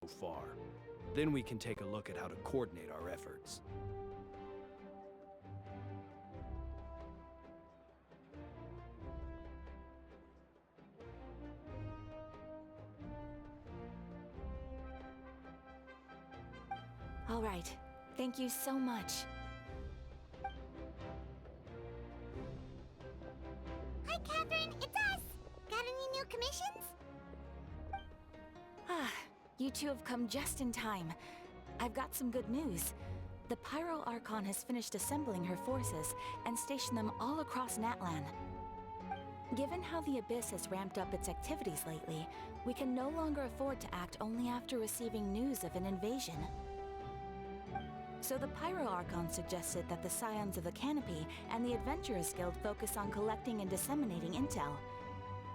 far. Then we can take a look at how to coordinate our efforts. All right. Thank you so much. Hi, Catherine. It's us. Got any new commissions? Ah, you two have come just in time. I've got some good news. The Pyro Archon has finished assembling her forces and stationed them all across Natlan. Given how the Abyss has ramped up its activities lately, we can no longer afford to act only after receiving news of an invasion. So the Pyro Archon suggested that the Scions of the Canopy and the Adventurers Guild focus on collecting and disseminating intel.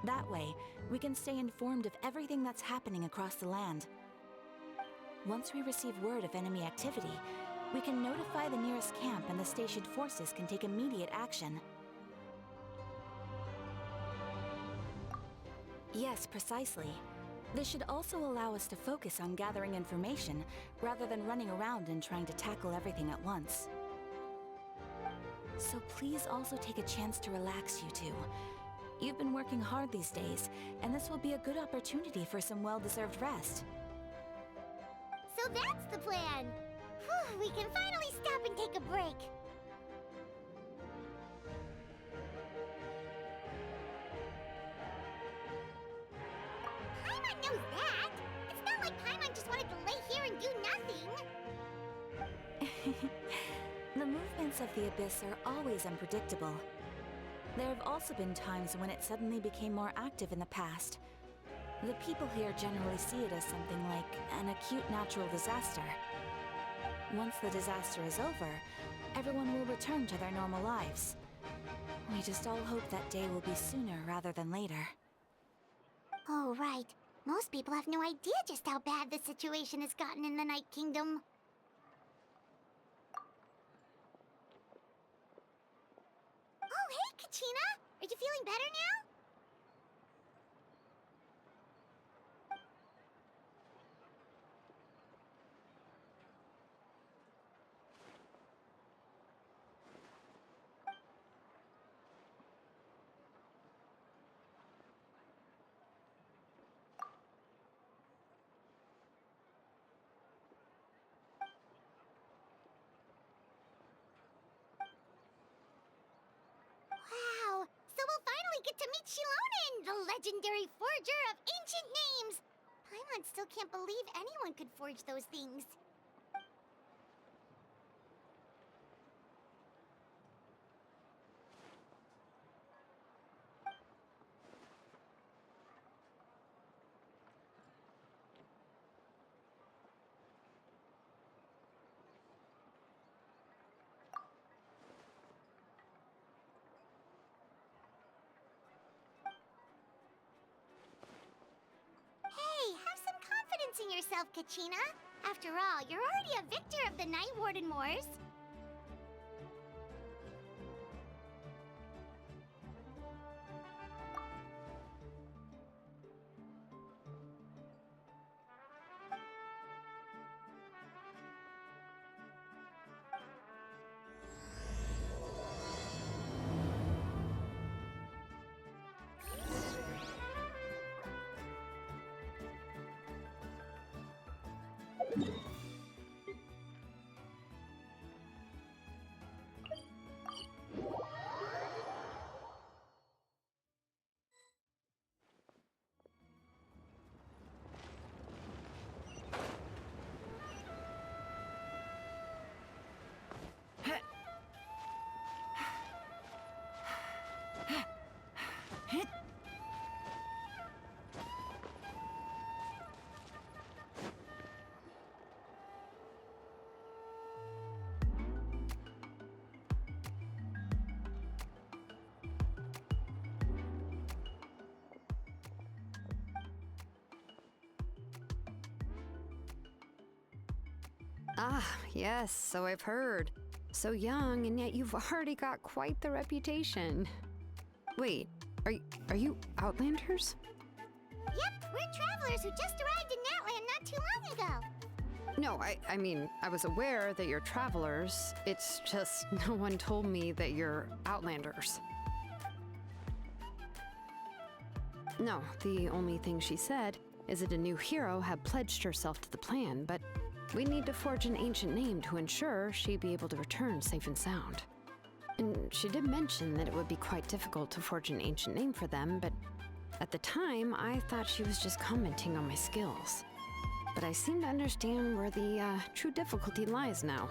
That way, we can stay informed of everything that's happening across the land. Once we receive word of enemy activity, we can notify the nearest camp and the stationed forces can take immediate action. Yes, precisely. This should also allow us to focus on gathering information, rather than running around and trying to tackle everything at once. So please also take a chance to relax, you two. You've been working hard these days, and this will be a good opportunity for some well-deserved rest. So that's the plan. Whew, we can finally stop and take a break. Paimon knows that. It's not like Paimon just wanted to lay here and do nothing. The movements of the Abyss are always unpredictable. There have also been times when it suddenly became more active in the past. The people here generally see it as something like an acute natural disaster. Once the disaster is over, everyone will return to their normal lives. We just all hope that day will be sooner rather than later. Oh, right. Most people have no idea just how bad the situation has gotten in the Night Kingdom. Oh, hey, Kachina! Are you feeling better now? Wow! So we'll finally get to meet Shilonen, the legendary forger of ancient names! Paimon still can't believe anyone could forge those things. Hey, have some confidence in yourself, Kachina. After all, you're already a victor of the Night Warden Wars. Ah, yes, so I've heard. So young, and yet you've already got quite the reputation. Wait, are you Outlanders? Yep, we're travelers who just arrived in Natlan not too long ago. No, I mean, I was aware that you're travelers. It's just no one told me that you're outlanders. No, the only thing she said is that a new hero had pledged herself to the plan, but we need to forge an ancient name to ensure she'd be able to return safe and sound. And she did mention that it would be quite difficult to forge an ancient name for them, but at the time, I thought she was just commenting on my skills. But I seem to understand where the true difficulty lies now.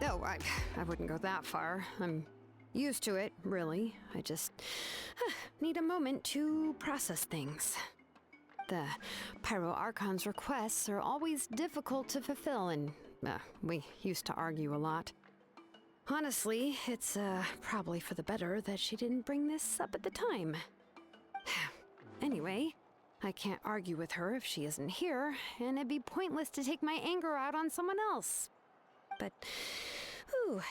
No, I wouldn't go that far. I'm used to it, really. I just need a moment to process things. The Pyro Archon's requests are always difficult to fulfill, and we used to argue a lot. Honestly, it's probably for the better that she didn't bring this up at the time. Anyway, I can't argue with her if she isn't here, and it'd be pointless to take my anger out on someone else. But,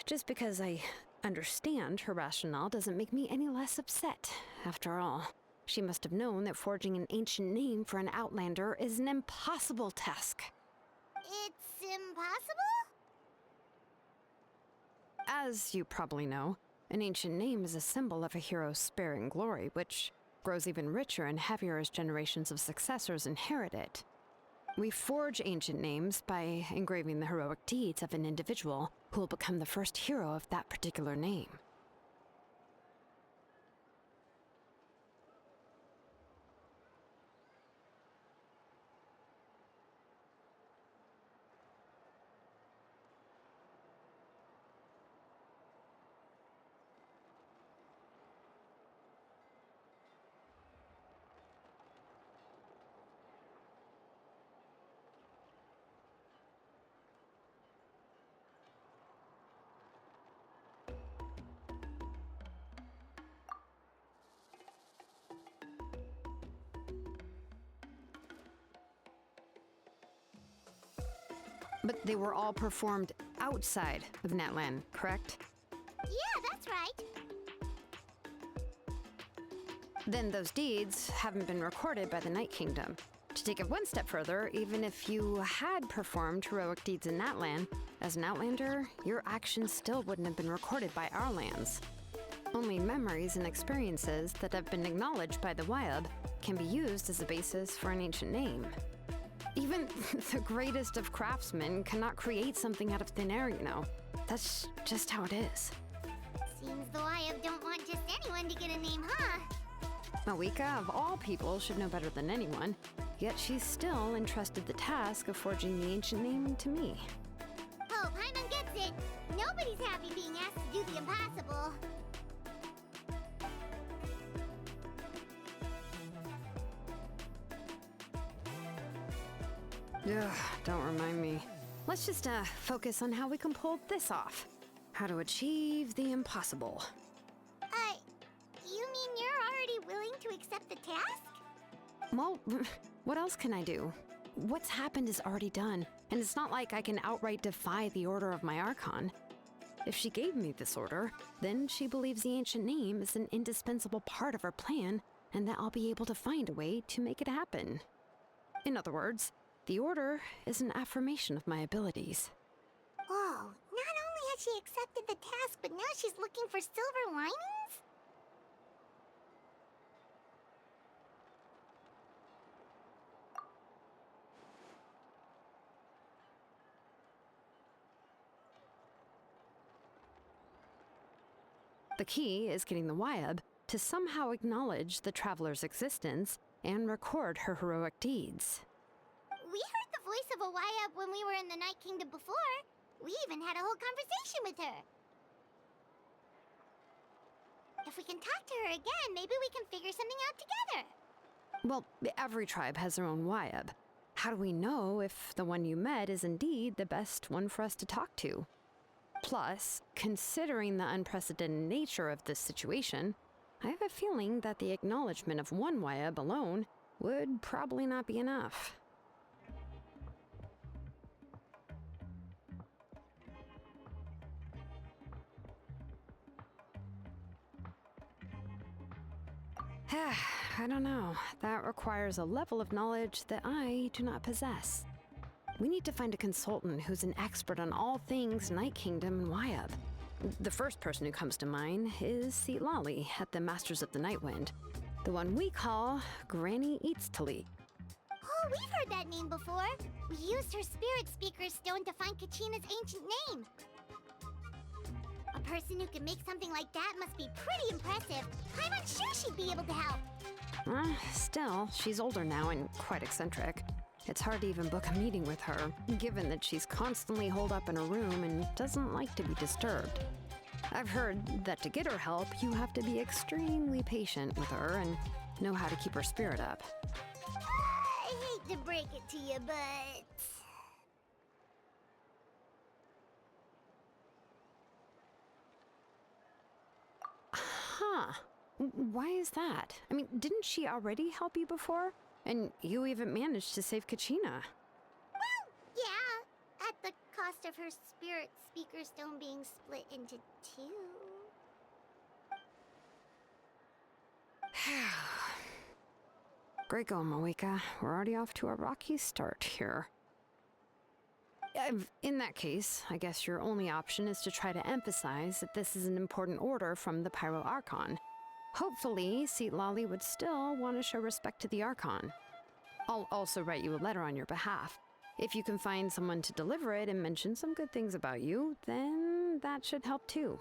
just because I understand her rationale doesn't make me any less upset. After all, she must have known that forging an ancient name for an Outlander is an impossible task. It's impossible? As you probably know, an ancient name is a symbol of a hero's spirit and glory, which grows even richer and heavier as generations of successors inherit it. We forge ancient names by engraving the heroic deeds of an individual who will become the first hero of that particular name. But they were all performed outside of Natlan, correct? Yeah, that's right. Then those deeds haven't been recorded by the Night Kingdom. To take it one step further, even if you had performed heroic deeds in Natlan, as an Outlander, your actions still wouldn't have been recorded by our lands. Only memories and experiences that have been acknowledged by the Wyab can be used as a basis for an ancient name. Even the greatest of craftsmen cannot create something out of thin air, you know. That's just how it is. Seems the Wyab don't want just anyone to get a name, huh? Mawika, of all people, should know better than anyone, yet she's still entrusted the task of forging the ancient name to me. Oh, Paimon gets it. Nobody's happy being asked to do the impossible. Ugh, don't remind me. Let's just focus on how we can pull this off. How to achieve the impossible. You mean you're already willing to accept the task? Well, what else can I do? What's happened is already done, and it's not like I can outright defy the order of my Archon. If she gave me this order, then she believes the ancient name is an indispensable part of her plan, and that I'll be able to find a way to make it happen. In other words, the order is an affirmation of my abilities. Whoa, not only has she accepted the task, but now she's looking for silver linings? The key is getting the Wyab to somehow acknowledge the traveler's existence and record her heroic deeds. We heard the voice of a Wyab when we were in the Night Kingdom before. We even had a whole conversation with her. If we can talk to her again, maybe we can figure something out together. Well, every tribe has their own Wyab. How do we know if the one you met is indeed the best one for us to talk to? Plus, considering the unprecedented nature of this situation, I have a feeling that the acknowledgement of one Wyab alone would probably not be enough. I don't know. That requires a level of knowledge that I do not possess. We need to find a consultant who's an expert on all things Night Kingdom and Wyab. The first person who comes to mind is Seatlali at the Masters of the Nightwind, the one we call Granny Eatstali. Oh, we've heard that name before. We used her Spirit Speaker Stone to find Kachina's ancient name. A person who can make something like that must be pretty impressive. I'm unsure she'd be able to help. Still, she's older now and quite eccentric. It's hard to even book a meeting with her, given that she's constantly holed up in a room and doesn't like to be disturbed. I've heard that to get her help, you have to be extremely patient with her and know how to keep her spirit up. I hate to break it to you, but... Huh. Why is that? I mean, didn't she already help you before? And you even managed to save Kachina. Well, yeah. At the cost of her Spirit Speaker Stone being split into two. Great going, Moeka. We're already off to a rocky start here. In that case, I guess your only option is to try to emphasize that this is an important order from the Pyro Archon. Hopefully, Seatlali would still want to show respect to the Archon. I'll also write you a letter on your behalf. If you can find someone to deliver it and mention some good things about you, then that should help too.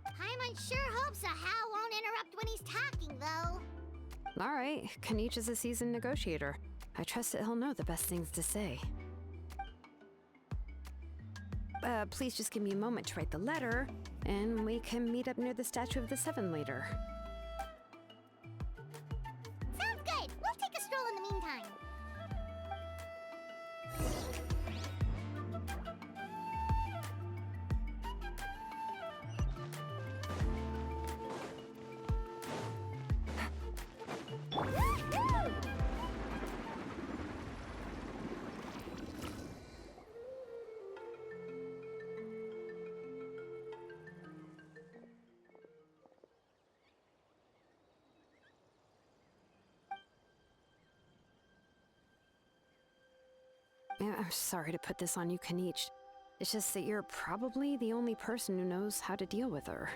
Paimon sure hopes a Hal won't interrupt when he's talking, though. All right, Kanich is a seasoned negotiator. I trust that he'll know the best things to say. Please just give me a moment to write the letter, and we can meet up near the Statue of the Seven later. Sounds good. We'll take a stroll in the meantime. Woohoo! I'm sorry to put this on you, Kanich. It's just that you're probably the only person who knows how to deal with her.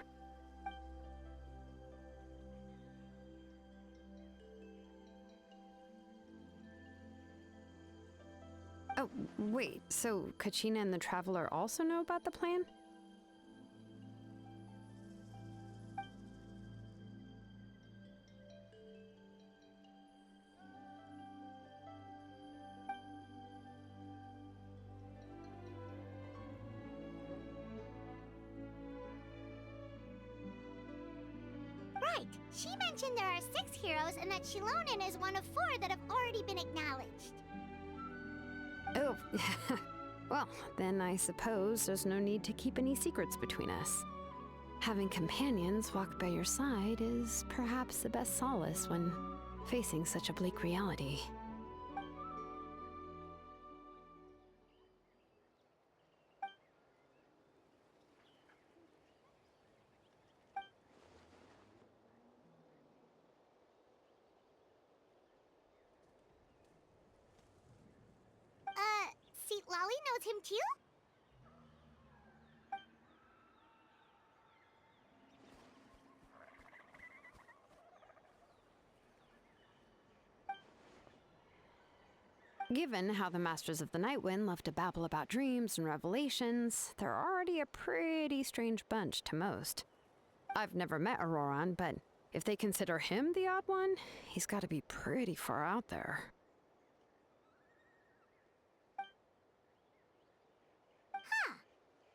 Oh, wait, so Kachina and the Traveler also know about the plan? Right. She mentioned there are 6 heroes and that Shilonen is one of 4 that have already been acknowledged. Oh, well, then I suppose there's no need to keep any secrets between us. Having companions walk by your side is perhaps the best solace when facing such a bleak reality. Seatlali knows him too? Given how the Masters of the Nightwind love to babble about dreams and revelations, they're already a pretty strange bunch to most. I've never met Auroran, but if they consider him the odd one, he's got to be pretty far out there. Huh.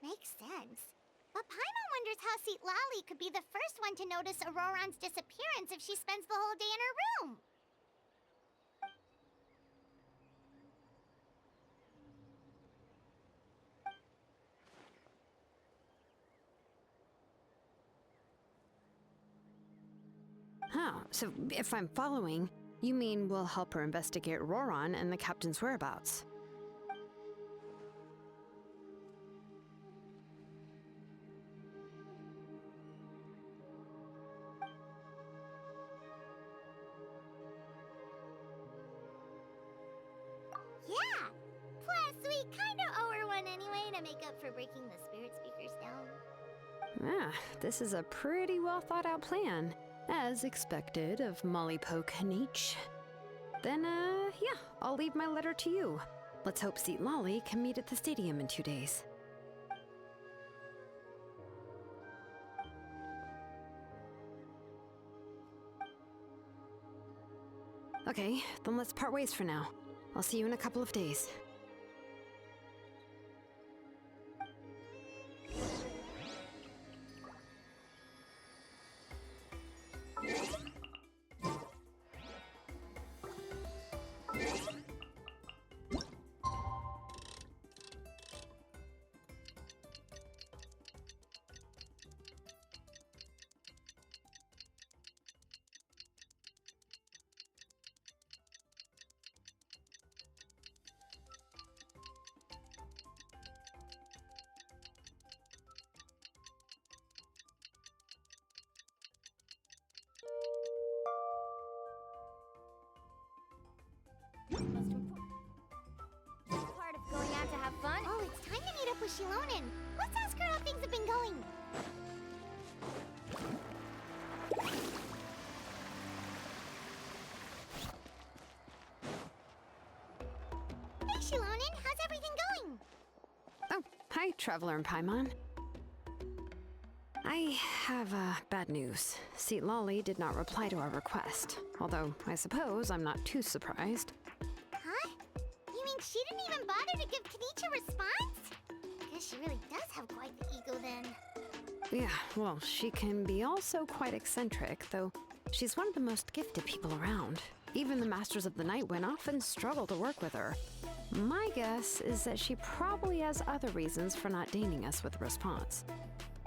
Makes sense. But Paimon wonders how Seatlali could be the first one to notice Auroran's disappearance if she spends the whole day in her room. Oh, so if I'm following, you mean we'll help her investigate Auroran and the captain's whereabouts? breaking the spirit speaker stone? Ah, this is a pretty well thought out plan, as expected of Molly Poke Nietzsche. Then, yeah, I'll leave my letter to you. Let's hope Seat Lolly can meet at the stadium in 2 days. Okay, then let's part ways for now. I'll see you in a couple of days. Part of going out to have fun? Oh, it's time to meet up with Shilonen. Let's ask her how things have been going. Hey, Shilonen, how's everything going? Oh, hi, Traveler and Paimon. I have bad news. Seat Lolly did not reply to our request, although I suppose I'm not too surprised. Huh? You mean she didn't even bother to give Kenichi a response? Guess she really does have quite the ego then. Yeah, well, she can be also quite eccentric, though she's one of the most gifted people around. Even the Masters of the Nightwind often struggle to work with her. My guess is that she probably has other reasons for not deigning us with a response.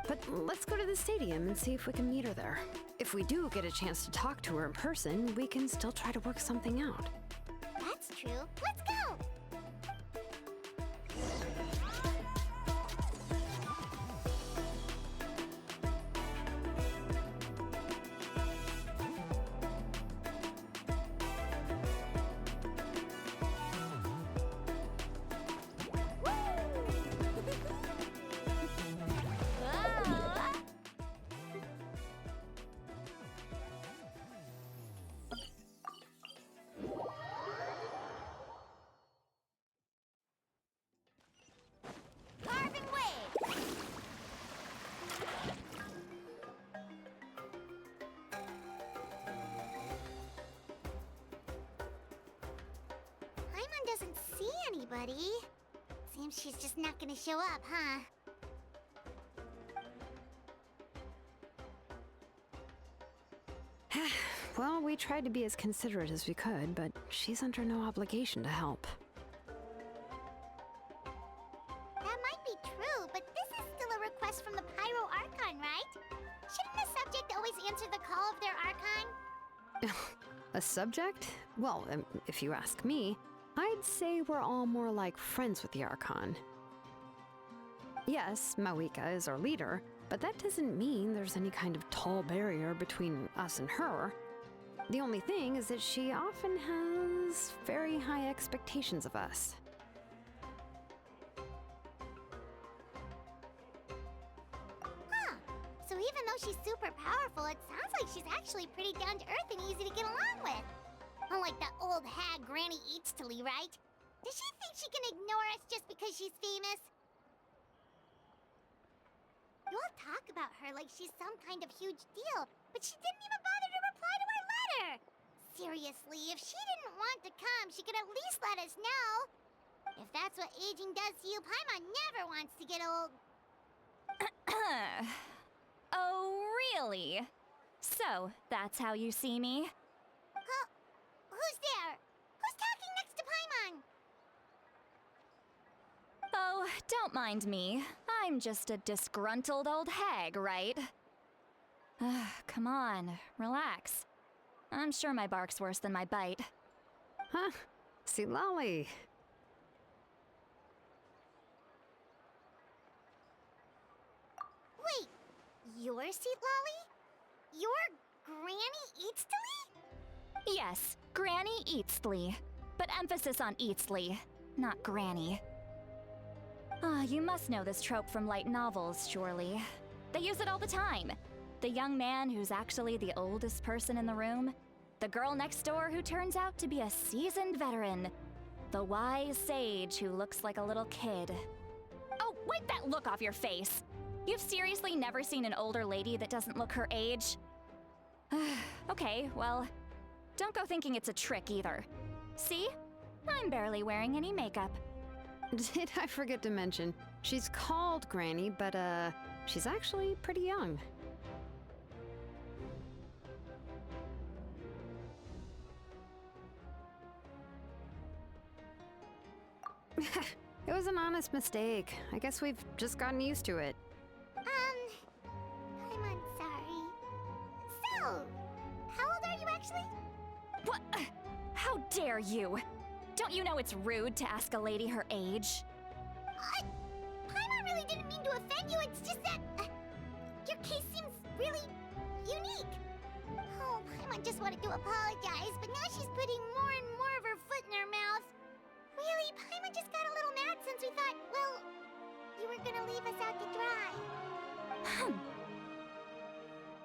But let's go to the stadium and see if we can meet her there. If we do get a chance to talk to her in person, we can still try to work something out. That's true. Let's go! Carving way! Paimon doesn't see anybody. Seems she's just not gonna show up, huh? Well, we tried to be as considerate as we could, but she's under no obligation to help. That might be true, but this is still a request from the Pyro Archon, right? Shouldn't the subject always answer the call of their Archon? A subject? Well, if you ask me, I'd say we're all more like friends with the Archon. Yes, Mawika is our leader, but that doesn't mean there's any kind of tall barrier between us and her. The only thing is that she often has very high expectations of us. Huh. So even though she's super powerful, it sounds like she's actually pretty down to earth and easy to get along with. Unlike that old hag Granny Eatstily, right? Does she think she can ignore us just because she's famous? You all talk about her like she's some kind of huge deal, but she didn't even bother to reply to our letter! Seriously, if she didn't want to come, she could at least let us know. If that's what aging does to you, Paimon never wants to get old. Oh, really? So, that's how you see me? Who's there? Who's talking next to Paimon? Oh, don't mind me. I'm just a disgruntled old hag, right? Come on, relax. I'm sure my bark's worse than my bite. Huh? See Lolly. Wait, you're Seat Lolly? You're Granny Eatstily? Yes, Granny Eatsley. But emphasis on Eatsley, not Granny. Ah, you must know this trope from light novels, surely. They use it all the time. The young man who's actually the oldest person in the room. The girl next door who turns out to be a seasoned veteran. The wise sage who looks like a little kid. Oh, wipe that look off your face! You've seriously never seen an older lady that doesn't look her age? Okay, well, don't go thinking it's a trick either. See? I'm barely wearing any makeup. Did I forget to mention? She's called Granny, but she's actually pretty young. It was an honest mistake. I guess we've just gotten used to it. I'm sorry. So, how old are you actually? What? How dare you? Don't you know it's rude to ask a lady her age? Paimon really didn't mean to offend you, it's just that your case seems really unique. Oh, Paimon just wanted to apologize, but now she's putting more and more of her foot in her mouth. Really, Paimon just got a little mad since we thought, well, you were gonna leave us out to dry.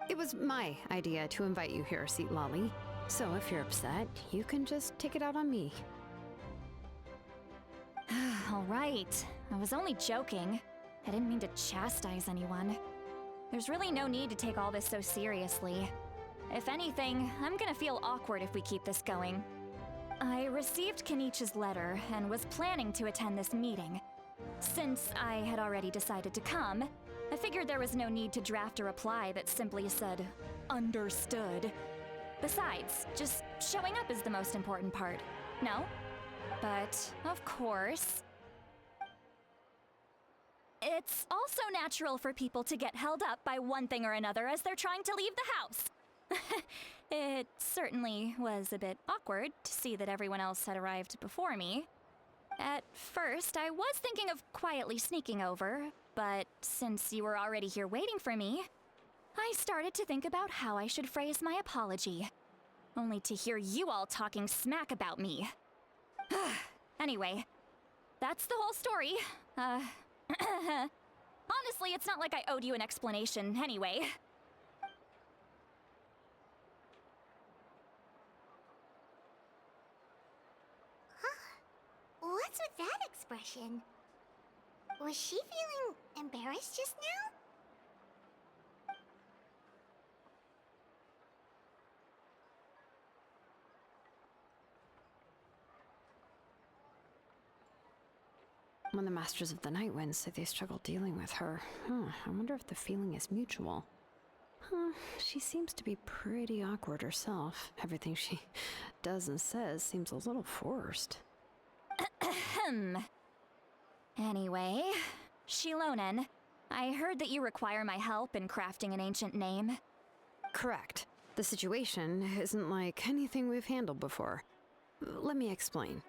It was my idea to invite you here, Seat Lolly. So if you're upset, you can just take it out on me. All right. I was only joking. I didn't mean to chastise anyone. There's really no need to take all this so seriously. If anything, I'm gonna feel awkward if we keep this going. I received Kenichi's letter and was planning to attend this meeting. Since I had already decided to come, I figured there was no need to draft a reply that simply said, "Understood." Besides, just showing up is the most important part. No? But, of course... It's also natural for people to get held up by one thing or another as they're trying to leave the house. It certainly was a bit awkward to see that everyone else had arrived before me. At first, I was thinking of quietly sneaking over, but since you were already here waiting for me, I started to think about how I should phrase my apology. Only to hear you all talking smack about me. Anyway, that's the whole story. Honestly, it's not like I owed you an explanation anyway. What's with that expression? Was she feeling embarrassed just now? When the Masters of the Night Wind say they struggle dealing with her, I wonder if the feeling is mutual. She seems to be pretty awkward herself. Everything she does and says seems a little forced. Anyway, Shilonen, I heard that you require my help in crafting an ancient name. Correct. The situation isn't like anything we've handled before. Let me explain.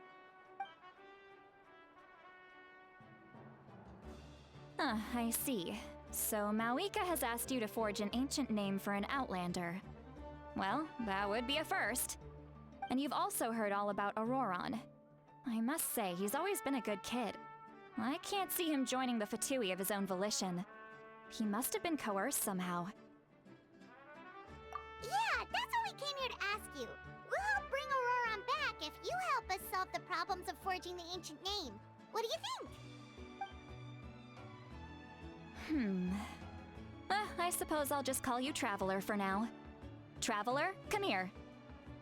I see. So Mawika has asked you to forge an ancient name for an Outlander. Well, that would be a first. And you've also heard all about Auroron. I must say, he's always been a good kid. I can't see him joining the Fatui of his own volition. He must have been coerced somehow. Yeah, that's what we came here to ask you. We'll help bring Auroron back if you help us solve the problems of forging the ancient name. What do you think? I suppose I'll just call you Traveler for now. Traveler, come here.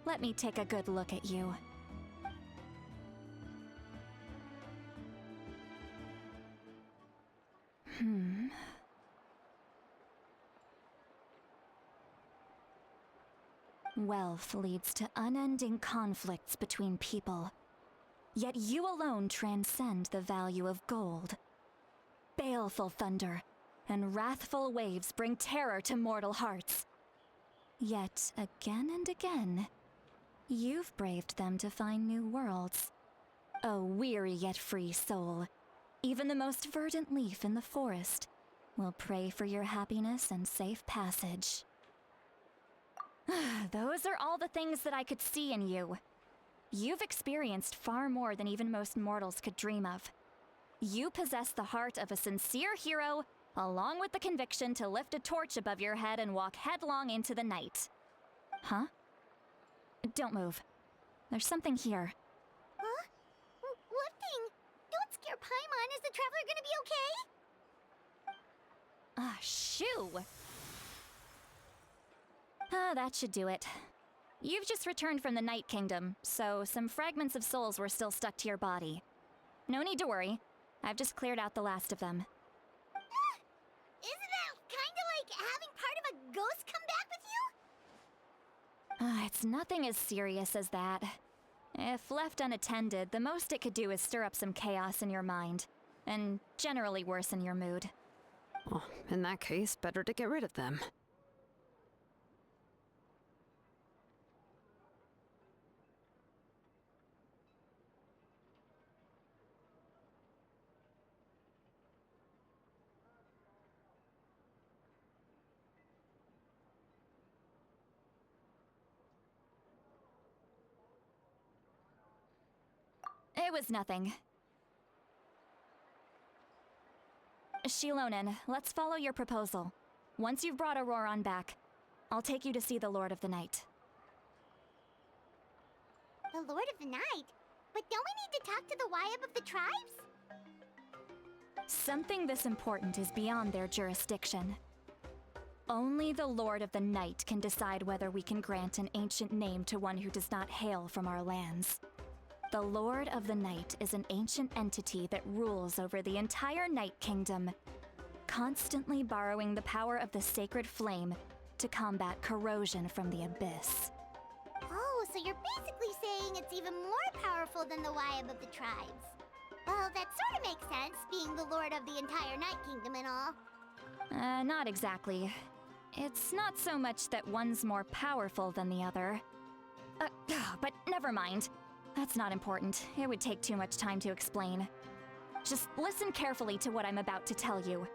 Let me take a good look at you. Wealth leads to unending conflicts between people. Yet you alone transcend the value of gold. Baleful thunder and wrathful waves bring terror to mortal hearts. Yet, again and again, you've braved them to find new worlds. A weary yet free soul, even the most verdant leaf in the forest will pray for your happiness and safe passage. Those are all the things that I could see in you. You've experienced far more than even most mortals could dream of. You possess the heart of a sincere hero, along with the conviction to lift a torch above your head and walk headlong into the night. Huh? Don't move. There's something here. Huh? What thing? Don't scare Paimon. Is the traveler gonna be okay? Ah, shoo! Ah, that should do it. You've just returned from the Night Kingdom, so some fragments of souls were still stuck to your body. No need to worry. I've just cleared out the last of them. Isn't that kinda like having part of a ghost come back with you? Ah, it's nothing as serious as that. If left unattended, the most it could do is stir up some chaos in your mind, and generally worsen your mood. Well, in that case, better to get rid of them. It was nothing. Shilonen, let's follow your proposal. Once you've brought Auroran back, I'll take you to see the Lord of the Night. The Lord of the Night? But don't we need to talk to the Wyab of the tribes? Something this important is beyond their jurisdiction. Only the Lord of the Night can decide whether we can grant an ancient name to one who does not hail from our lands. The Lord of the Night is an ancient entity that rules over the entire Night Kingdom, constantly borrowing the power of the sacred flame to combat corrosion from the abyss. Oh, so you're basically saying it's even more powerful than the Wyab of the tribes. Well, that sort of makes sense, being the lord of the entire Night Kingdom and all. Not exactly. It's not so much that one's more powerful than the other. But never mind. That's not important. It would take too much time to explain. Just listen carefully to what I'm about to tell you.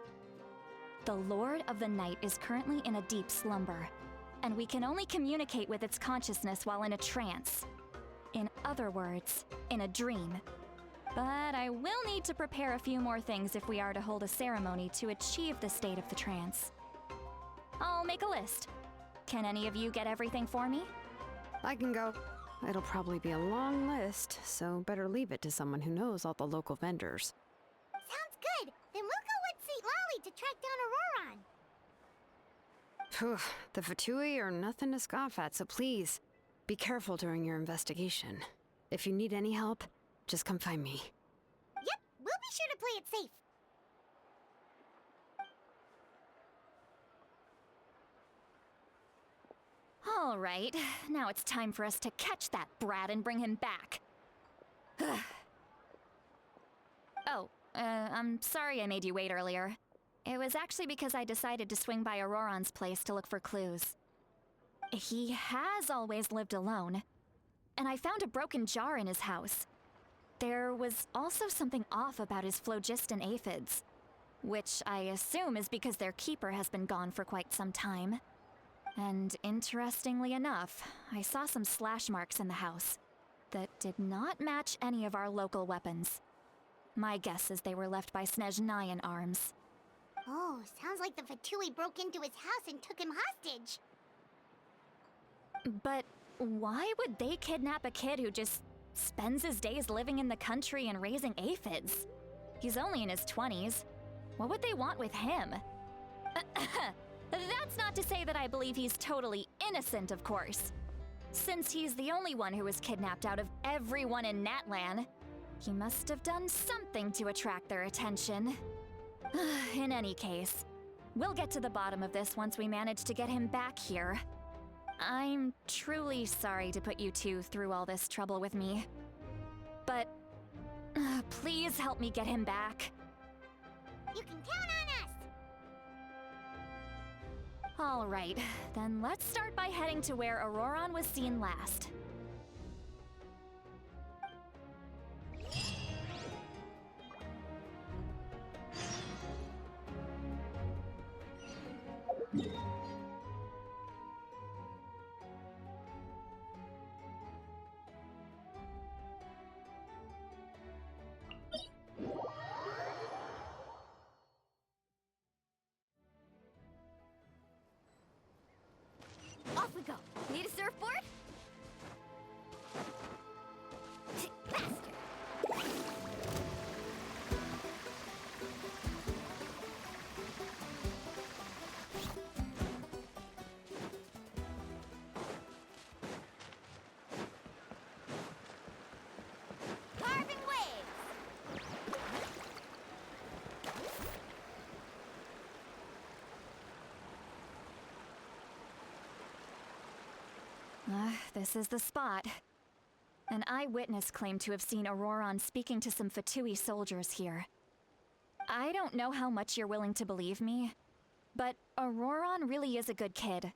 The Lord of the Night is currently in a deep slumber, and we can only communicate with its consciousness while in a trance. In other words, in a dream. But I will need to prepare a few more things if we are to hold a ceremony to achieve the state of the trance. I'll make a list. Can any of you get everything for me? I can go. It'll probably be a long list, so better leave it to someone who knows all the local vendors. Sounds good. Then we'll go with St. Lolly to track down Auroran. Phew, the Fatui are nothing to scoff at, so please, be careful during your investigation. If you need any help, just come find me. Yep, we'll be sure to play it safe. All right, now it's time for us to catch that brat and bring him back. I'm sorry I made you wait earlier. It was actually because I decided to swing by Auroran's place to look for clues. He has always lived alone, and I found a broken jar in his house. There was also something off about his phlogiston aphids, which I assume is because their keeper has been gone for quite some time. And interestingly enough, I saw some slash marks in the house that did not match any of our local weapons. My guess is they were left by Snezhnayan arms. Oh, sounds like the Fatui broke into his house and took him hostage. But why would they kidnap a kid who just spends his days living in the country and raising aphids? He's only in his 20s. What would they want with him? That's not to say that I believe he's totally innocent, of course. Since he's the only one who was kidnapped out of everyone in Natlan, he must have done something to attract their attention. In any case, we'll get to the bottom of this once we manage to get him back here. I'm truly sorry to put you two through all this trouble with me. But please help me get him back. You can count on us! All right, then let's start by heading to where Auroran was seen last. Off we go. Need a surfboard? Faster! Carving waves! This is the spot. An eyewitness claimed to have seen Auroron speaking to some Fatui soldiers here. I don't know how much you're willing to believe me, but Auroron really is a good kid.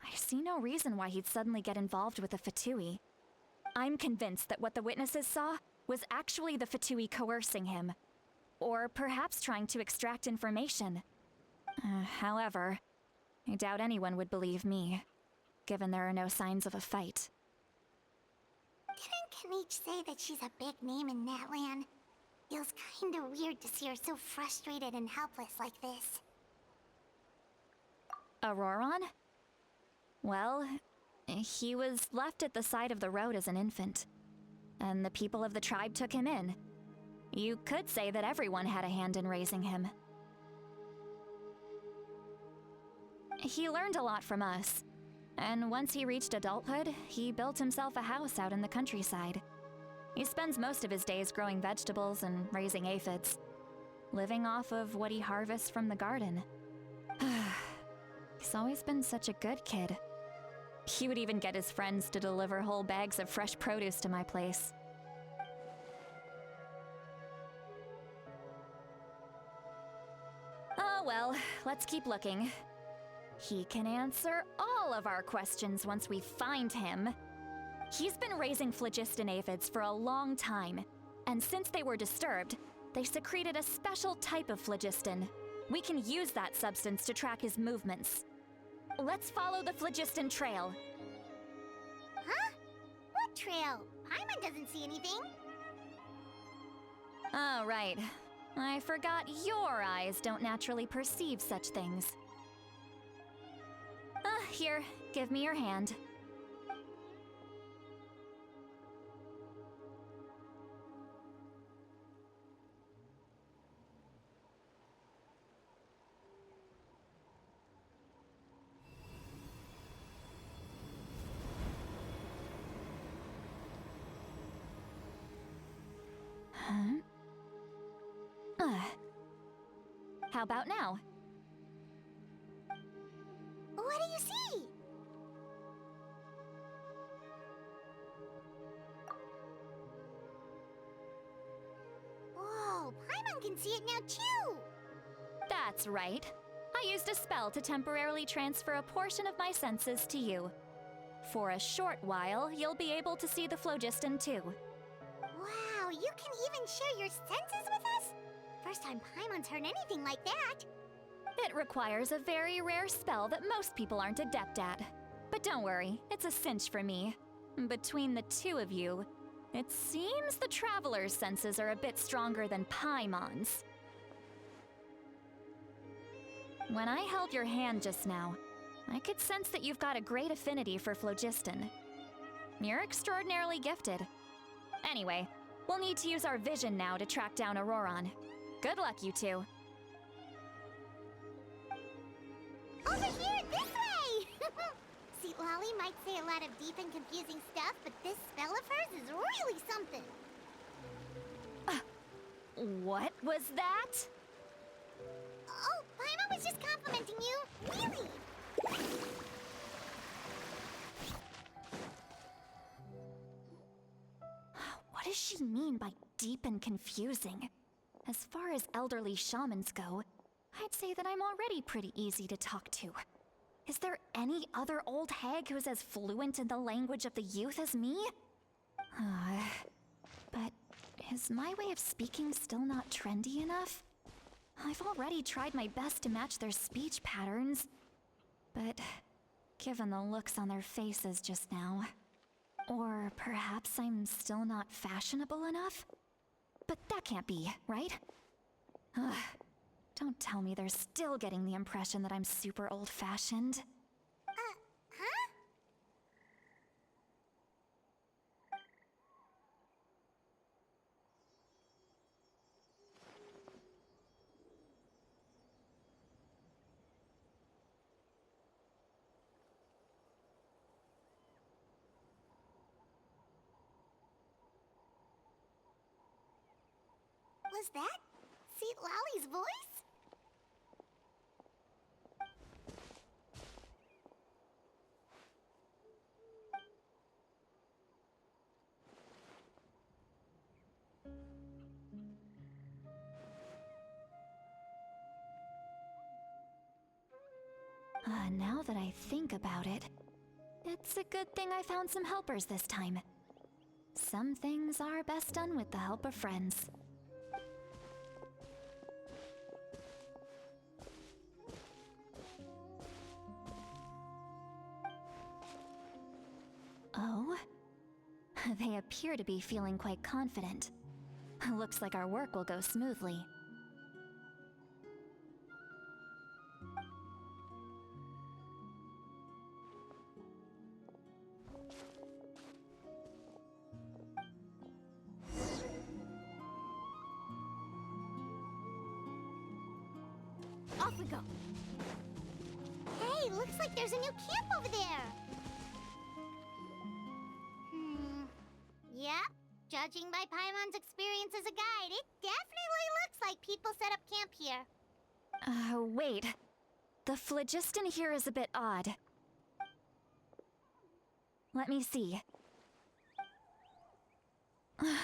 I see no reason why he'd suddenly get involved with the Fatui. I'm convinced that what the witnesses saw was actually the Fatui coercing him, or perhaps trying to extract information. However, I doubt anyone would believe me, given there are no signs of a fight. Didn't Kanich say that she's a big name in Natlan? Feels kinda weird to see her so frustrated and helpless like this. Auroron? Well, he was left at the side of the road as an infant, and the people of the tribe took him in. You could say that everyone had a hand in raising him. He learned a lot from us, and once he reached adulthood, he built himself a house out in the countryside. He spends most of his days growing vegetables and raising aphids, living off of what he harvests from the garden. He's always been such a good kid. He would even get his friends to deliver whole bags of fresh produce to my place. Oh well, let's keep looking. He can answer all of our questions once we find him. He's been raising phlogiston aphids for a long time, and since they were disturbed, they secreted a special type of phlogiston. We can use that substance to track his movements. Let's follow the phlogiston trail. Huh? What trail? Paimon doesn't see anything. Oh, right. I forgot your eyes don't naturally perceive such things. Here, give me your hand. How about now? What do you see? Whoa, Paimon can see it now too! That's right. I used a spell to temporarily transfer a portion of my senses to you. For a short while, you'll be able to see the phlogiston too. Wow, you can even share your senses with us? First time Paimon's heard anything like that. It requires a very rare spell that most people aren't adept at. But don't worry, it's a cinch for me. Between the two of you, it seems the Traveler's senses are a bit stronger than Paimon's. When I held your hand just now, I could sense that you've got a great affinity for phlogiston. You're extraordinarily gifted. Anyway, we'll need to use our vision now to track down Auroron. Good luck, you two. Over here, this way! See, Lolly might say a lot of deep and confusing stuff, but this spell of hers is really something. What was that? Oh, Paimon was just complimenting you. Really? What does she mean by deep and confusing? As far as elderly shamans go, I'd say that I'm already pretty easy to talk to. Is there any other old hag who's as fluent in the language of the youth as me? But is my way of speaking still not trendy enough? I've already tried my best to match their speech patterns, but given the looks on their faces just now, or perhaps I'm still not fashionable enough? But that can't be, right? Don't tell me they're still getting the impression that I'm super old-fashioned. Huh? Was that St. Lally's voice? Now that I think about it, it's a good thing I found some helpers this time. Some things are best done with the help of friends. Oh? They appear to be feeling quite confident. Looks like our work will go smoothly. Off we go. Hey, looks like there's a new camp over there. Yep. Judging by Paimon's experience as a guide, it definitely looks like people set up camp here. Wait. The phlogiston here is a bit odd. Let me see. Paimon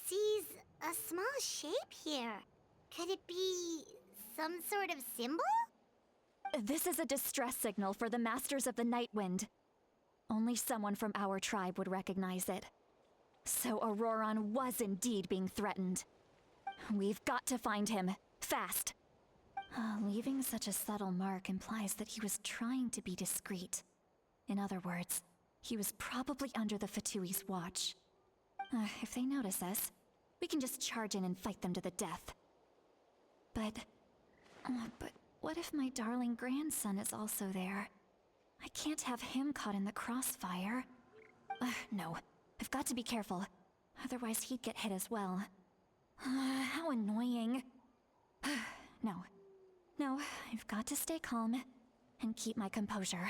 sees a small shape here. Could it be some sort of symbol? This is a distress signal for the Masters of the Night Wind. Only someone from our tribe would recognize it. So Auroron was indeed being threatened. We've got to find him, fast. Leaving such a subtle mark implies that he was trying to be discreet. In other words, he was probably under the Fatui's watch. If they notice us, we can just charge in and fight them to the death. But what if my darling grandson is also there? I can't have him caught in the crossfire. No, I've got to be careful. Otherwise he'd get hit as well. How annoying. No, I've got to stay calm and keep my composure.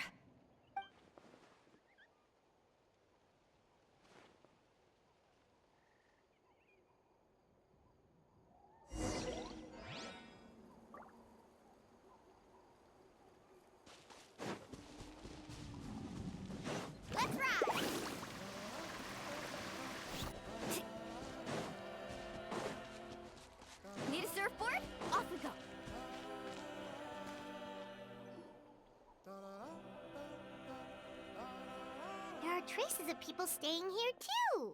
Let's ride! Need a surfboard? Off we go! There are traces of people staying here too!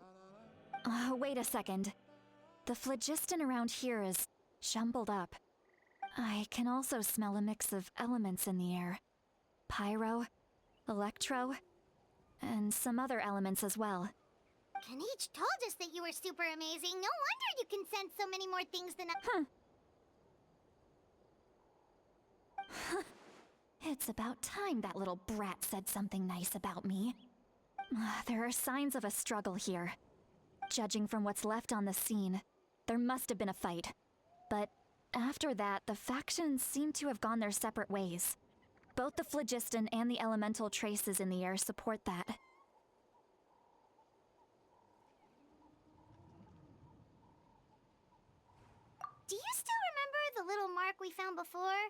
Wait a second. The phlogiston around here is jumbled up. I can also smell a mix of elements in the air. Pyro, electro, and some other elements as well. Kanich told us that you were super amazing. No wonder you can sense so many more things than It's about time that little brat said something nice about me. There are signs of a struggle here. Judging from what's left on the scene, there must have been a fight. But after that, the factions seem to have gone their separate ways. Both the phlogiston and the elemental traces in the air support that. Do you still remember the little mark we found before?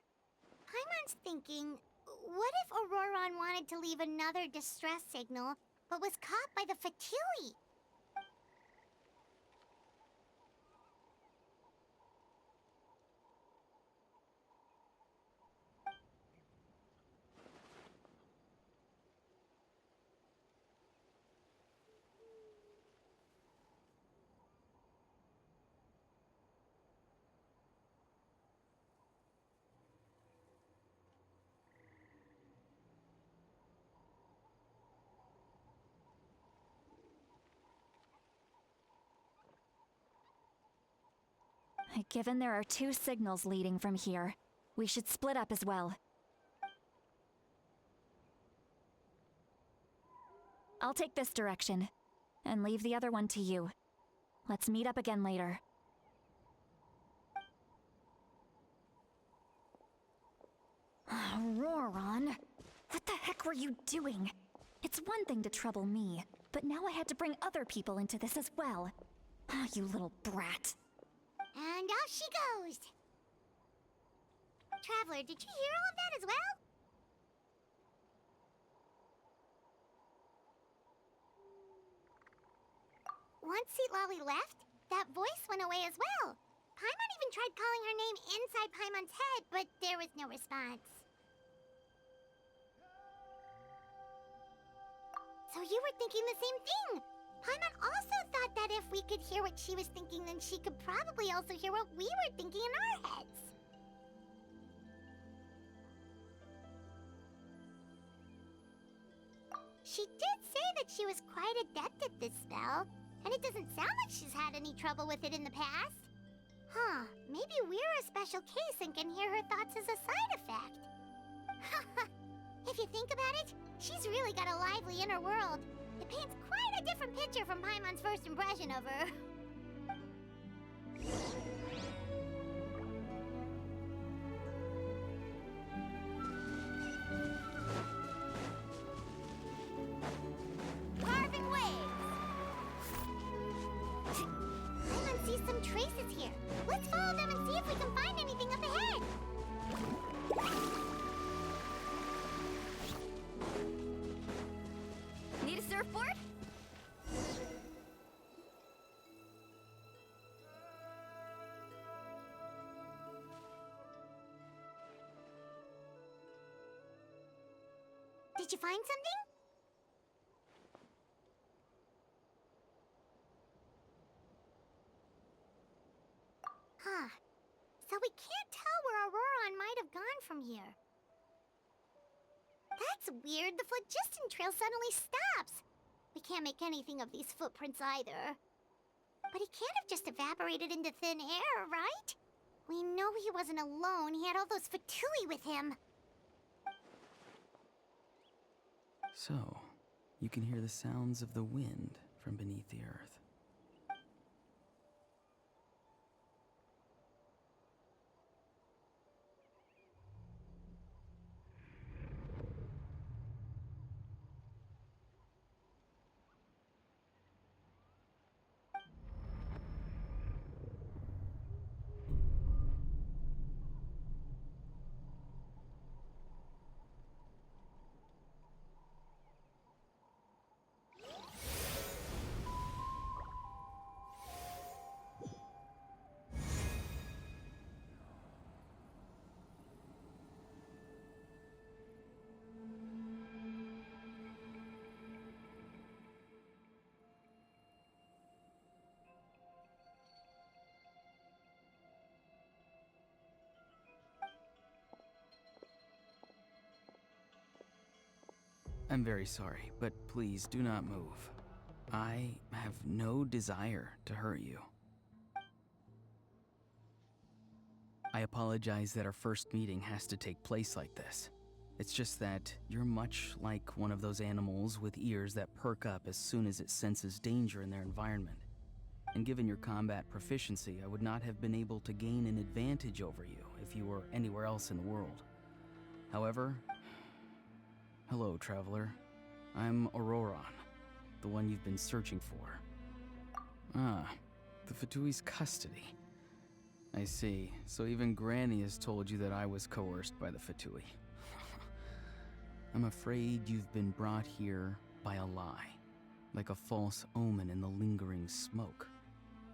Paimon's thinking, what if Auroron wanted to leave another distress signal, but was caught by the Fatui? Given there are two signals leading from here, we should split up as well. I'll take this direction, and leave the other one to you. Let's meet up again later. Auroron, what the heck were you doing? It's one thing to trouble me, but now I had to bring other people into this as well. Ah, you little brat. And off she goes! Traveler, did you hear all of that as well? Once Seatlolly left, that voice went away as well. Paimon even tried calling her name inside Paimon's head, but there was no response. So you were thinking the same thing! Paimon also thought that if we could hear what she was thinking, then she could probably also hear what we were thinking in our heads. She did say that she was quite adept at this spell, and it doesn't sound like she's had any trouble with it in the past. Huh, maybe we're a special case and can hear her thoughts as a side effect. If you think about it, she's really got a lively inner world. It paints quite a different picture from Paimon's first impression of her. Carving waves! Paimon sees some traces here. Let's follow them and see if we can find anything up ahead. Need a surfboard? Did you find something? Huh. So we can't tell where Auroron might have gone from here. That's weird. The phlogiston trail suddenly stops. We can't make anything of these footprints either. But he can't have just evaporated into thin air, right? We know he wasn't alone. He had all those Fatui with him. So, you can hear the sounds of the wind from beneath the earth. I'm very sorry, but please do not move. I have no desire to hurt you. I apologize that our first meeting has to take place like this. It's just that you're much like one of those animals with ears that perk up as soon as it senses danger in their environment. And given your combat proficiency, I would not have been able to gain an advantage over you if you were anywhere else in the world. However, hello, traveler. I'm Auroron, the one you've been searching for. Ah, the Fatui's custody. I see. So even Granny has told you that I was coerced by the Fatui. I'm afraid you've been brought here by a lie, like a false omen in the lingering smoke.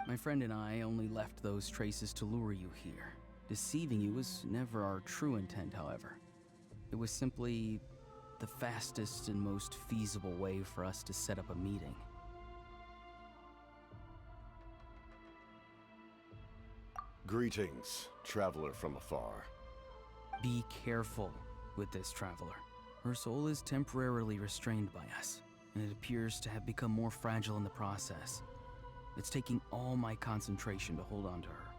My friend and I only left those traces to lure you here. Deceiving you was never our true intent, however. It was simply the fastest and most feasible way for us to set up a meeting. Greetings, traveler from afar. Be careful with this traveler. Her soul is temporarily restrained by us, and it appears to have become more fragile in the process. It's taking all my concentration to hold on to her.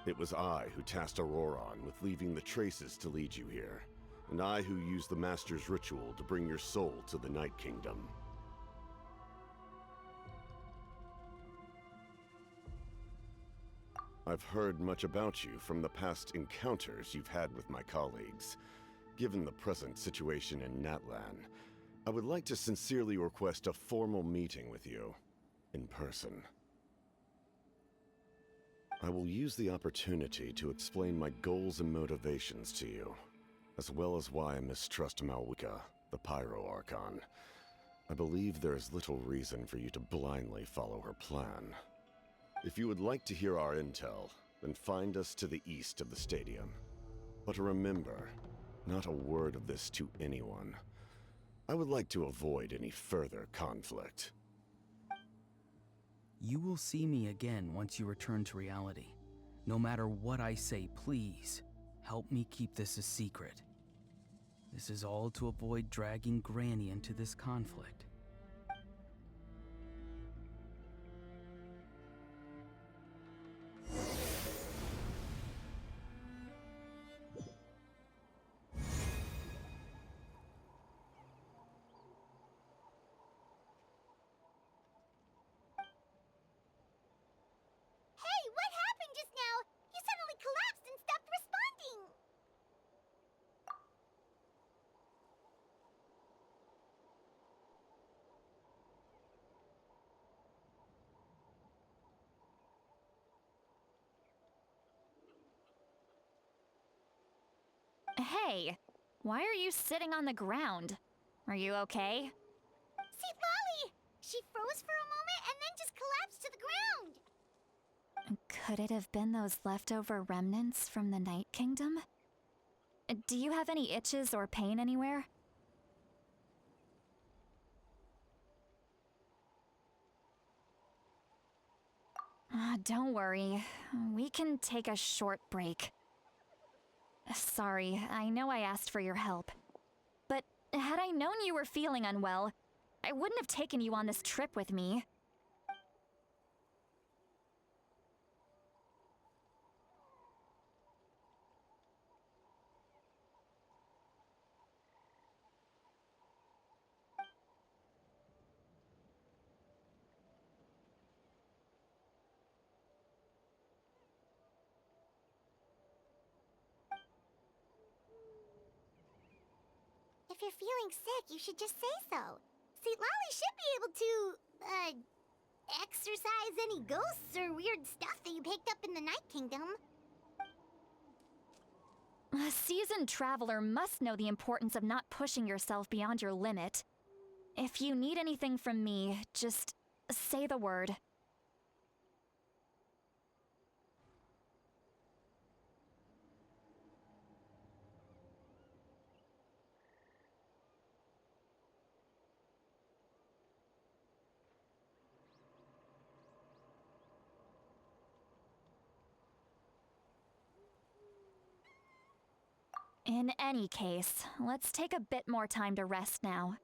It was I who tasked Auroron with leaving the traces to lead you here, and I who used the Master's ritual to bring your soul to the Night Kingdom. I've heard much about you from the past encounters you've had with my colleagues. Given the present situation in Natlan, I would like to sincerely request a formal meeting with you, in person. I will use the opportunity to explain my goals and motivations to you, as well as why I mistrust Malwika, the Pyro Archon. I believe there is little reason for you to blindly follow her plan. If you would like to hear our intel, then find us to the east of the stadium. But remember, not a word of this to anyone. I would like to avoid any further conflict. You will see me again once you return to reality. No matter what I say, please, help me keep this a secret. This is all to avoid dragging Granny into this conflict. Hey, what happened just now? You suddenly collapsed and stopped responding. Hey, why are you sitting on the ground? Are you okay? See, Lolly! She froze for a moment and then just collapsed to the ground. Could it have been those leftover remnants from the Night Kingdom? Do you have any itches or pain anywhere? Don't worry. We can take a short break. Sorry, I know I asked for your help. But had I known you were feeling unwell, I wouldn't have taken you on this trip with me. If you're feeling sick, you should just say so. See, Lolly should be able to, exorcise any ghosts or weird stuff that you picked up in the Night Kingdom. A seasoned traveler must know the importance of not pushing yourself beyond your limit. If you need anything from me, just say the word. In any case, let's take a bit more time to rest now.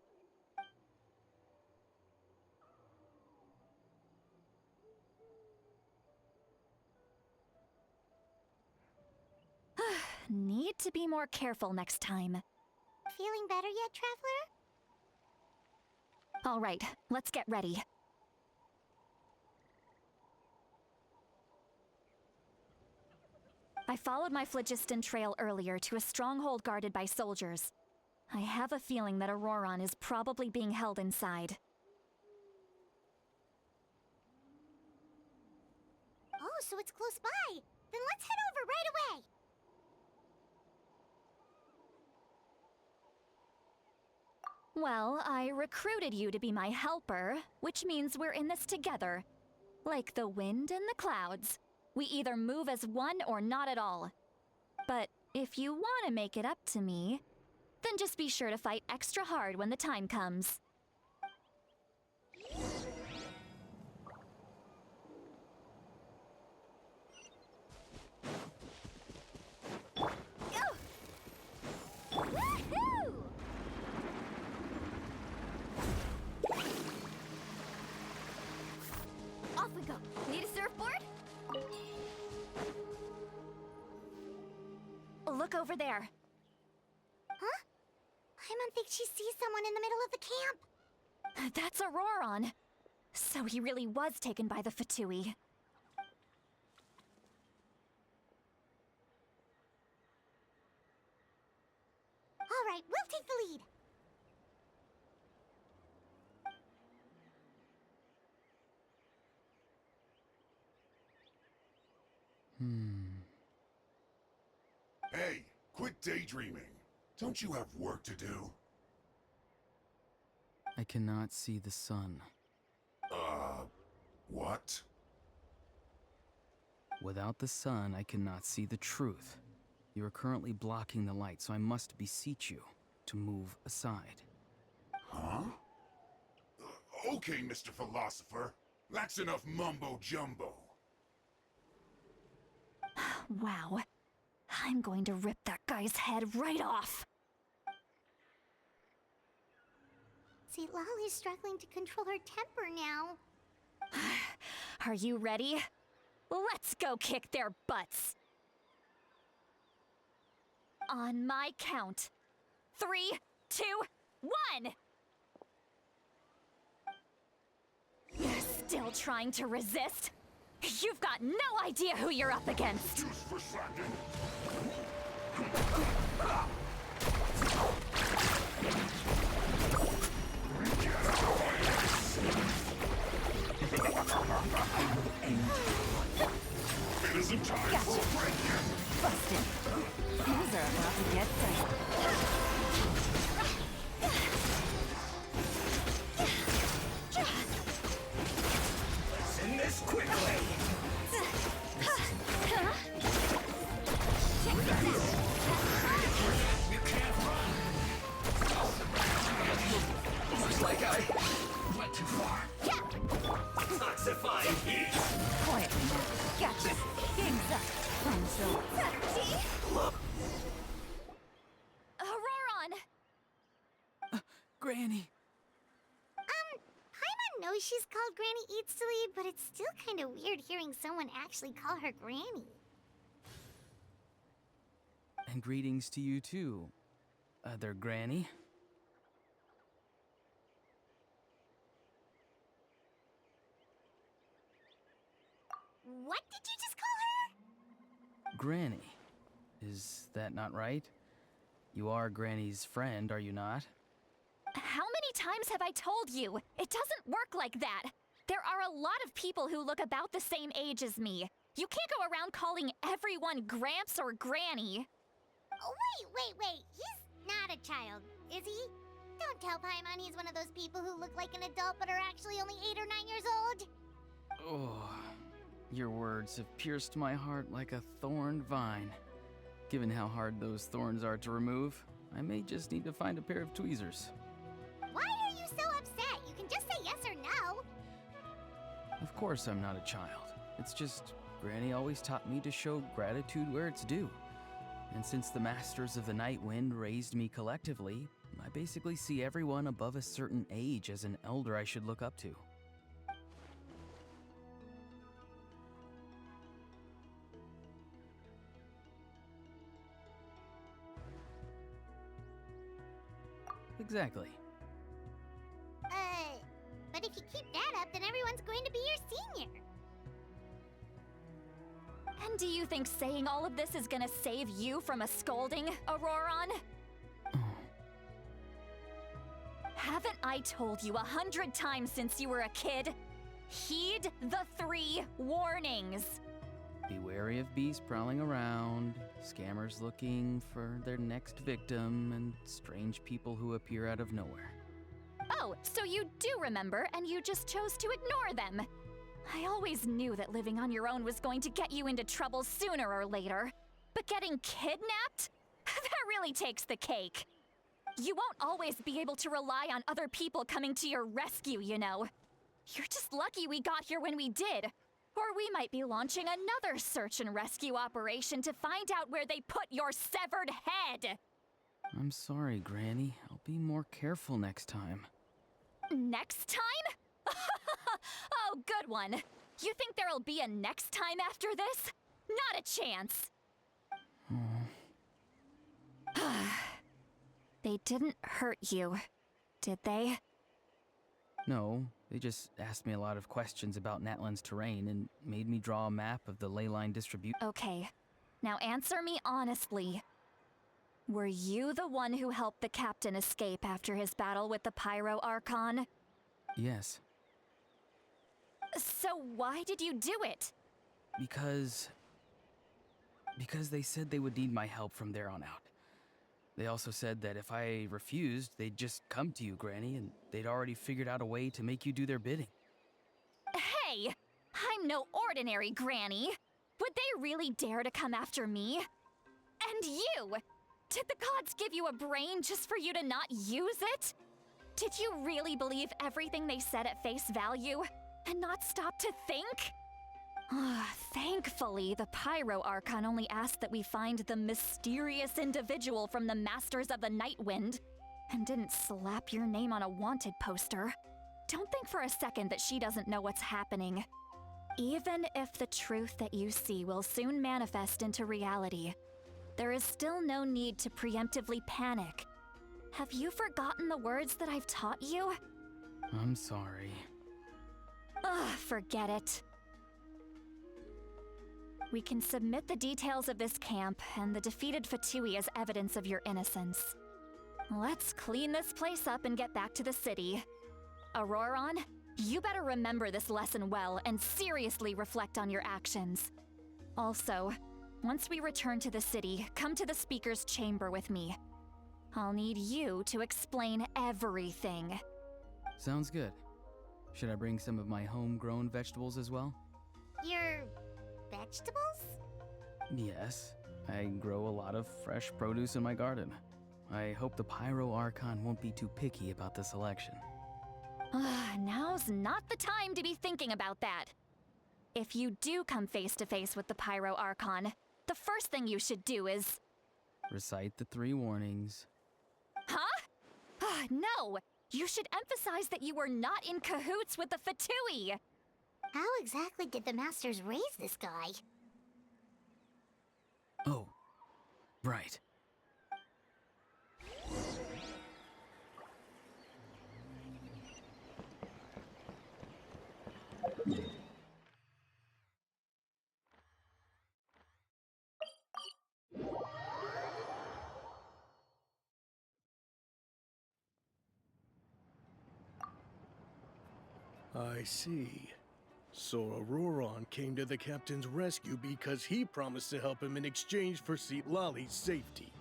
Need to be more careful next time. Feeling better yet, Traveler? All right, let's get ready. I followed my phlogiston trail earlier to a stronghold guarded by soldiers. I have a feeling that Auroron is probably being held inside. Oh, so it's close by. Then let's head over right away. Well, I recruited you to be my helper, which means we're in this together. Like the wind and the clouds. We either move as one or not at all. But if you want to make it up to me, then just be sure to fight extra hard when the time comes. Woohoo! Off we go. Need a surfboard? Look over there. Huh? Paimon thinks she sees someone in the middle of the camp. That's Auroron. So he really was taken by the Fatui. All right, we'll take the lead. Hey, quit daydreaming. Don't you have work to do? I cannot see the sun. What? Without the sun, I cannot see the truth. You are currently blocking the light, so I must beseech you to move aside. Huh? Okay, Mr. Philosopher. That's enough mumbo-jumbo. Wow. I'm going to rip that guy's head right off. See, Lolly's struggling to control her temper now. Are you ready? Let's go kick their butts. On my count. 3, 2, 1! Still trying to resist? You've got no idea who you're up against. Juice for slacking. It isn't time Gotcha. for a break yet. Busted. Things are about to get Send this quickly! You can't run! Looks like I went too far. Toxifying heat! quietly now. Gotcha. Game's up. Auroron! Granny! Paimon knows she's called Granny Eatsley, but it's still kind of weird hearing someone actually call her Granny. And greetings to you too, other Granny. What did you just call her? Granny. Is that not right? You are Granny's friend, are you not? How many times have I told you? It doesn't work like that. There are a lot of people who look about the same age as me. You can't go around calling everyone Gramps or Granny. Oh, wait. He's not a child, is he? Don't tell Paimon he's one of those people who look like an adult but are actually only 8 or 9 years old. Oh, your words have pierced my heart like a thorned vine. Given how hard those thorns are to remove, I may just need to find a pair of tweezers. Why are you so upset? You can just say yes or no. Of course I'm not a child. It's just Granny always taught me to show gratitude where it's due. And since the Masters of the Night Wind raised me collectively, I basically see everyone above a certain age as an elder I should look up to. Exactly. But if you keep that up, then everyone's going to be your senior. And do you think saying all of this is gonna save you from a scolding, Auroron? Haven't I told you 100 times since you were a kid? Heed the 3 warnings. Be wary of beasts prowling around, scammers looking for their next victim, and strange people who appear out of nowhere. Oh, so you do remember, and you just chose to ignore them. I always knew that living on your own was going to get you into trouble sooner or later. But getting kidnapped? That really takes the cake. You won't always be able to rely on other people coming to your rescue, you know. You're just lucky we got here when we did. Or we might be launching another search and rescue operation to find out where they put your severed head. I'm sorry, Granny. I'll be more careful next time. Next time? Oh, good one. You think there'll be a next time after this? Not a chance. They didn't hurt you, did they? No, they just asked me a lot of questions about Natlan's terrain and made me draw a map of the ley line distribution. Okay, now answer me honestly. Were you the one who helped the captain escape after his battle with the Pyro Archon? Yes, So why did you do it? because Because they said they would need my help from there on out. They also said that if I refused, they'd just come to you, Granny, and they'd already figured out a way to make you do their bidding. Hey! I'm no ordinary Granny! Would they really dare to come after me? And you! Did the gods give you a brain just for you to not use it? Did you really believe everything they said at face value and not stop to think? Thankfully, the Pyro Archon only asked that we find the mysterious individual from the Masters of the Nightwind and didn't slap your name on a wanted poster. Don't think for a second that she doesn't know what's happening. Even if the truth that you see will soon manifest into reality, there is still no need to preemptively panic. Have you forgotten the words that I've taught you? I'm sorry. Forget it. We can submit the details of this camp and the defeated Fatui as evidence of your innocence. Let's clean this place up and get back to the city. Auroron, you better remember this lesson well and seriously reflect on your actions. Also, once we return to the city, come to the Speaker's chamber with me. I'll need you to explain everything. Sounds good. Should I bring some of my homegrown vegetables as well? Your vegetables? Yes. I grow a lot of fresh produce in my garden. I hope the Pyro Archon won't be too picky about the selection. Now's not the time to be thinking about that. If you do come face to face with the Pyro Archon, the first thing you should do is... Recite the 3 warnings. Huh? No! You should emphasize that you were not in cahoots with the Fatui! How exactly did the Masters raise this guy? Oh, right. I see. So Auroron came to the captain's rescue because he promised to help him in exchange for Citlali's safety.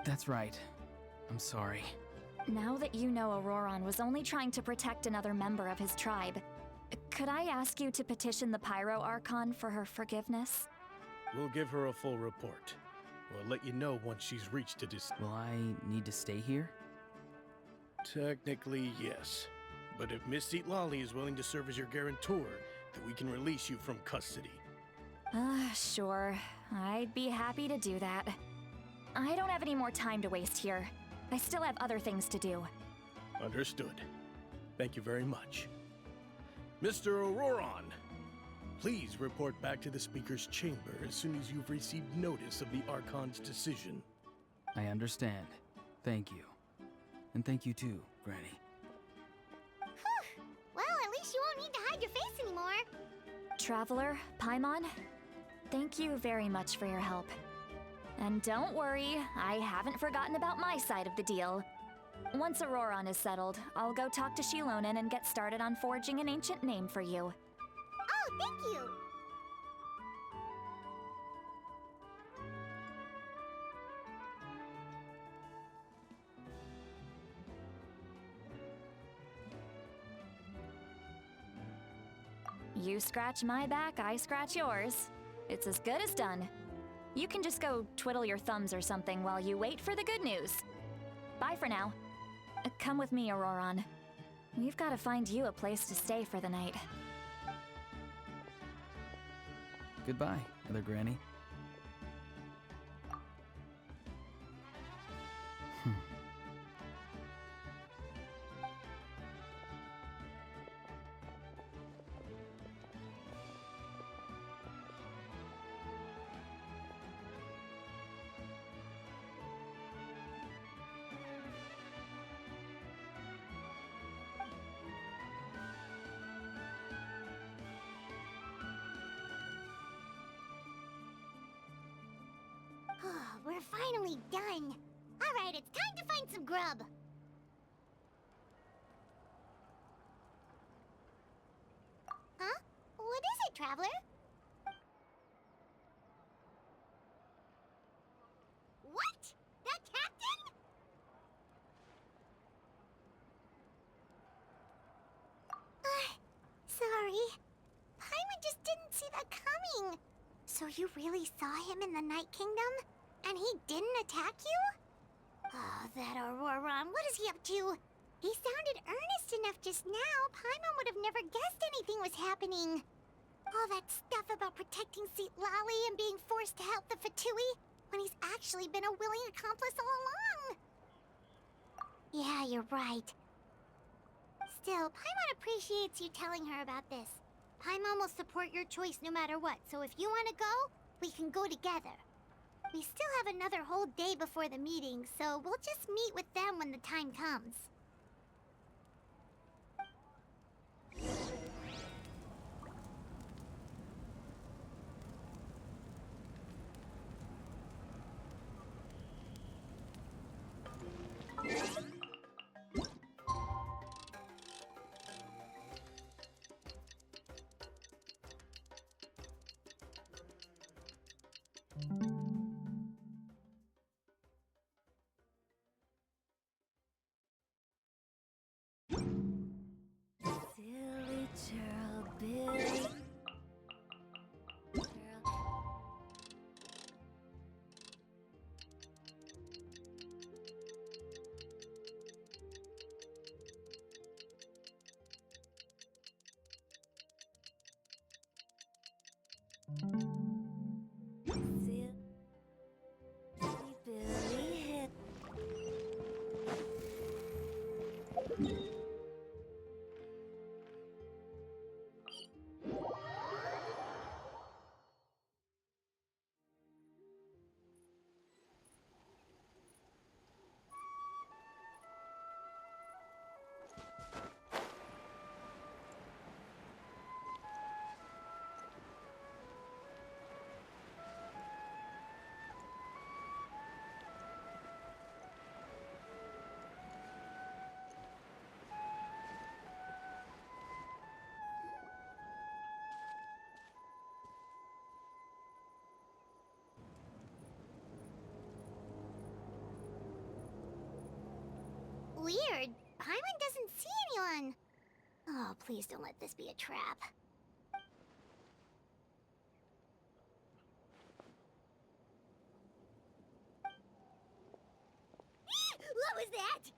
That's right. I'm sorry. Now that you know Auroron was only trying to protect another member of his tribe, could I ask you to petition the Pyro Archon for her forgiveness? We'll give her a full report. We'll let you know once she's reached a decision. Will I need to stay here? Technically, yes. But if Miss Citlali is willing to serve as your guarantor, then we can release you from custody. Sure. I'd be happy to do that. I don't have any more time to waste here. I still have other things to do. Understood. Thank you very much. Mr. Auroron, please report back to the Speaker's chamber as soon as you've received notice of the Archon's decision. I understand. Thank you. And thank you too, Granny. Whew. Well, at least you won't need to hide your face anymore. Traveler, Paimon, thank you very much for your help. And don't worry, I haven't forgotten about my side of the deal. Once Auroron is settled, I'll go talk to Shilonen and get started on forging an ancient name for you. Oh, thank you. You scratch my back, I scratch yours. It's as good as done. You can just go twiddle your thumbs or something while you wait for the good news. Bye for now. Come with me, Auroron. We've got to find you a place to stay for the night. Goodbye, Mother Granny. We're finally done. All right, it's time to find some grub. Huh? What is it, Traveler? So you really saw him in the Night Kingdom? And he didn't attack you? Oh, that Auroron, what is he up to? He sounded earnest enough just now. Paimon would have never guessed anything was happening. All that stuff about protecting Citlali and being forced to help the Fatui, when he's actually been a willing accomplice all along. Yeah, you're right. Still, Paimon appreciates you telling her about this. Paimon will support your choice no matter what, so if you want to go, we can go together. We still have another whole day before the meeting, so we'll just meet with them when the time comes. Silly churl, Billy. Silly Billy hit. Weird. Paimon doesn't see anyone. Oh, please don't let this be a trap. What was that?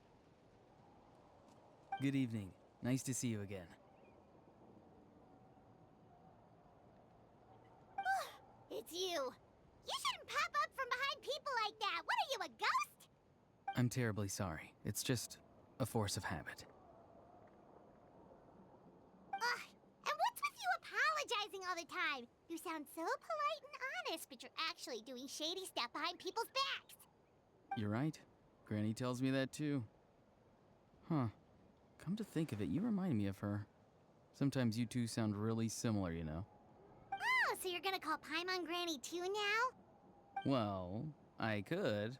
Good evening. Nice to see you again. It's you. You shouldn't pop up from behind people like that. What are you, a ghost? I'm terribly sorry. It's just a force of habit. Ugh, and what's with you apologizing all the time? You sound so polite and honest, but you're actually doing shady stuff behind people's backs. You're right. Granny tells me that too. Huh. Come to think of it, you remind me of her. Sometimes you two sound really similar, you know. Oh, so you're gonna call Paimon Granny too now? Well, I could.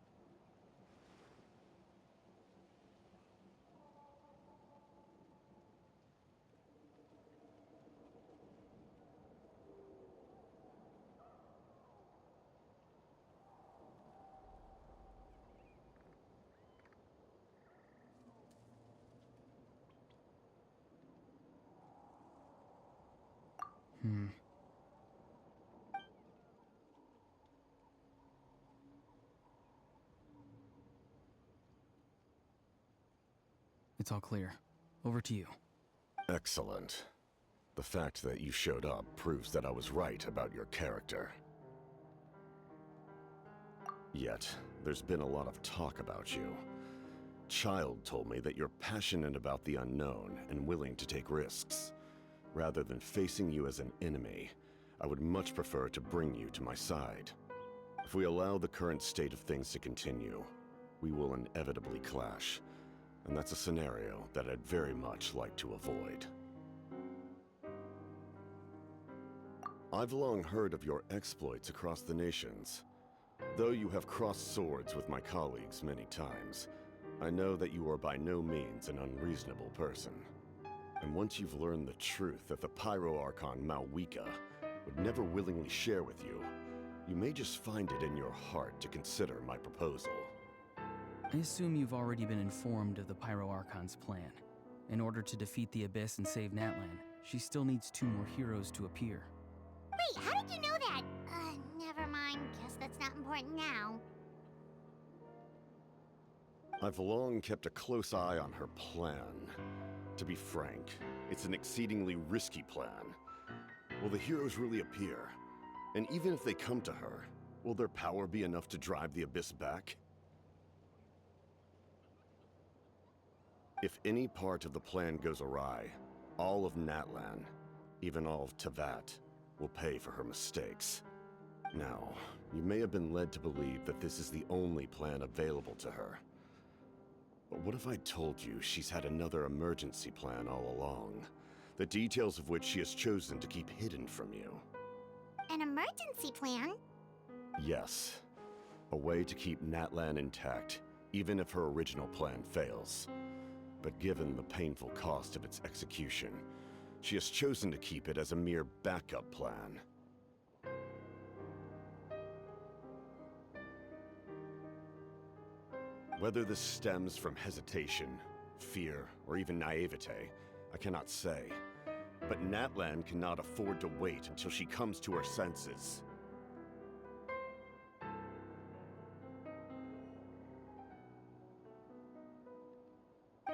It's all clear. Over to you. Excellent. The fact that you showed up proves that I was right about your character. Yet, there's been a lot of talk about you. Child told me that you're passionate about the unknown and willing to take risks. Rather than facing you as an enemy, I would much prefer to bring you to my side. If we allow the current state of things to continue, we will inevitably clash. And that's a scenario that I'd very much like to avoid. I've long heard of your exploits across the nations. Though you have crossed swords with my colleagues many times, I know that you are by no means an unreasonable person. And once you've learned the truth that the Pyro Archon Malwika would never willingly share with you, you may just find it in your heart to consider my proposal. I assume you've already been informed of the Pyro Archon's plan. In order to defeat the Abyss and save Natlan, she still needs 2 more heroes to appear. Wait, how did you know that? important now? I've long kept a close eye on her plan. To be frank, it's an exceedingly risky plan. Will the heroes really appear? And even if they come to her, will their power be enough to drive the Abyss back? If any part of the plan goes awry, all of Natlan, even all of Teyvat, will pay for her mistakes. Now, you may have been led to believe that this is the only plan available to her. But what if I told you she's had another emergency plan all along, the details of which she has chosen to keep hidden from you? An emergency plan? Yes. A way to keep Natlan intact, even if her original plan fails. But given the painful cost of its execution, she has chosen to keep it as a mere backup plan. Whether this stems from hesitation, fear, or even naivete, I cannot say. But Natlan cannot afford to wait until she comes to her senses.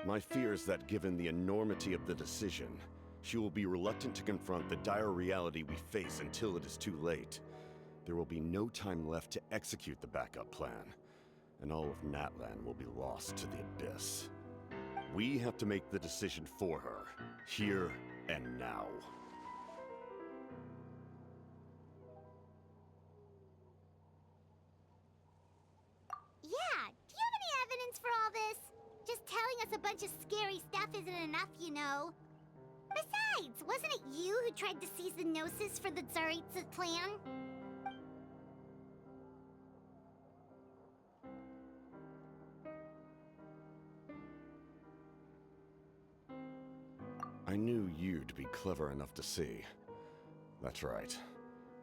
My fear is that given the enormity of the decision, she will be reluctant to confront the dire reality we face until it is too late. There will be no time left to execute the backup plan, and all of Natlan will be lost to the Abyss. We have to make the decision for her, here and now. Yeah, do you have any evidence for all this? Just telling us a bunch of scary stuff isn't enough, you know. Besides, wasn't it you who tried to seize the Gnosis for the Tsaritsa's plan? I knew you to be clever enough to see. That's right.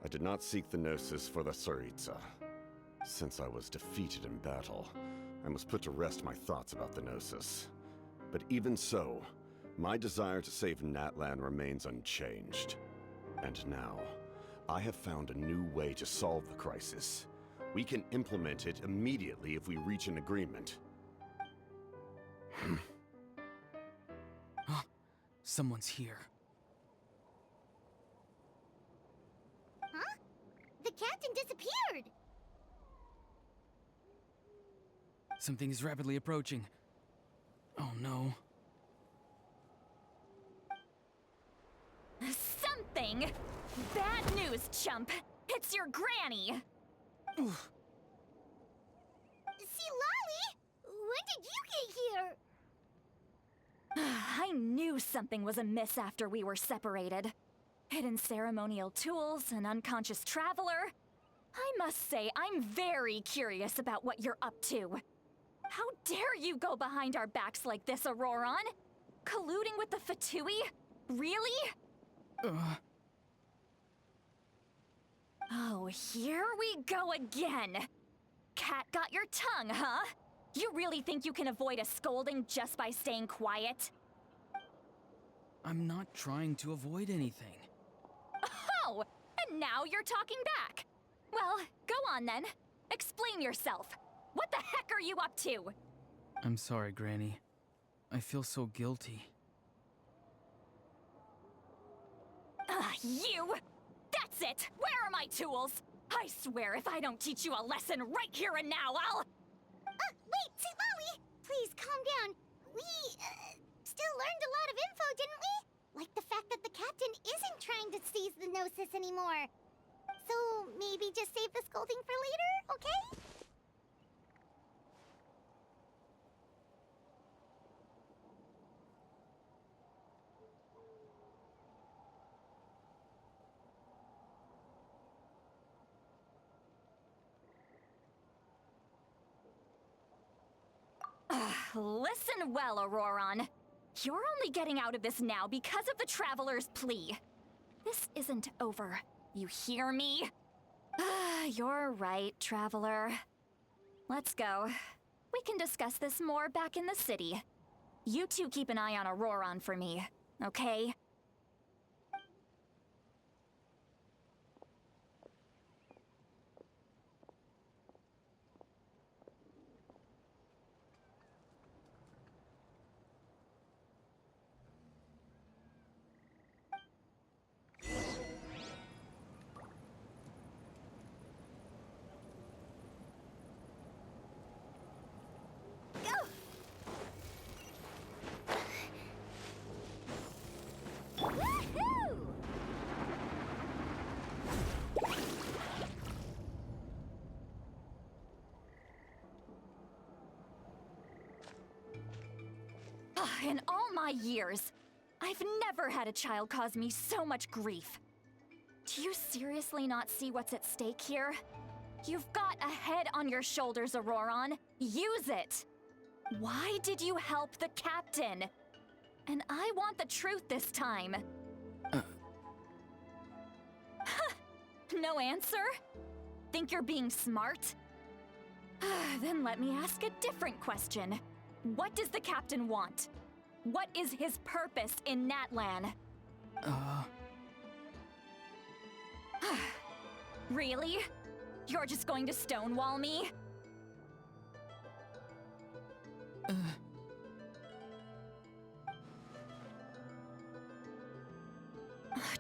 I did not seek the Gnosis for the Tsaritsa. Since I was defeated in battle, I must put to rest my thoughts about the Gnosis. But even so, my desire to save Natlan remains unchanged. And now, I have found a new way to solve the crisis. We can implement it immediately if we reach an agreement. Someone's here. Huh? The captain disappeared! Something is rapidly approaching. Oh no. Something? Bad news, chump! It's your granny! Oof. See, Lolly? When did you get here? I knew something was amiss after we were separated. Hidden ceremonial tools, an unconscious traveler. I must say, I'm very curious about what you're up to. How dare you go behind our backs like this, Auroron? Colluding with the Fatui? Really? Oh, here we go again. Cat got your tongue, huh? You really think you can avoid a scolding just by staying quiet? I'm not trying to avoid anything. Oh, and now you're talking back. Well, go on then. Explain yourself. What the heck are you up to? I'm sorry, Granny. I feel so guilty. You! That's it! Where are my tools? I swear if I don't teach you a lesson right here and now, I'll... Wait, see, Lolly! Please, calm down. We, still learned a lot of info, didn't we? Like the fact that the captain isn't trying to seize the Gnosis anymore. So, maybe just save the scolding for later, okay? Listen well, Auroron. You're only getting out of this now because of the Traveler's plea. This isn't over. You hear me? You're right, Traveler. Let's go. We can discuss this more back in the city. You two keep an eye on Auroron for me, okay? In all my years, I've never had a child cause me so much grief. Do you seriously not see what's at stake here? You've got a head on your shoulders, Auroron. Use it! Why did you help the captain? And I want the truth this time. No answer? Think you're being smart? Then let me ask a different question. What does the captain want? What is his purpose in Natlan? Really? You're just going to stonewall me?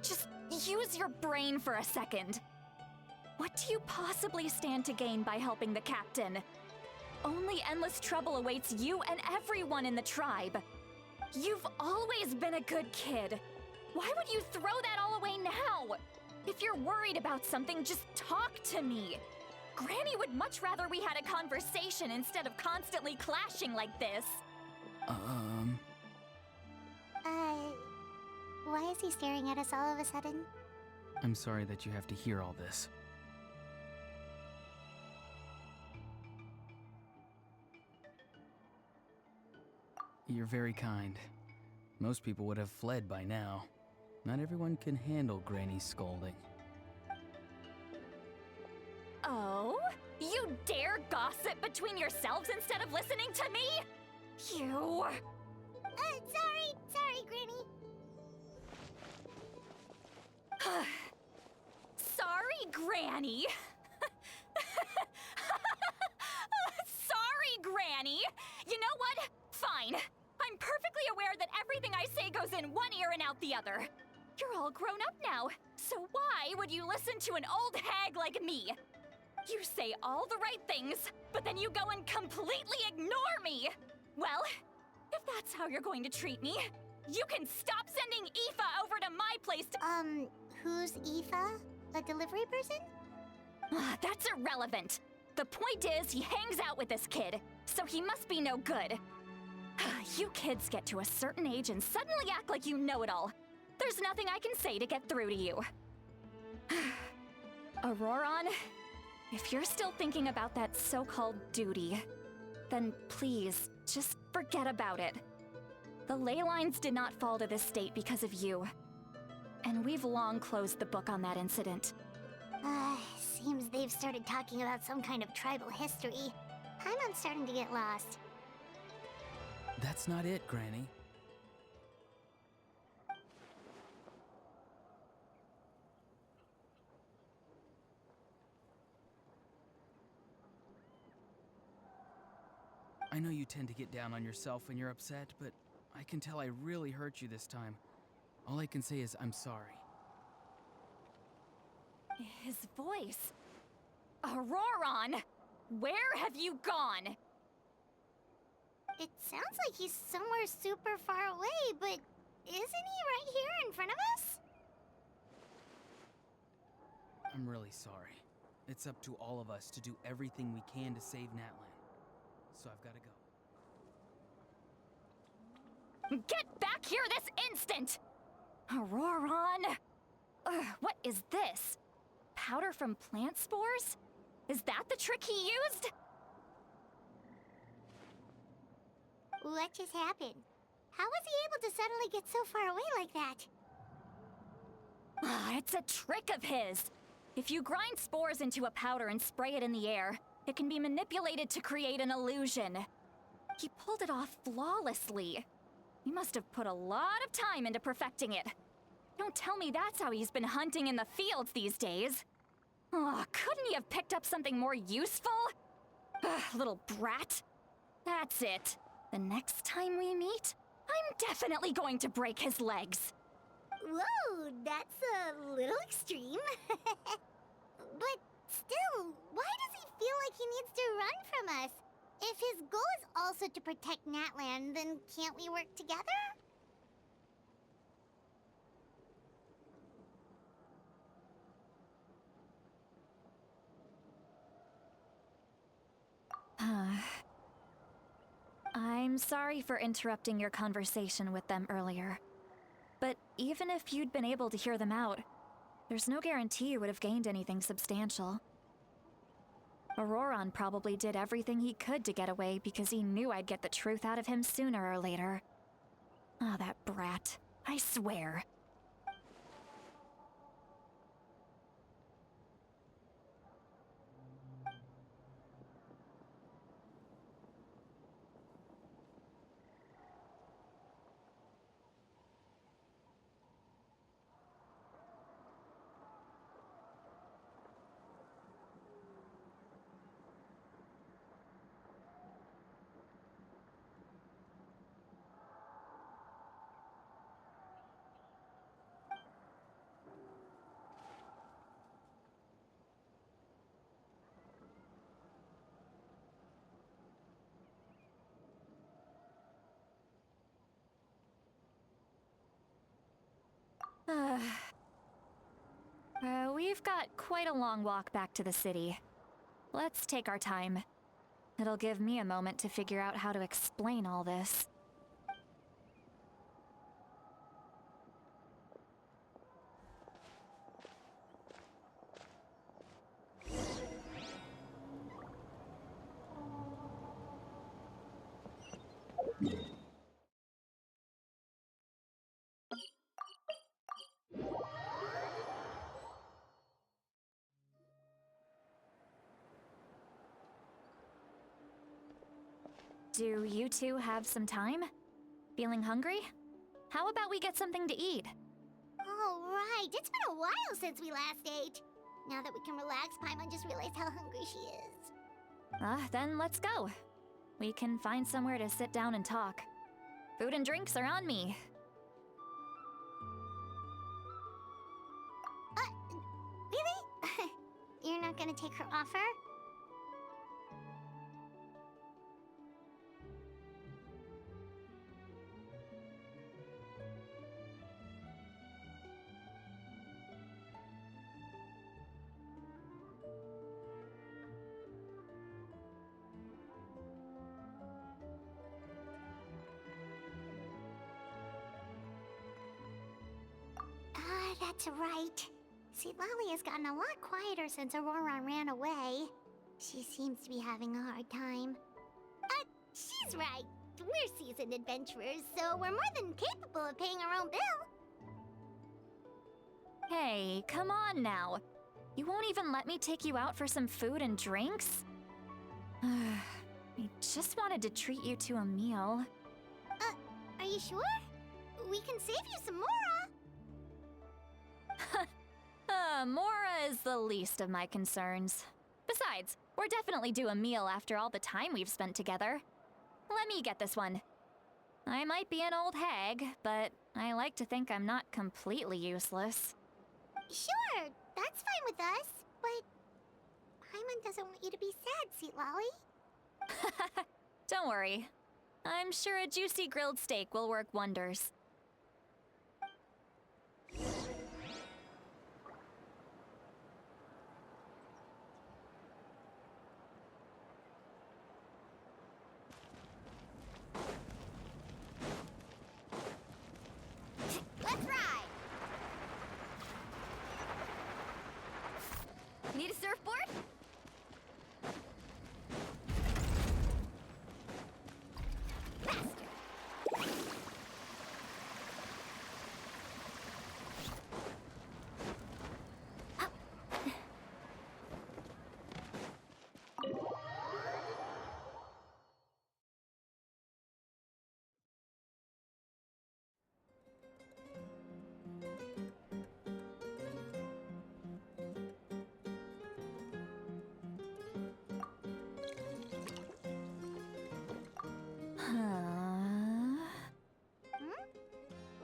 Just use your brain for a second. What do you possibly stand to gain by helping the captain? Only endless trouble awaits you and everyone in the tribe. You've always been a good kid. Why would you throw that all away now? If you're worried about something, just talk to me. Granny would much rather we had a conversation instead of constantly clashing like this. Why is he staring at us all of a sudden? I'm sorry that you have to hear all this. You're very kind. Most people would have fled by now. Not everyone can handle Granny's scolding. Oh? You dare gossip between yourselves instead of listening to me? You... Sorry, Granny. Sorry, Granny. Sorry, Granny. You know what? Fine. I'm perfectly aware that everything I say goes in one ear and out the other. You're all grown up now, so why would you listen to an old hag like me? You say all the right things, but then you go and completely ignore me. Well, if that's how you're going to treat me, you can stop sending Aoife over to my place to— Who's Aoife? A delivery person? That's irrelevant. The point is, he hangs out with this kid, so he must be no good. You kids get to a certain age and suddenly act like you know it all. There's nothing I can say to get through to you. Auroron, if you're still thinking about that so-called duty, then please, just forget about it. The ley lines did not fall to this state because of you. And we've long closed the book on that incident. Seems they've started talking about some kind of tribal history. I'm starting to get lost. That's not it, Granny. I know you tend to get down on yourself when you're upset, but I can tell I really hurt you this time. All I can say is I'm sorry. His voice. Auroron! Where have you gone? It sounds like he's somewhere super far away, but isn't he right here in front of us? I'm really sorry. It's up to all of us to do everything we can to save Natlan. So I've got to go. Get back here this instant! Auroron! What is this? Powder from plant spores? Is that the trick he used? What just happened? How was he able to suddenly get so far away like that? It's a trick of his. If you grind spores into a powder and spray it in the air, it can be manipulated to create an illusion. He pulled it off flawlessly. He must have put a lot of time into perfecting it. Don't tell me that's how he's been hunting in the fields these days. Couldn't he have picked up something more useful? Little brat. That's it. The next time we meet, I'm definitely going to break his legs. Whoa, that's a little extreme. But still, why does he feel like he needs to run from us? If his goal is also to protect Natlan, then can't we work together? I I'm sorry for interrupting your conversation with them earlier. But even if you'd been able to hear them out, there's no guarantee you would have gained anything substantial. Auroron probably did everything he could to get away because he knew I'd get the truth out of him sooner or later. Ah, that brat. I swear. We've got quite a long walk back to the city. Let's take our time. It'll give me a moment to figure out how to explain all this. Do you two have some time? Feeling hungry? How about we get something to eat? Oh, right. It's been a while since we last ate. Now that we can relax, Paimon just realized how hungry she is. Then let's go. We can find somewhere to sit down and talk. Food and drinks are on me. Really? You're not gonna take her offer? That's right. Citlali has gotten a lot quieter since Auroron ran away. She seems to be having a hard time. She's right. We're seasoned adventurers, so we're more than capable of paying our own bill. Hey, come on now. You won't even let me take you out for some food and drinks? I just wanted to treat you to a meal. Are you sure? We can save you some more. Mora is the least of my concerns. Besides, we're definitely due a meal after all the time we've spent together. Let me get this one. I might be an old hag, but I like to think I'm not completely useless. Sure, that's fine with us, but Paimon doesn't want you to be sad, Citlali. Don't worry. I'm sure a juicy grilled steak will work wonders. Let's ride! Need a surfboard?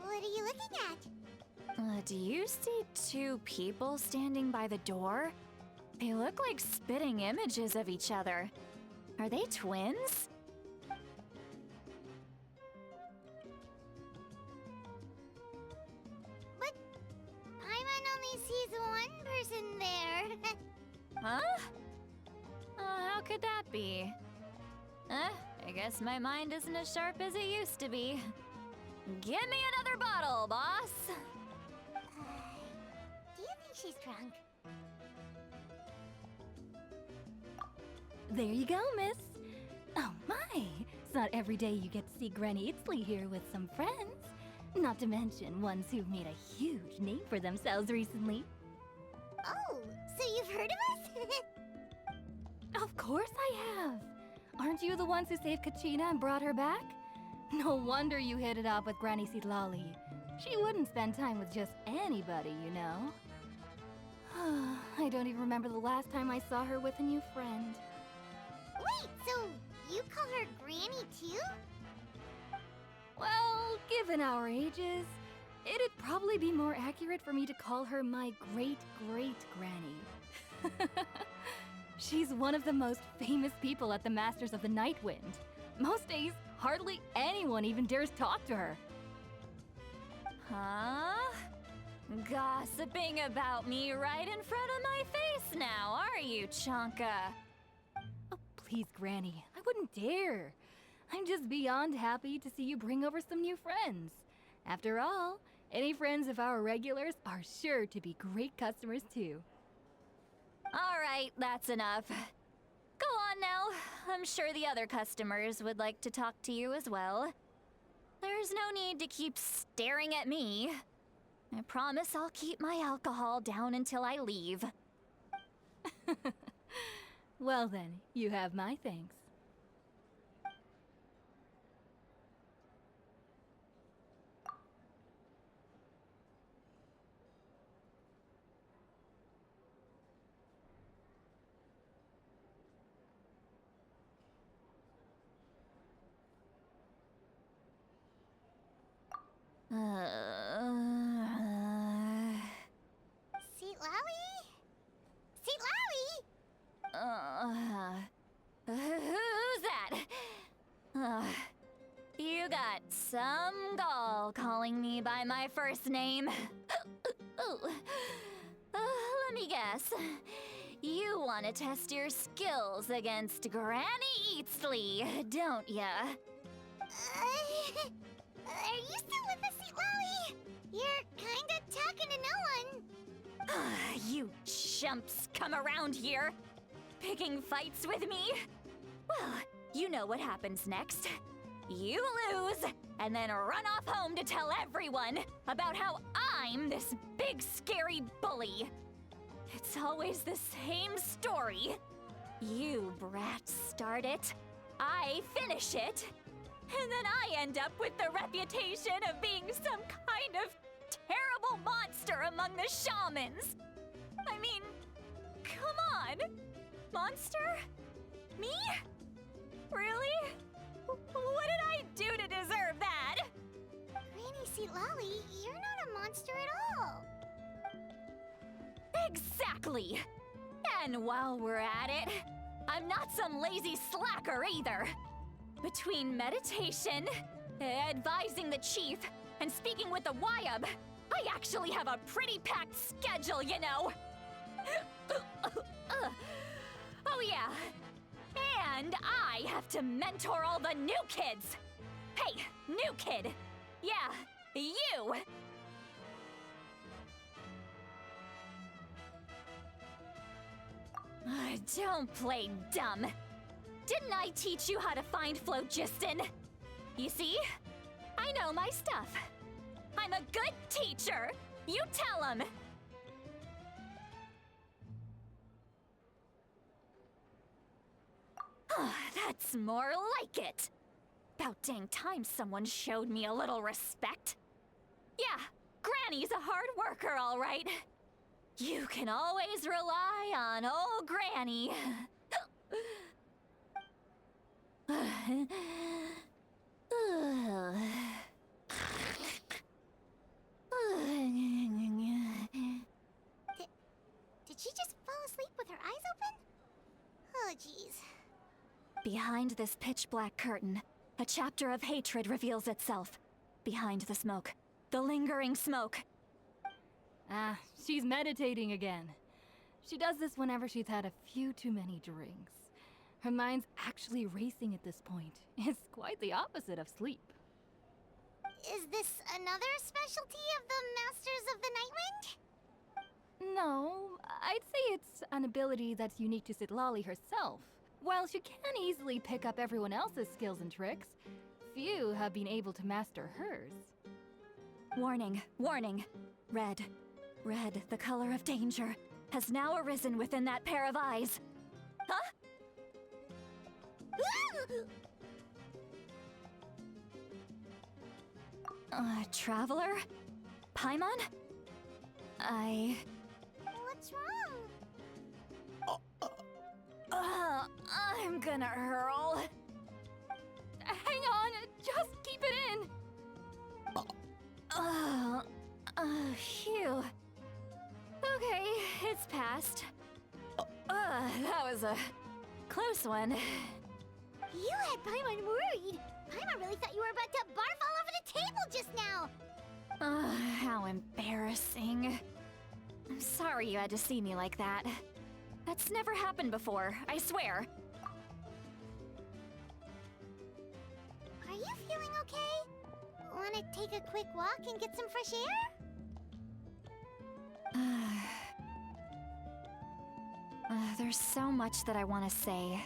What are you looking at? Do you see two people standing by the door? They look like spitting images of each other. Are they twins? But Paimon only sees one person there. Huh? How could that be? I guess my mind isn't as sharp as it used to be. Give me another bottle, boss! Do you think she's drunk? There you go, miss. Oh my, it's not every day you get to see Granny Itzley here with some friends. Not to mention ones who've made a huge name for themselves recently. Oh, so you've heard of us? Of course I have. Aren't you the ones who saved Kachina and brought her back? No wonder you hit it off with Granny Sitlali. She wouldn't spend time with just anybody, you know. I don't even remember the last time I saw her with a new friend. Wait, so you call her Granny too? Well, given our ages, it'd probably be more accurate for me to call her my great-great-granny. She's one of the most famous people at the Masters of the Nightwind. Most days, hardly anyone even dares talk to her. Huh? Gossiping about me right in front of my face now, are you, Chonka? Oh, please, Granny, I wouldn't dare. I'm just beyond happy to see you bring over some new friends. After all, any friends of our regulars are sure to be great customers too. All right, that's enough. Go on now. I'm sure the other customers would like to talk to you as well. There's no need to keep staring at me. I promise I'll keep my alcohol down until I leave. Well then, you have my thanks. Sitlali? Sitlali? Who's that? You got some gall calling me by my first name. Let me guess. You want to test your skills against Granny Eatsley, don't ya? Are you still with us, Sitlali? You're kinda talking to no one. You chumps come around here, picking fights with me? Well, you know what happens next. You lose, and then run off home to tell everyone about how I'm this big scary bully. It's always the same story. You brats start it, I finish it, and then I end up with the reputation of being some kind of terrible monster among the shamans. I mean, come on. Monster? Me? Really? What did I do to deserve that? Granny Sitlali, you're not a monster at all. Exactly. And while we're at it, I'm not some lazy slacker either. Between meditation, advising the chief, and speaking with the Wyab, I actually have a pretty packed schedule, you know. Oh yeah. And I have to mentor all the new kids. Hey, new kid. Yeah, you. Don't play dumb. Didn't I teach you how to find phlogiston? You see? I know my stuff. I'm a good teacher. You tell him. That's more like it. About dang time someone showed me a little respect. Yeah, Granny's a hard worker, all right. You can always rely on old Granny. Did she just fall asleep with her eyes open? Oh, jeez. Behind this pitch-black curtain, a chapter of hatred reveals itself. Behind the smoke. The lingering smoke. Ah, she's meditating again. She does this whenever she's had a few too many drinks. Her mind's actually racing at this point. It's quite the opposite of sleep. Is this another specialty of the Masters of the Nightwind? No, I'd say it's an ability that's unique to Citlali herself. While she can easily pick up everyone else's skills and tricks, few have been able to master hers. Warning, warning. Red, red, the color of danger, has now arisen within that pair of eyes. Huh? Traveler? Paimon? What's wrong? I'm gonna hurl. Hang on, just keep it in. Phew. Okay, it's passed. That was a close one. You had Paimon worried. Paimon really thought you were about to barf all over the table just now. How embarrassing. I'm sorry you had to see me like that. That's never happened before, I swear. Are you feeling okay? Wanna take a quick walk and get some fresh air? There's so much that I want to say,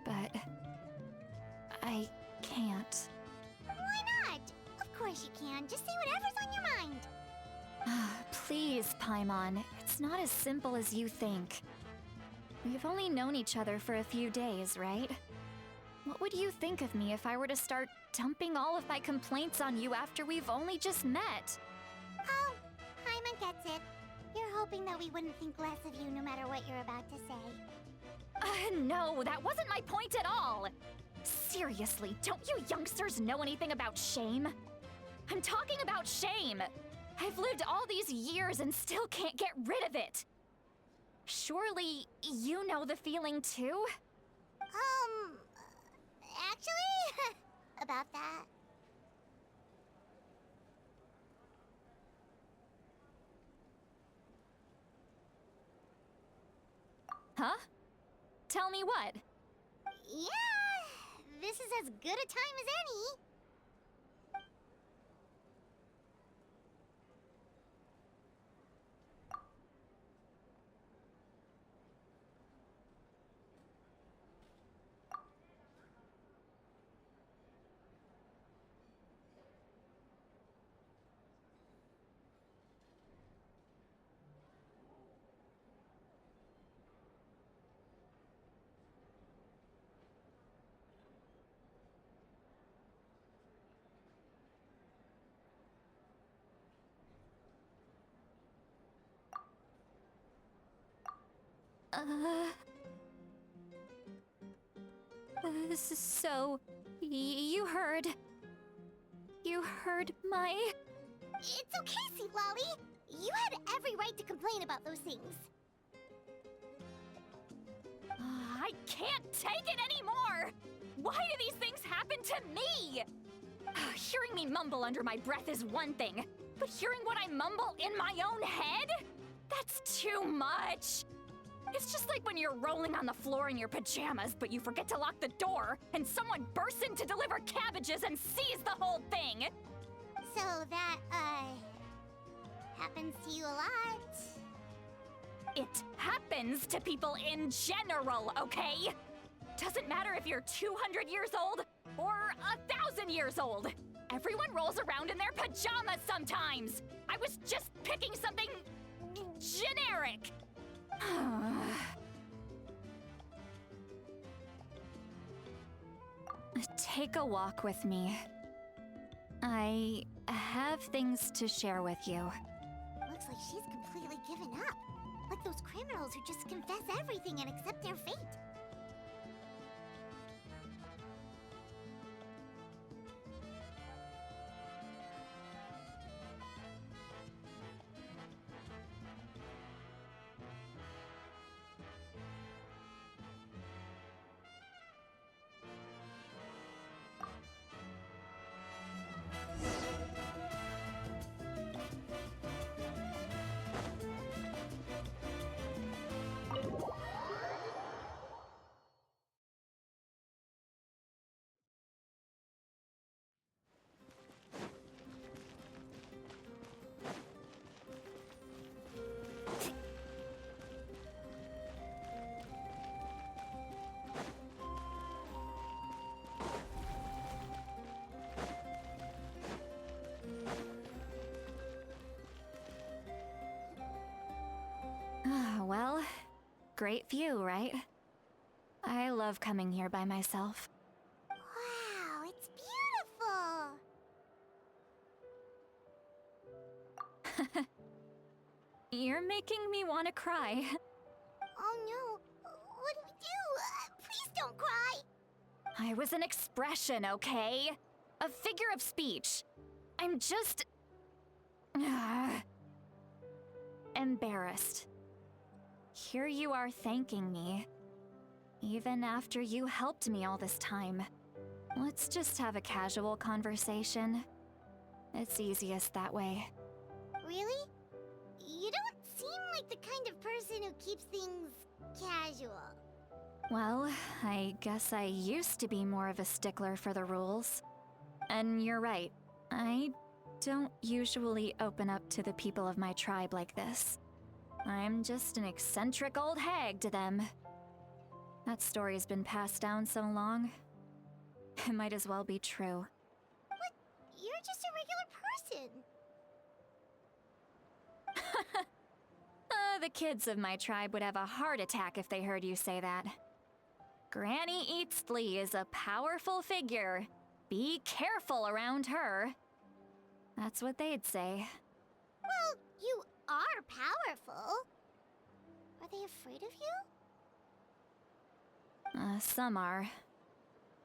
but I can't. Why not? Of course you can. Just say whatever's on your mind. Please, Paimon. It's not as simple as you think. We've only known each other for a few days, right? What would you think of me if I were to start dumping all of my complaints on you after we've only just met? Oh, Paimon gets it. You're hoping that we wouldn't think less of you no matter what you're about to say. No, that wasn't my point at all! Seriously, don't you youngsters know anything about shame? I'm talking about shame! I've lived all these years and still can't get rid of it! Surely, you know the feeling too? Actually, about that. Huh? Tell me what? Yeah, this is as good a time as any. So, you heard my... It's okay, Citlali. You had every right to complain about those things. I can't take it anymore! Why do these things happen to me? Hearing me mumble under my breath is one thing, but hearing what I mumble in my own head? That's too much! It's just like when you're rolling on the floor in your pajamas, but you forget to lock the door, and someone bursts in to deliver cabbages and sees the whole thing! So that, happens to you a lot. It happens to people in general, okay? Doesn't matter if you're 200 years old or 1,000 years old. Everyone rolls around in their pajamas sometimes. I was just picking something generic. Take a walk with me. I have things to share with you. Looks like she's completely given up. Like those criminals who just confess everything and accept their fate. great view, right? I love coming here by myself. Wow, it's beautiful! You're making me want to cry. Oh no, what do we do? Please don't cry! I was an expression, okay? A figure of speech. I'm just... embarrassed. Here you are thanking me. Even after you helped me all this time. Let's just have a casual conversation. It's easiest that way. Really? You don't seem like the kind of person who keeps things casual. Well, I guess I used to be more of a stickler for the rules. And you're right, I don't usually open up to the people of my tribe like this. I'm just an eccentric old hag to them. That story's been passed down so long, it might as well be true. What? You're just a regular person. The kids of my tribe would have a heart attack if they heard you say that. Granny Eastley is a powerful figure. Be careful around her. That's what they'd say. Well, you are powerful. Are they afraid of you? Some are.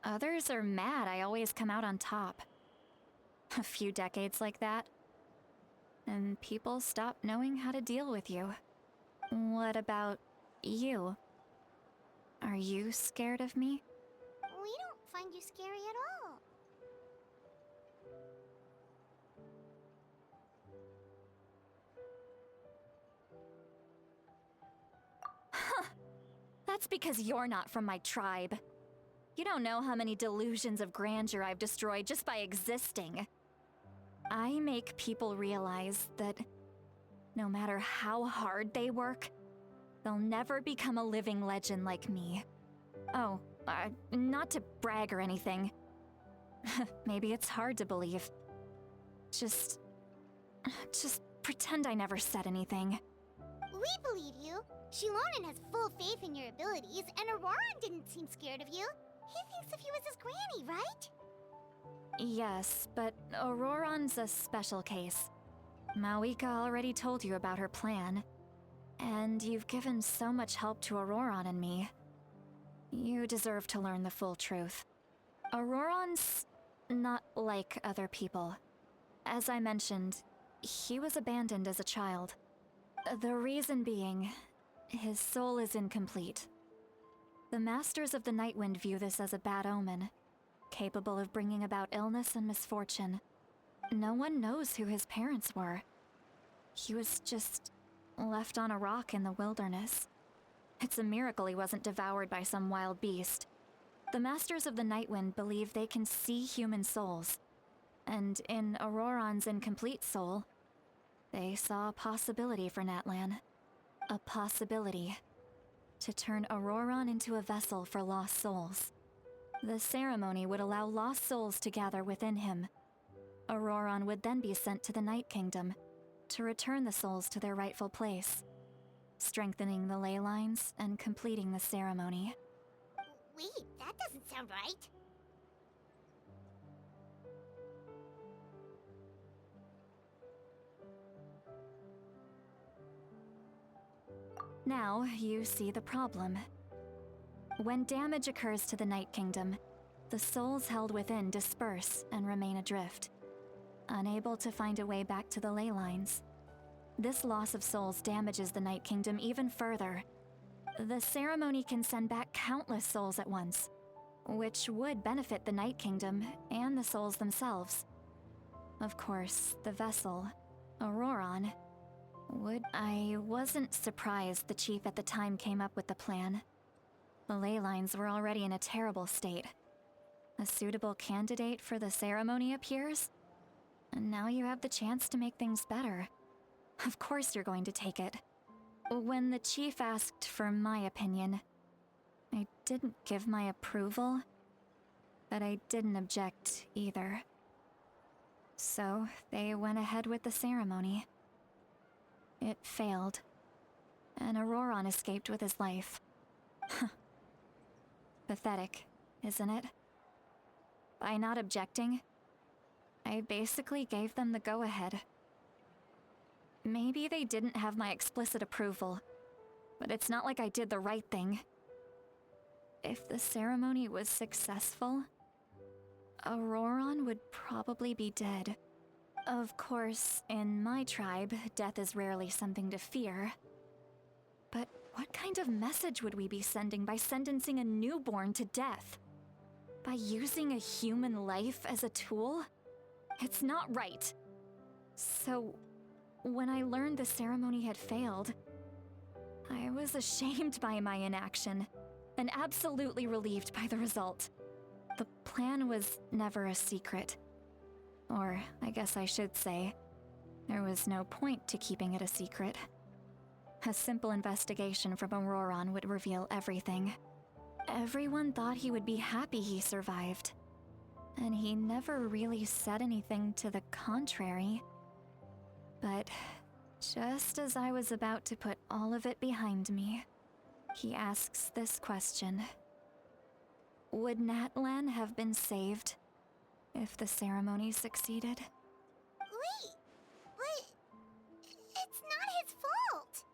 Others are mad I always come out on top. A few decades like that, and people stop knowing how to deal with you. What about you? Are you scared of me? We don't find you scary at all. That's because you're not from my tribe. You don't know how many delusions of grandeur I've destroyed just by existing. I make people realize that no matter how hard they work, they'll never become a living legend like me. Oh, not to brag or anything. Maybe it's hard to believe. Just pretend I never said anything. We believe you. Shilonen has full faith in your abilities, and Auroran didn't seem scared of you. He thinks of you as his granny, right? Yes, but Auroran's a special case. Mawika already told you about her plan. And you've given so much help to Auroran and me. You deserve to learn the full truth. Auroran's not like other people. As I mentioned, he was abandoned as a child. The reason being, his soul is incomplete. The Masters of the Nightwind view this as a bad omen, capable of bringing about illness and misfortune. No one knows who his parents were. He was just left on a rock in the wilderness. It's a miracle he wasn't devoured by some wild beast. The Masters of the Nightwind believe they can see human souls, and in Auroran's incomplete soul, they saw a possibility for Natlan. A possibility to turn Auroran into a vessel for lost souls. The ceremony would allow lost souls to gather within him. Auroran would then be sent to the Night Kingdom to return the souls to their rightful place, strengthening the ley lines and completing the ceremony. Wait, that doesn't sound right. Now you see the problem. When damage occurs to the Night Kingdom, the souls held within disperse and remain adrift, unable to find a way back to the ley lines. This loss of souls damages the Night Kingdom even further. The ceremony can send back countless souls at once, which would benefit the Night Kingdom and the souls themselves. Of course, the vessel, Auroran, I wasn't surprised the chief at the time came up with the plan. The ley lines were already in a terrible state. A suitable candidate for the ceremony appears, and now you have the chance to make things better. Of course you're going to take it. When the chief asked for my opinion, I didn't give my approval, but I didn't object either. So they went ahead with the ceremony. It failed. and Auroron escaped with his life. Pathetic, isn't it? By not objecting, I basically gave them the go-ahead. Maybe they didn't have my explicit approval, but it's not like I did the right thing. If the ceremony was successful, Auroron would probably be dead. Of course, in my tribe, death is rarely something to fear. But what kind of message would we be sending by sentencing a newborn to death? By using a human life as a tool? It's not right. So, when I learned the ceremony had failed, I was ashamed by my inaction, and absolutely relieved by the result. The plan was never a secret. Or, I guess I should say, there was no point to keeping it a secret. A simple investigation from Auroron would reveal everything. Everyone thought he would be happy he survived. And he never really said anything to the contrary. But just as I was about to put all of it behind me, he asks this question. Would Natlan have been saved if the ceremony succeeded? Wait, but it's not his fault.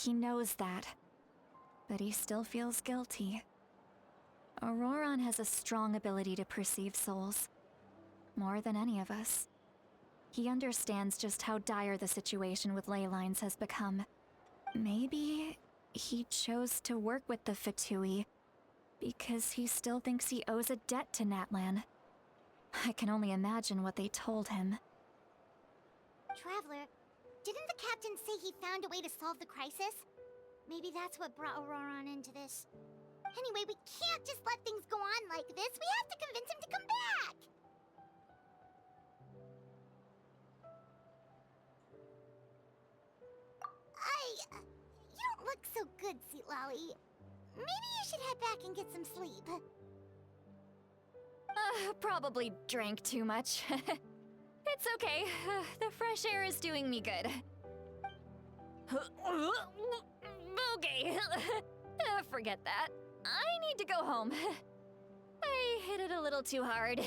He knows that, but he still feels guilty. Auroron has a strong ability to perceive souls, more than any of us. He understands just how dire the situation with ley lines has become. Maybe he chose to work with the Fatui because he still thinks he owes a debt to Natlan. I can only imagine what they told him. Traveler, didn't the captain say he found a way to solve the crisis? Maybe that's what brought Auroron into this. Anyway, we can't just let things go on like this. We have to convince him to come back! You don't look so good, Seatlolly. Maybe you should head back and get some sleep. Probably drank too much. It's okay. The fresh air is doing me good. Okay. Forget that. I need to go home. I hit it a little too hard.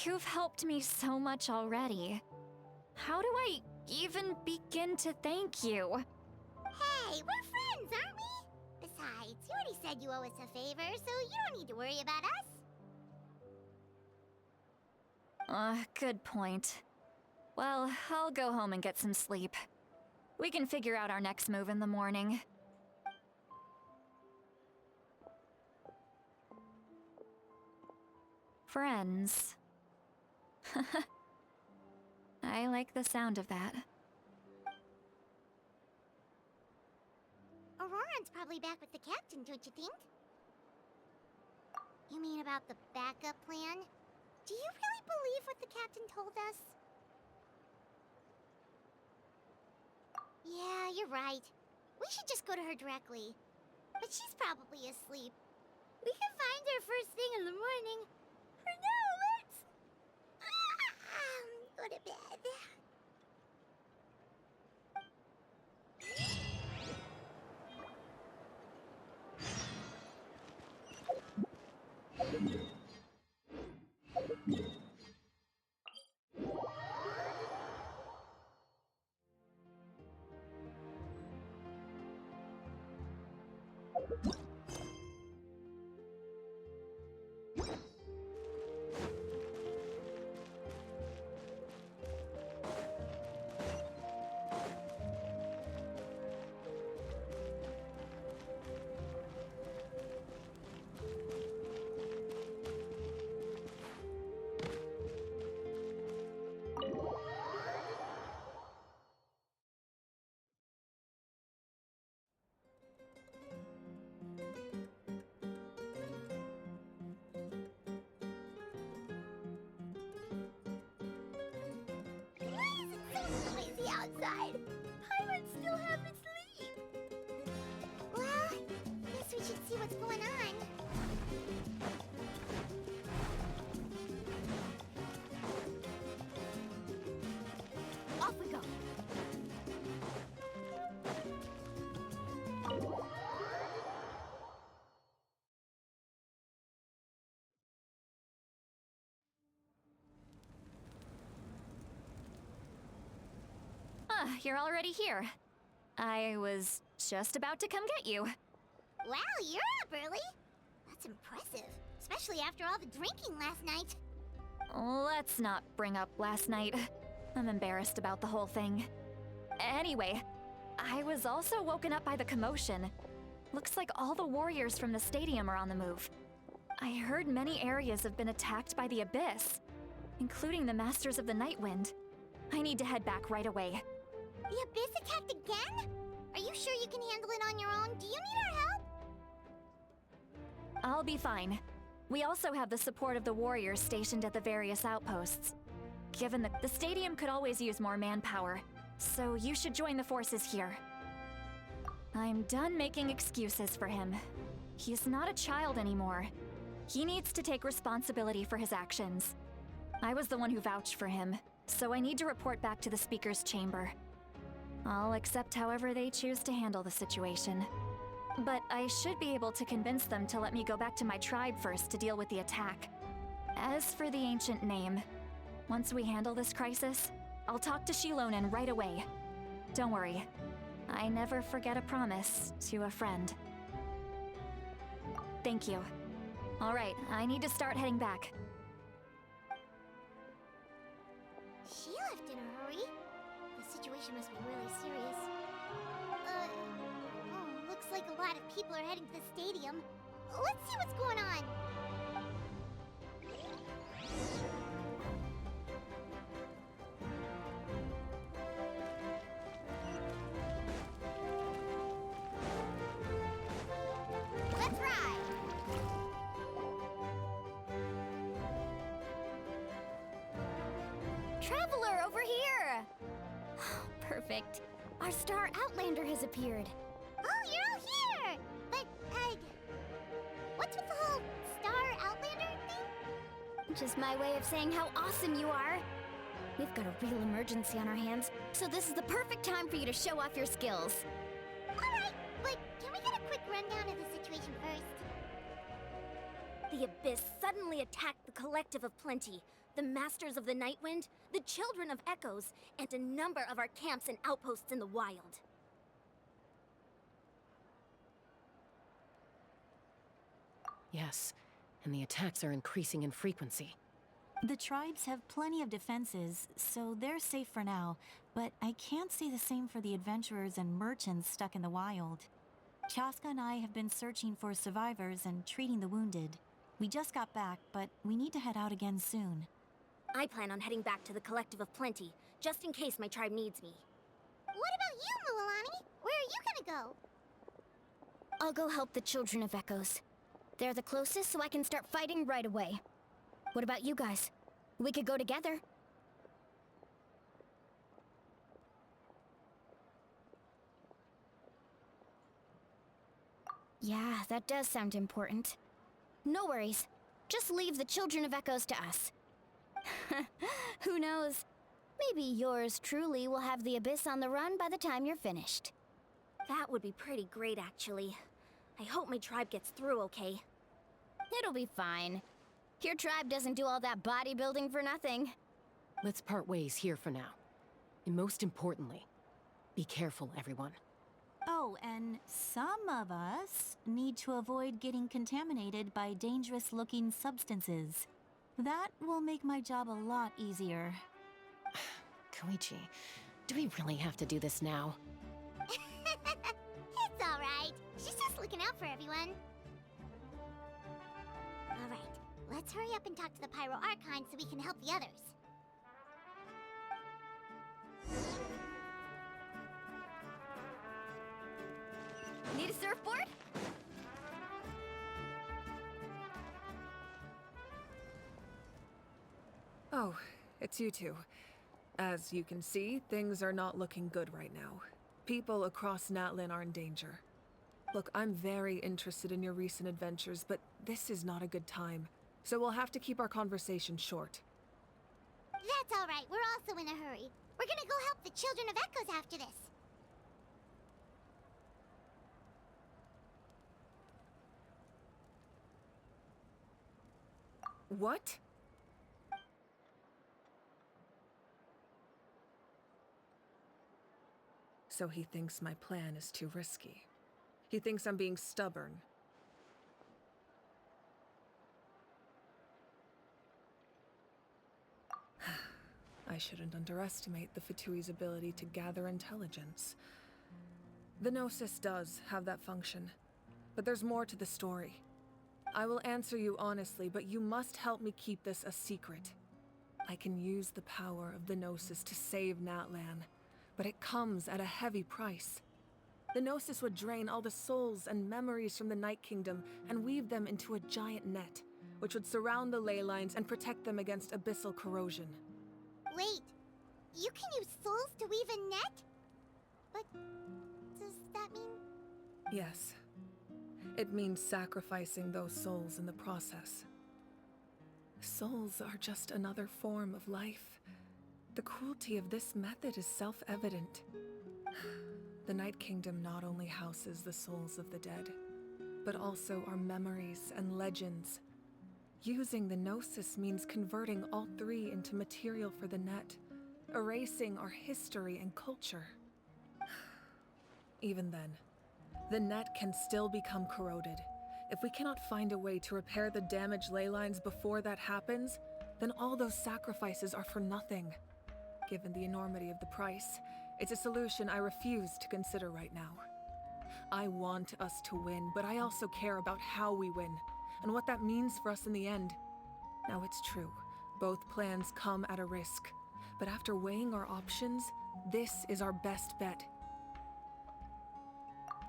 You've helped me so much already. How do I even begin to thank you? Hey, we're friends, aren't we? Besides, you already said you owe us a favor, so you don't need to worry about us. Good point. Well, I'll go home and get some sleep. We can figure out our next move in the morning. Friends. I like the sound of that. Auroron's probably back with the captain, don't you think? You mean about the backup plan? Do you really believe what the captain told us? Yeah, you're right. We should just go to her directly. But she's probably asleep. We can find her first thing in the morning. For now, let's... go to bed. Outside. Pirates still haven't sleep. Well, guess we should see what's going on. you're already here. I was just about to come get you. Wow, you're up early. That's impressive, especially after all the drinking last night. Let's not bring up last night. I'm embarrassed about the whole thing. Anyway, I was also woken up by the commotion. Looks like all the warriors from the stadium are on the move. I heard many areas have been attacked by the Abyss, including the Masters of the Nightwind. I need to head back right away. The Abyss attacked again? Are you sure you can handle it on your own? Do you need our help? I'll be fine. We also have the support of the warriors stationed at the various outposts. Given that the stadium could always use more manpower, so you should join the forces here. I'm done making excuses for him. He's not a child anymore. He needs to take responsibility for his actions. I was the one who vouched for him, so I need to report back to the Speaker's chamber. I'll accept however they choose to handle the situation. But I should be able to convince them to let me go back to my tribe first to deal with the attack. As for the ancient name, once we handle this crisis, I'll talk to Shilonen right away. Don't worry, I never forget a promise to a friend. Thank you. All right, I need to start heading back. She left in a hurry. The situation must be really serious. Looks like a lot of people are heading to the stadium. Let's see what's going on. Let's ride! Traveler, over here! Perfect. Our star Outlander has appeared. Oh, you're all here! But, what's with the whole Star Outlander thing? Just my way of saying how awesome you are. We've got a real emergency on our hands, so this is the perfect time for you to show off your skills. Alright, but can we get a quick rundown of the situation first? The Abyss suddenly attacked the Collective of Plenty, the Masters of the Nightwind, the Children of Echoes, and a number of our camps and outposts in the wild. Yes, and the attacks are increasing in frequency. The tribes have plenty of defenses, so they're safe for now, but I can't say the same for the adventurers and merchants stuck in the wild. Chaska and I have been searching for survivors and treating the wounded. We just got back, but we need to head out again soon. I plan on heading back to the Collective of Plenty, just in case my tribe needs me. What about you, Mualani? Where are you gonna go? I'll go help the Children of Echoes. They're the closest, so I can start fighting right away. What about you guys? We could go together. Yeah, that does sound important. No worries. Just leave the Children of Echoes to us. Who knows? Maybe yours truly will have the Abyss on the run by the time you're finished. That would be pretty great, actually. I hope my tribe gets through okay. It'll be fine. Your tribe doesn't do all that bodybuilding for nothing. Let's part ways here for now. And most importantly, be careful, everyone. Oh, and some of us need to avoid getting contaminated by dangerous-looking substances. That will make my job a lot easier. Koichi, do we really have to do this now? It's alright. She's just looking out for everyone. Alright, let's hurry up and talk to the Pyro Archon so we can help the others. Need a surfboard? Oh, it's you two. As you can see, things are not looking good right now. People across Natlan are in danger. Look, I'm very interested in your recent adventures, but this is not a good time. So we'll have to keep our conversation short. That's alright, we're also in a hurry. We're gonna go help the Children of Echoes after this. What? So he thinks my plan is too risky. He thinks I'm being stubborn. I shouldn't underestimate the Fatui's ability to gather intelligence. The Gnosis does have that function, but there's more to the story. I will answer you honestly, but you must help me keep this a secret. I can use the power of the Gnosis to save Natlan, but it comes at a heavy price. The Gnosis would drain all the souls and memories from the Night Kingdom and weave them into a giant net, which would surround the ley lines and protect them against abyssal corrosion. Wait, you can use souls to weave a net? But does that mean... Yes. It means sacrificing those souls in the process. Souls are just another form of life. The cruelty of this method is self-evident. The Night Kingdom not only houses the souls of the dead, but also our memories and legends. Using the Gnosis means converting all three into material for the net, erasing our history and culture. Even then, the net can still become corroded. If we cannot find a way to repair the damaged ley lines before that happens, then all those sacrifices are for nothing. Given the enormity of the price, it's a solution I refuse to consider right now. I want us to win, but I also care about how we win, and what that means for us in the end. Now it's true, both plans come at a risk, but after weighing our options, this is our best bet.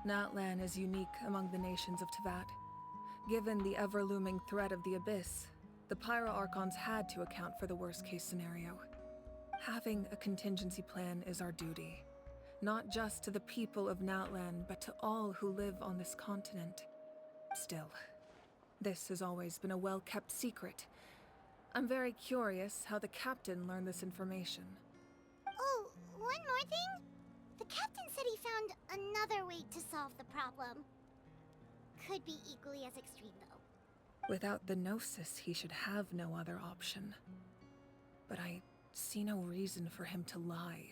Natlan is unique among the nations of Teyvat. Given the ever-looming threat of the Abyss, the Pyro Archons had to account for the worst-case scenario. Having a contingency plan is our duty, not just to the people of Natlan, but to all who live on this continent. Still, this has always been a well-kept secret. I'm very curious how the captain learned this information. Oh, one more thing? The captain said he found another way to solve the problem. Could be equally as extreme, though. Without the Gnosis, he should have no other option. But I see no reason for him to lie.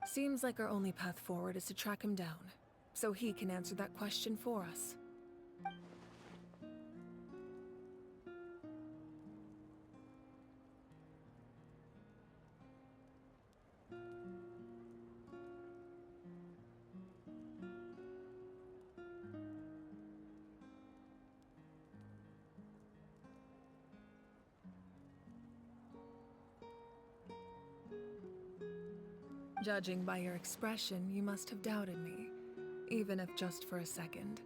Seems like our only path forward is to track him down, so he can answer that question for us. Judging by your expression, you must have doubted me, even if just for a second.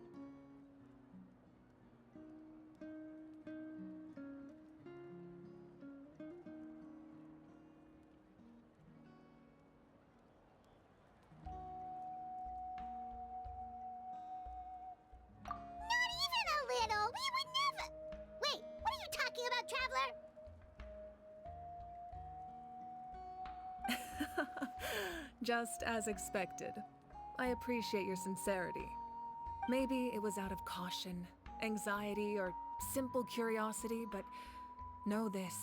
Not even a little! We would never... Wait, what are you talking about, Traveler? Just as expected. I appreciate your sincerity. Maybe it was out of caution, anxiety, or simple curiosity, but know this.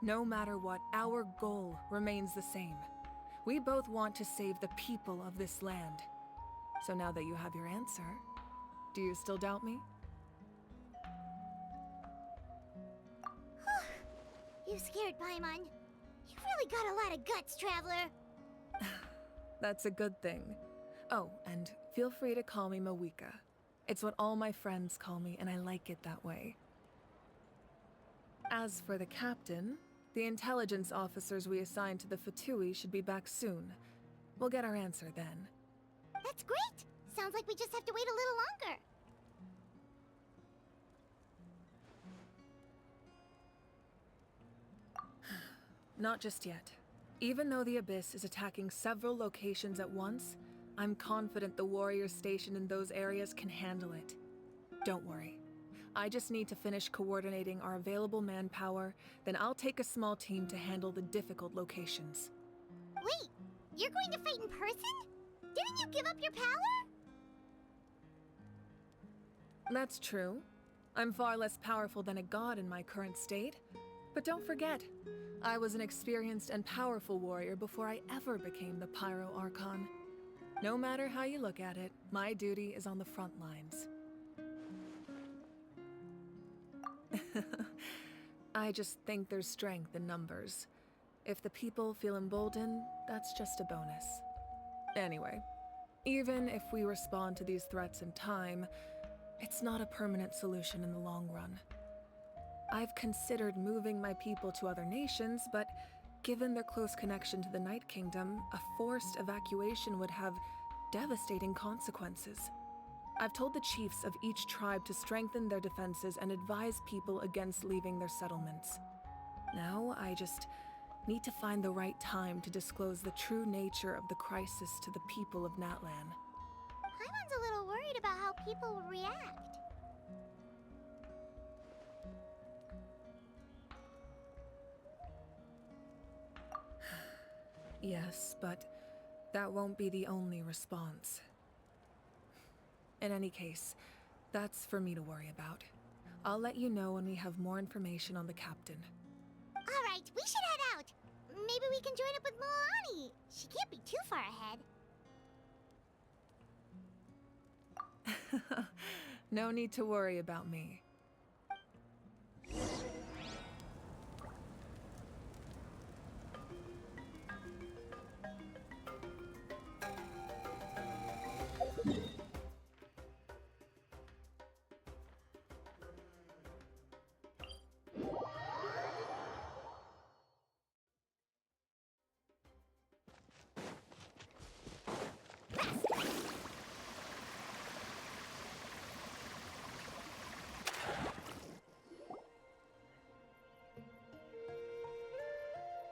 No matter what, our goal remains the same. We both want to save the people of this land. So now that you have your answer, do you still doubt me? You scared Paimon. You really got a lot of guts, Traveler. That's a good thing. Oh, and feel free to call me Mawika. It's what all my friends call me, and I like it that way. As for the captain, the intelligence officers we assigned to the Fatui should be back soon. We'll get our answer then. That's great! Sounds like we just have to wait a little longer. Not just yet. Even though the Abyss is attacking several locations at once, I'm confident the warriors stationed in those areas can handle it. Don't worry. I just need to finish coordinating our available manpower, then I'll take a small team to handle the difficult locations. Wait, you're going to fight in person? Didn't you give up your power? That's true. I'm far less powerful than a god in my current state. But don't forget, I was an experienced and powerful warrior before I ever became the Pyro Archon. No matter how you look at it, my duty is on the front lines. I just think there's strength in numbers. If the people feel emboldened, that's just a bonus. Anyway, even if we respond to these threats in time, it's not a permanent solution in the long run. I've considered moving my people to other nations, but given their close connection to the Night Kingdom, a forced evacuation would have devastating consequences. I've told the chiefs of each tribe to strengthen their defenses and advise people against leaving their settlements. Now, I just need to find the right time to disclose the true nature of the crisis to the people of Natlan. Paimon's a little worried about how people will react. Yes, but that won't be the only response. In any case, that's for me to worry about. I'll let you know when we have more information on the captain. Alright, we should head out. Maybe we can join up with Milani. She can't be too far ahead. No need to worry about me.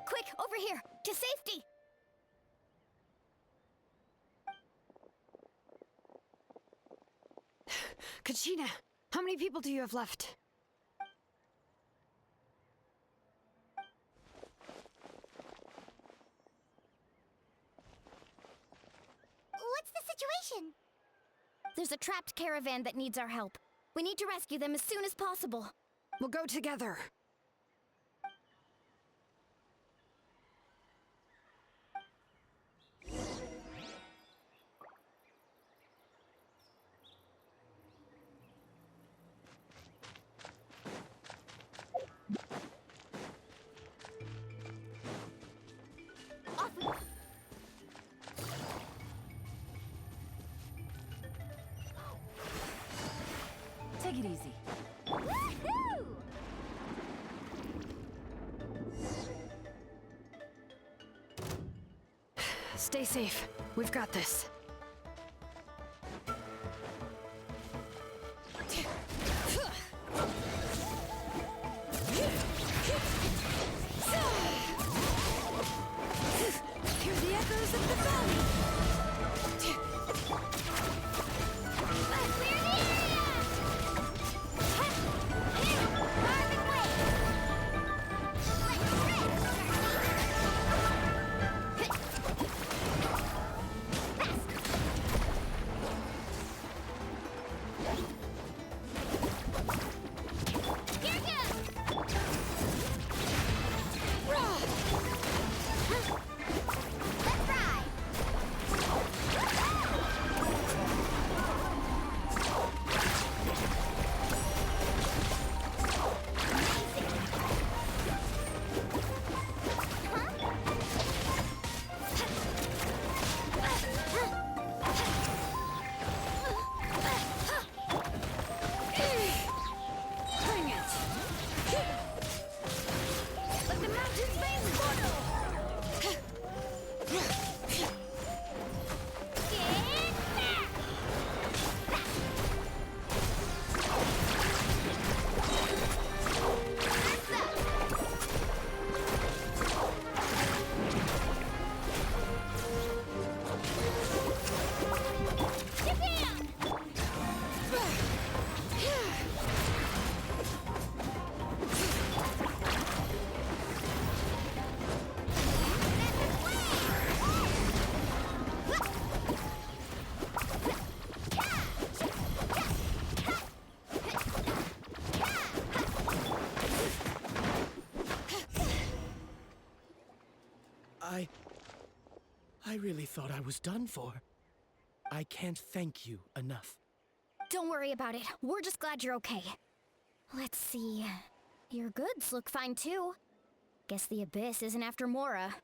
Quick, over here! To safety! Kachina, how many people do you have left? What's the situation? There's a trapped caravan that needs our help. We need to rescue them as soon as possible. We'll go together. Take it easy. Woohoo! Stay safe. We've got this. Hear the echoes of the valley. I really thought I was done for. I can't thank you enough. Don't worry about it. We're just glad you're okay. Let's see. Your goods look fine too. Guess the Abyss isn't after Mora.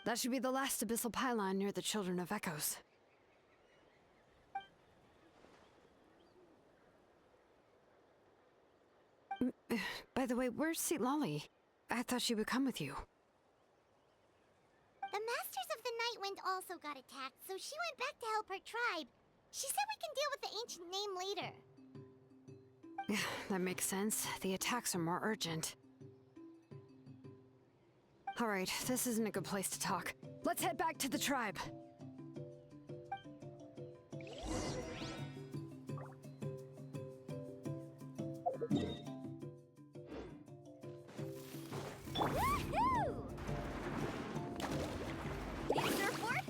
That should be the last abyssal pylon near the Children of Echoes. By the way, where's Citlali? I thought she would come with you. The Masters of the Nightwind also got attacked, so she went back to help her tribe. She said we can deal with the ancient name later. That makes sense. The attacks are more urgent. Alright, this isn't a good place to talk. Let's head back to the tribe. Woohoo! Need a surfboard?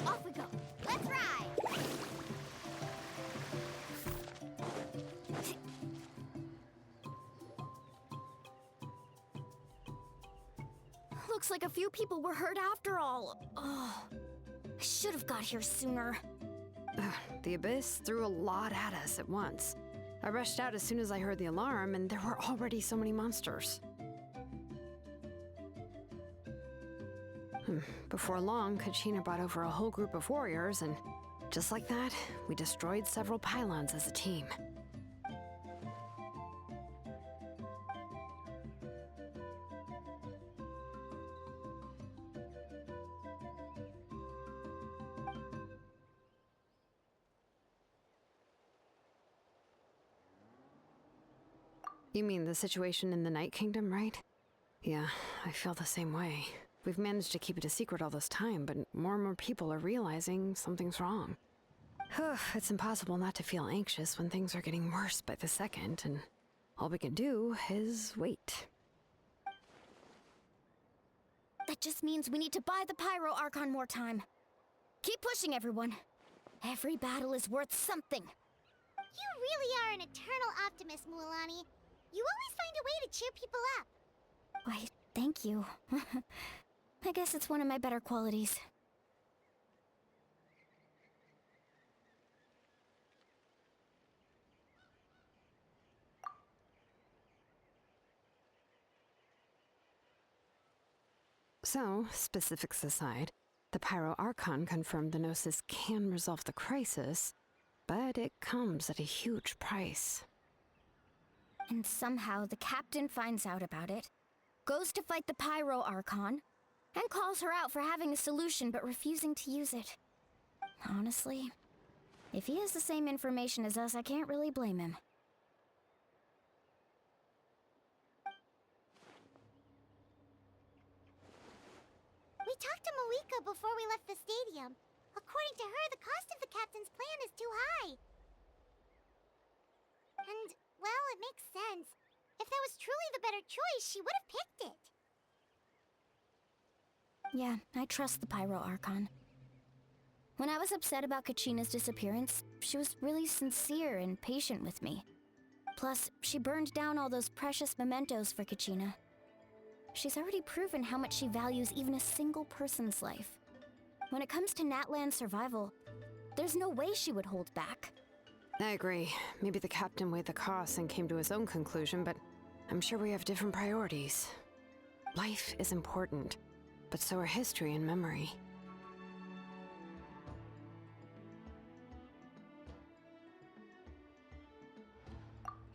Off we go. Let's ride! Looks like a few people were hurt after all. Oh, I should have got here sooner. The Abyss threw a lot at us at once. I rushed out as soon as I heard the alarm, and there were already so many monsters. Before long, Kachina brought over a whole group of warriors, and just like that, we destroyed several pylons as a team. You mean the situation in the Night Kingdom, right? Yeah, I feel the same way. We've managed to keep it a secret all this time, but more and more people are realizing something's wrong. It's impossible not to feel anxious when things are getting worse by the second, and all we can do is wait. That just means we need to buy the Pyro Archon more time. Keep pushing, everyone. Every battle is worth something. You really are an eternal optimist, Mualani. You always find a way to cheer people up. Why, thank you. I guess it's one of my better qualities. So, specifics aside, the Pyro Archon confirmed the Gnosis can resolve the crisis, but it comes at a huge price. And somehow the captain finds out about it, goes to fight the Pyro Archon, and calls her out for having a solution but refusing to use it. Honestly, if he has the same information as us, I can't really blame him. We talked to Moika before we left the stadium. According to her, the cost of the captain's plan is too high. And, well, it makes sense. If that was truly the better choice, she would have picked it. Yeah, I trust the Pyro Archon. When I was upset about Kachina's disappearance, she was really sincere and patient with me. Plus, she burned down all those precious mementos for Kachina. She's already proven how much she values even a single person's life. When it comes to Natlan's survival, there's no way she would hold back. I agree. Maybe the captain weighed the costs and came to his own conclusion, but I'm sure we have different priorities. Life is important, but so are history and memory.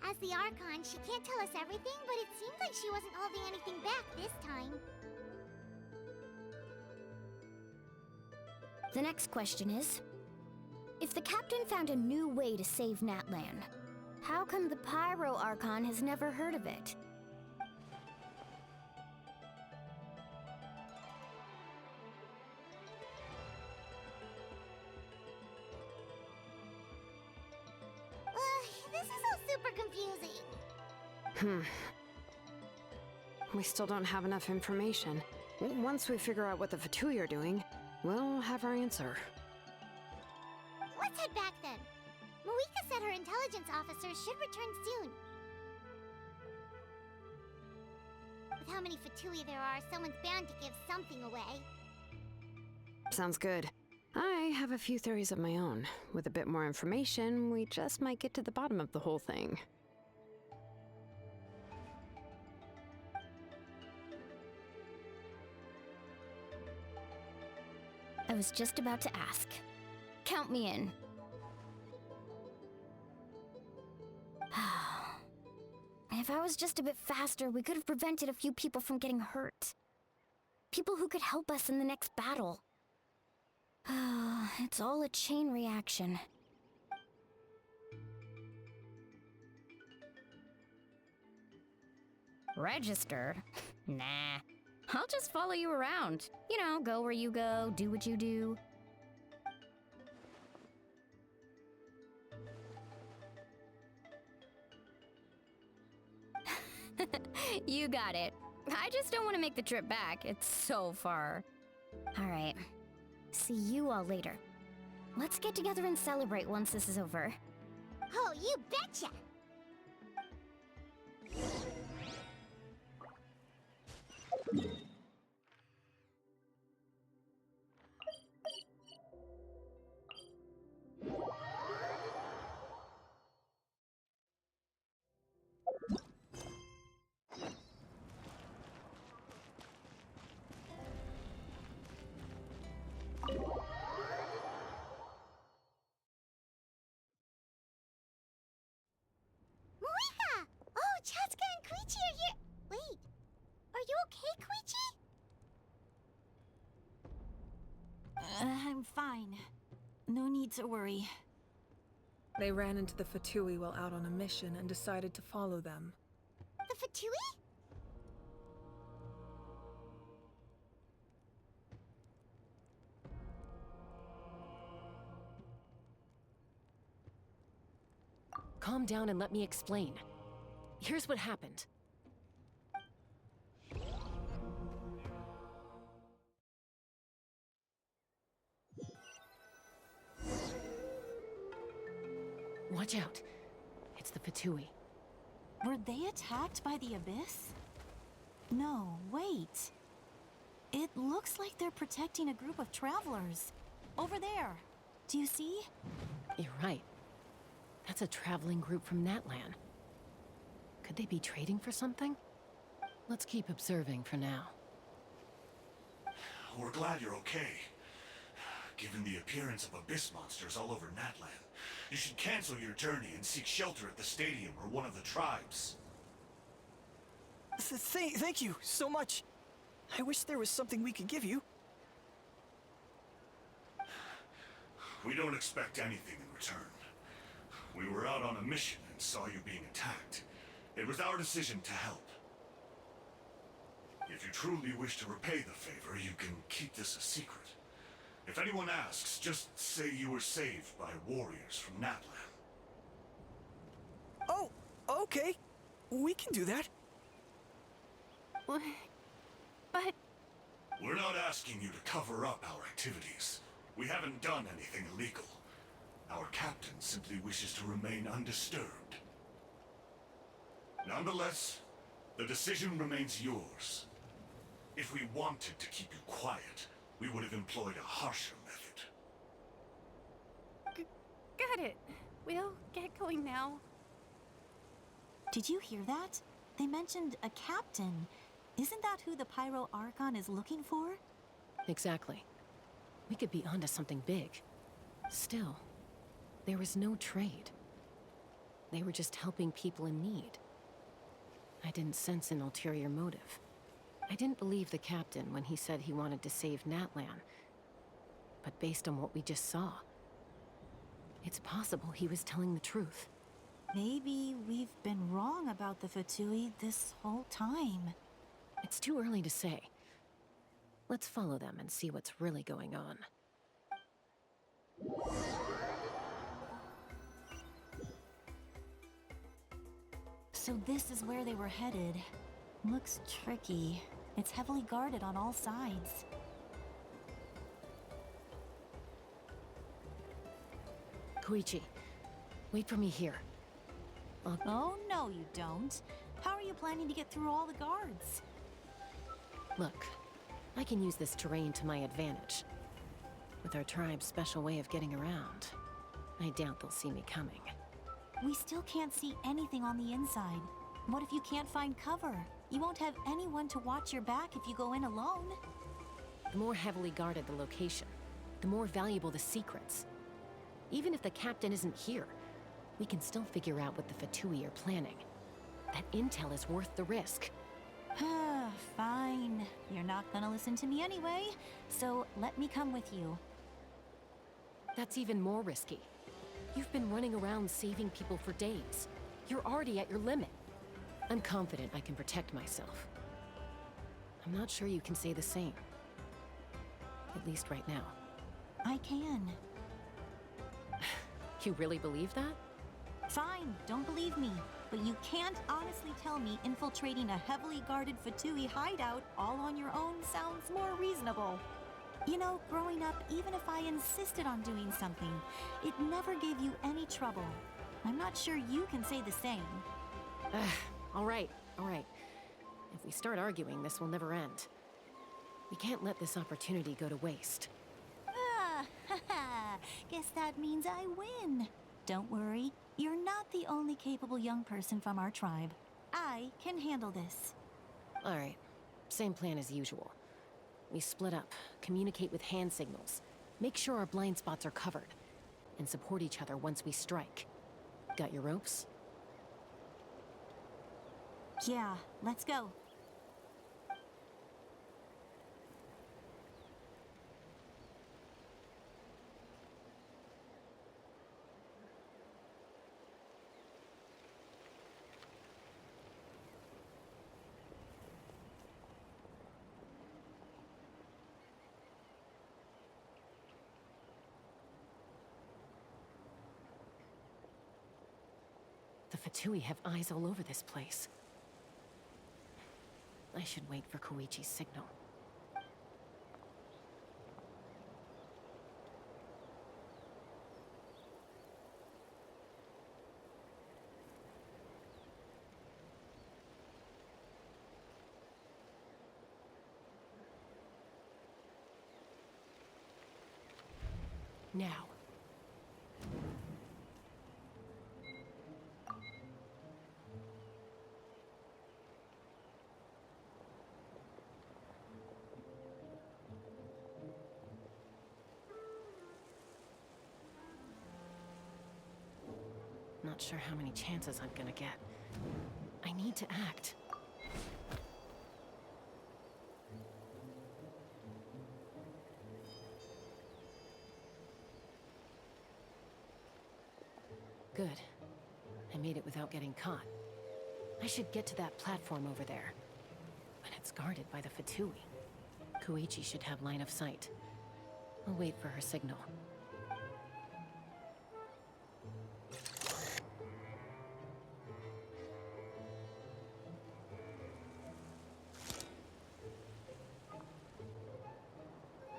As the Archon, she can't tell us everything, but it seemed like she wasn't holding anything back this time. The next question is, if the captain found a new way to save Natlan, how come the Pyro Archon has never heard of it? This is all super confusing. We still don't have enough information. Once we figure out what the Fatui are doing, we'll have our answer. Let's head back then. Moika said her intelligence officers should return soon. With how many Fatui there are, someone's bound to give something away. Sounds good. I have a few theories of my own. With a bit more information, we just might get to the bottom of the whole thing. I was just about to ask. Count me in. If I was just a bit faster, we could have prevented a few people from getting hurt. People who could help us in the next battle. It's all a chain reaction. Registered? Nah. I'll just follow you around. You know, go where you go, do what you do. You got it. I just don't want to make the trip back. It's so far. All right. See you all later. Let's get together and celebrate once this is over. Oh, you betcha! Moika! Oh, Chaska and Koichi are here! Wait, are you okay, Koichi? I'm fine. No need to worry. They ran into the Fatui while out on a mission and decided to follow them. The Fatui? Calm down and let me explain. Here's what happened. Watch out. It's the Fatui. Were they attacked by the Abyss? No, wait. It looks like they're protecting a group of travelers. Over there. Do you see? You're right. That's a traveling group from Natlan. Could they be trading for something? Let's keep observing for now. We're glad you're okay. Given the appearance of abyss monsters all over Natlan, you should cancel your journey and seek shelter at the stadium or one of the tribes. Thank you so much. I wish there was something we could give you. We don't expect anything in return. We were out on a mission and saw you being attacked. It was our decision to help. If you truly wish to repay the favor, you can keep this a secret. If anyone asks, just say you were saved by warriors from Natlan. Oh, okay. We can do that. But... We're not asking you to cover up our activities. We haven't done anything illegal. Our captain simply wishes to remain undisturbed. Nonetheless, the decision remains yours. If we wanted to keep you quiet, we would have employed a harsher method. Got it. We'll get going now. Did you hear that? They mentioned a captain. Isn't that who the Pyro Archon is looking for? Exactly. We could be onto something big. Still, there was no trade. They were just helping people in need. I didn't sense an ulterior motive. I didn't believe the captain when he said he wanted to save Natlan. But based on what we just saw, it's possible he was telling the truth. Maybe we've been wrong about the Fatui this whole time. It's too early to say. Let's follow them and see what's really going on. So this is where they were headed. Looks tricky. It's heavily guarded on all sides. Koichi, wait for me here. Oh, no you don't. How are you planning to get through all the guards? Look, I can use this terrain to my advantage. With our tribe's special way of getting around, I doubt they'll see me coming. We still can't see anything on the inside. What if you can't find cover? You won't have anyone to watch your back if you go in alone. The more heavily guarded the location, the more valuable the secrets. Even if the captain isn't here, we can still figure out what the Fatui are planning. That intel is worth the risk. Fine. You're not gonna listen to me anyway, so let me come with you. That's even more risky. You've been running around saving people for days. You're already at your limit. I'm confident I can protect myself. I'm not sure you can say the same. At least right now. I can. You really believe that? Fine, don't believe me. But you can't honestly tell me infiltrating a heavily guarded Fatui hideout all on your own sounds more reasonable. You know, growing up, even if I insisted on doing something, it never gave you any trouble. I'm not sure you can say the same. All right. If we start arguing, this will never end. We can't let this opportunity go to waste. Guess that means I win. Don't worry, you're not the only capable young person from our tribe. I can handle this. All right, same plan as usual. We split up, communicate with hand signals, make sure our blind spots are covered, and support each other once we strike. Got your ropes? Yeah, let's go. The Fatui have eyes all over this place. I should wait for Koichi's signal. Now. Not sure how many chances I'm gonna get. I need to act. Good. I made it without getting caught. I should get to that platform over there. But it's guarded by the Fatui. Koichi should have line of sight. I'll wait for her signal.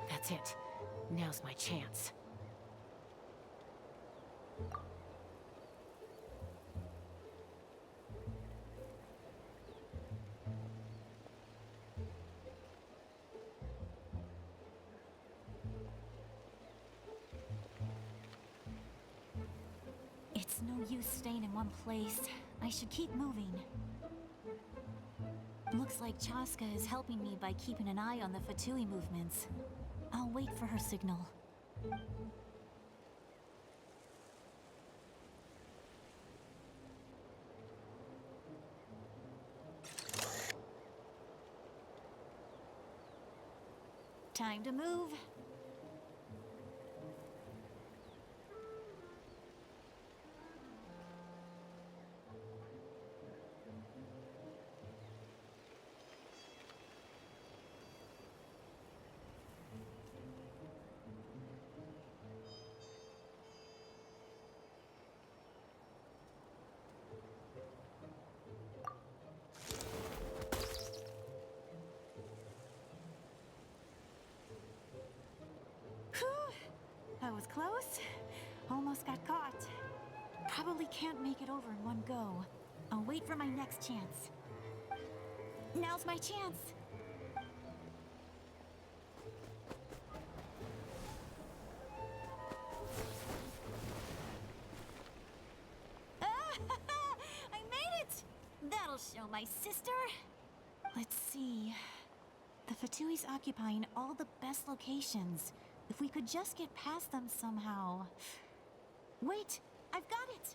That's it. Now's my chance. It's no use staying in one place. I should keep moving. Looks like Chaska is helping me by keeping an eye on the Fatui movements. I'll wait for her signal. Time to move. That was close. Almost got caught. Probably can't make it over in one go. I'll wait for my next chance. Now's my chance. That'll show my sister. Let's see. The Fatui's occupying all the best locations. If we could just get past them somehow. Wait, I've got it!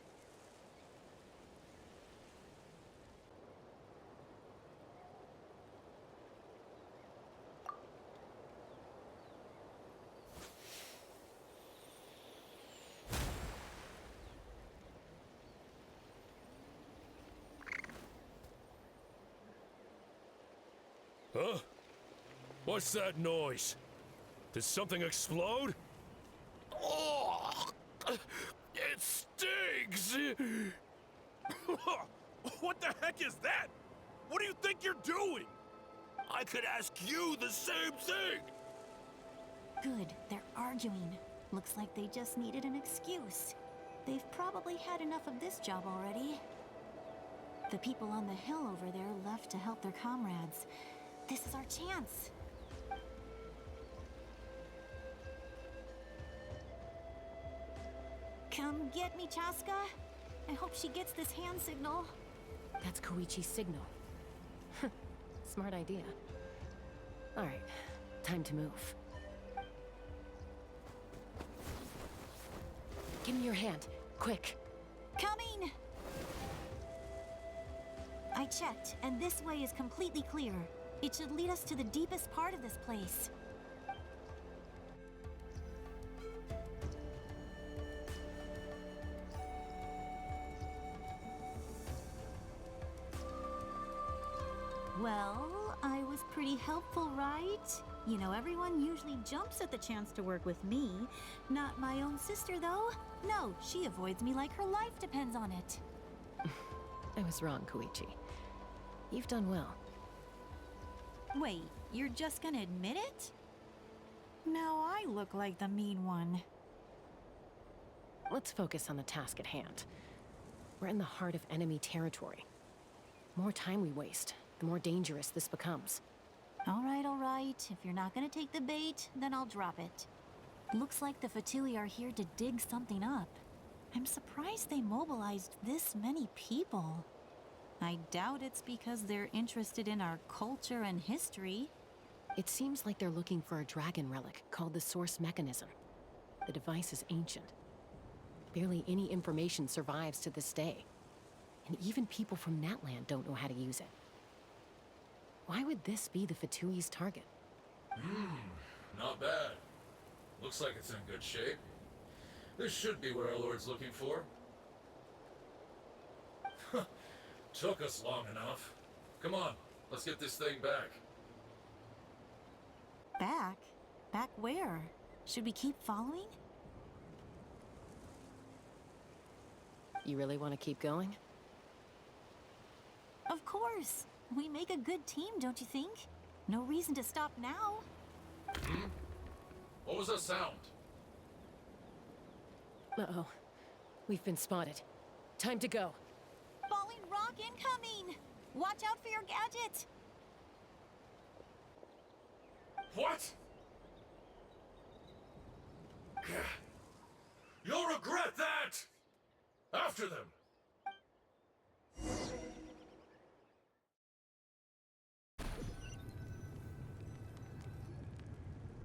Huh? What's that noise? Did something explode? Oh! It stings! What the heck is that? What do you think you're doing? I could ask you the same thing! Good, they're arguing. Looks like they just needed an excuse. They've probably had enough of this job already. The people on the hill over there left to help their comrades. This is our chance. Come get me, Chaska. I hope she gets this hand signal. That's Koichi's signal. Smart idea. All right, time to move. Give me your hand, quick. Coming! I checked, and this way is completely clear. It should lead us to the deepest part of this place. Well, I was pretty helpful, right? You know, everyone usually jumps at the chance to work with me. Not my own sister, though. No, she avoids me like her life depends on it. I was wrong, Koichi. You've done well. Wait, you're just gonna admit it? Now I look like the mean one. Let's focus on the task at hand. We're in the heart of enemy territory. The more time we waste, the more dangerous this becomes. All right. If you're not gonna take the bait, then I'll drop it. Looks like the Fatui are here to dig something up. I'm surprised they mobilized this many people. I doubt it's because they're interested in our culture and history. It seems like they're looking for a dragon relic called the Source Mechanism. The device is ancient. Barely any information survives to this day. And even people from Natlan don't know how to use it. Why would this be the Fatui's target? Not bad. Looks like it's in good shape. This should be what our Lord's looking for. Took us long enough. Come on, let's get this thing back. Back? Back where? Should we keep following? You really want to keep going? Of course. We make a good team, don't you think? No reason to stop now. What was that sound? Uh-oh. We've been spotted. Time to go. Falling rock incoming! Watch out for your gadget! What? You'll regret that! After them!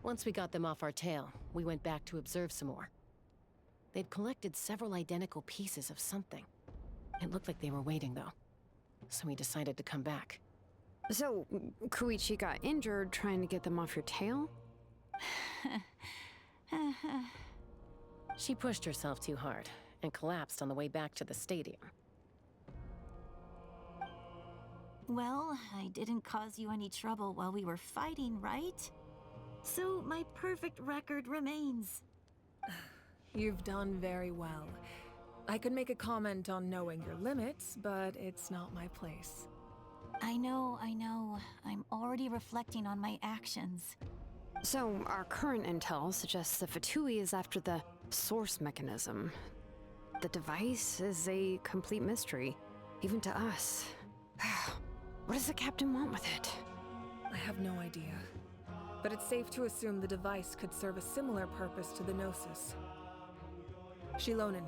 Once we got them off our tail, we went back to observe some more. They'd collected several identical pieces of something. It looked like they were waiting, though. So we decided to come back. So, Koichi got injured trying to get them off your tail? She pushed herself too hard and collapsed on the way back to the stadium. Well, I didn't cause you any trouble while we were fighting, right? So my perfect record remains. You've done very well. I could make a comment on knowing your limits, but it's not my place. I know. I'm already reflecting on my actions. So, our current intel suggests the Fatui is after the Source Mechanism. The device is a complete mystery, even to us. What does the captain want with it? I have no idea. But it's safe to assume the device could serve a similar purpose to the Gnosis. Shilonen,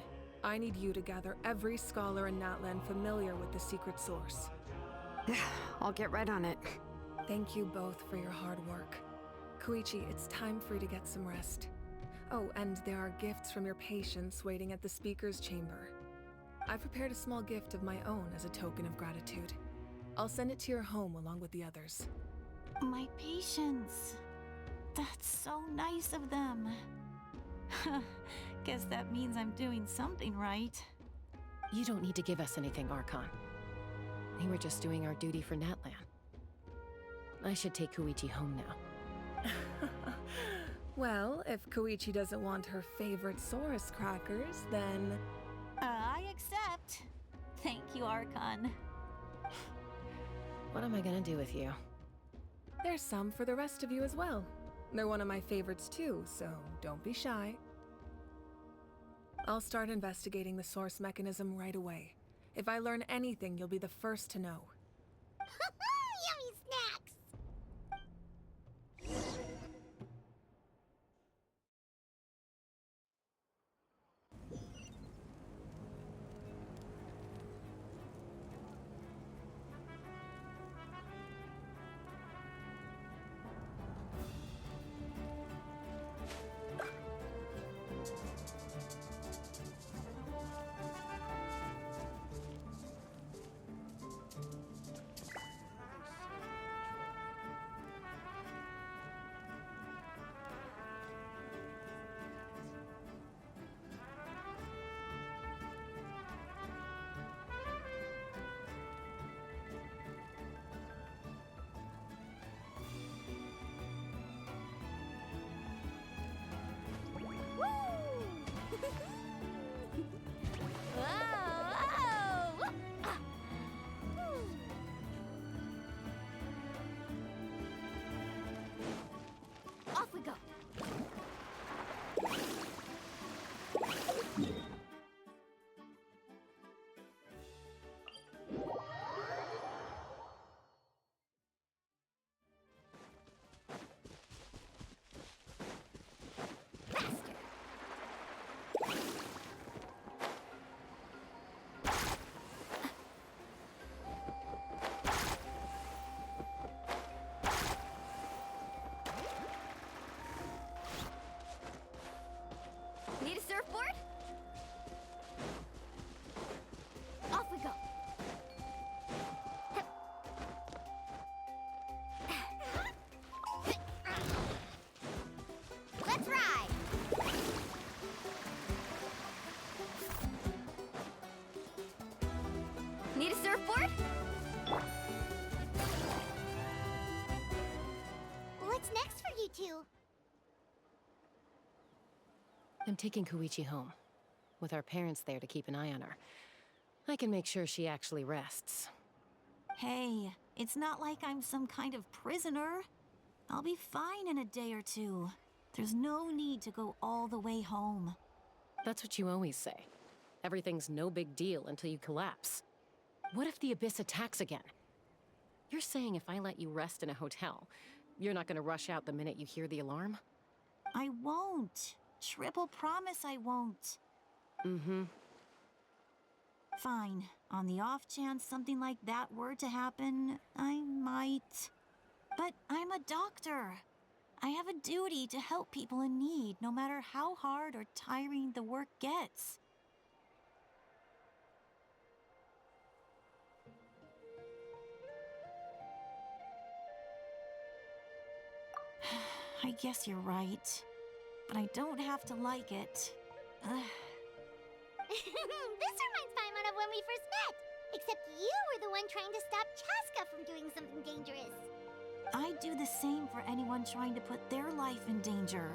I need you to gather every scholar in Natlan familiar with the secret source. I'll get right on it. Thank you both for your hard work. Koichi, it's time for you to get some rest. Oh, and there are gifts from your patients waiting at the speaker's chamber. I prepared a small gift of my own as a token of gratitude. I'll send it to your home along with the others. My patience. That's so nice of them. Guess that means I'm doing something right. You don't need to give us anything, Archon. We were just doing our duty for Natlan. I should take Koichi home now. Well, if Koichi doesn't want her favorite Saurus crackers, then... I accept. Thank you, Archon. What am I gonna do with you? There's some for the rest of you as well. They're one of my favorites too, so don't be shy. I'll start investigating the source mechanism right away. If I learn anything, you'll be the first to know. Yummy snacks! Off we go. Need a surfboard? Off we go. Let's ride. Need a surfboard? What's next for you two? I'm taking Koichi home. With our parents there to keep an eye on her. I can make sure she actually rests. Hey, it's not like I'm some kind of prisoner. I'll be fine in a day or two. There's no need to go all the way home. That's what you always say. Everything's no big deal until you collapse. What if the Abyss attacks again? You're saying if I let you rest in a hotel, you're not gonna rush out the minute you hear the alarm? I won't. Triple promise I won't. Mm-hmm. Fine. On the off chance something like that were to happen, I might. But I'm a doctor. I have a duty to help people in need, no matter how hard or tiring the work gets. I guess you're right. But I don't have to like it. This reminds Paimon of when we first met. Except you were the one trying to stop Chaska from doing something dangerous. I'd do the same for anyone trying to put their life in danger.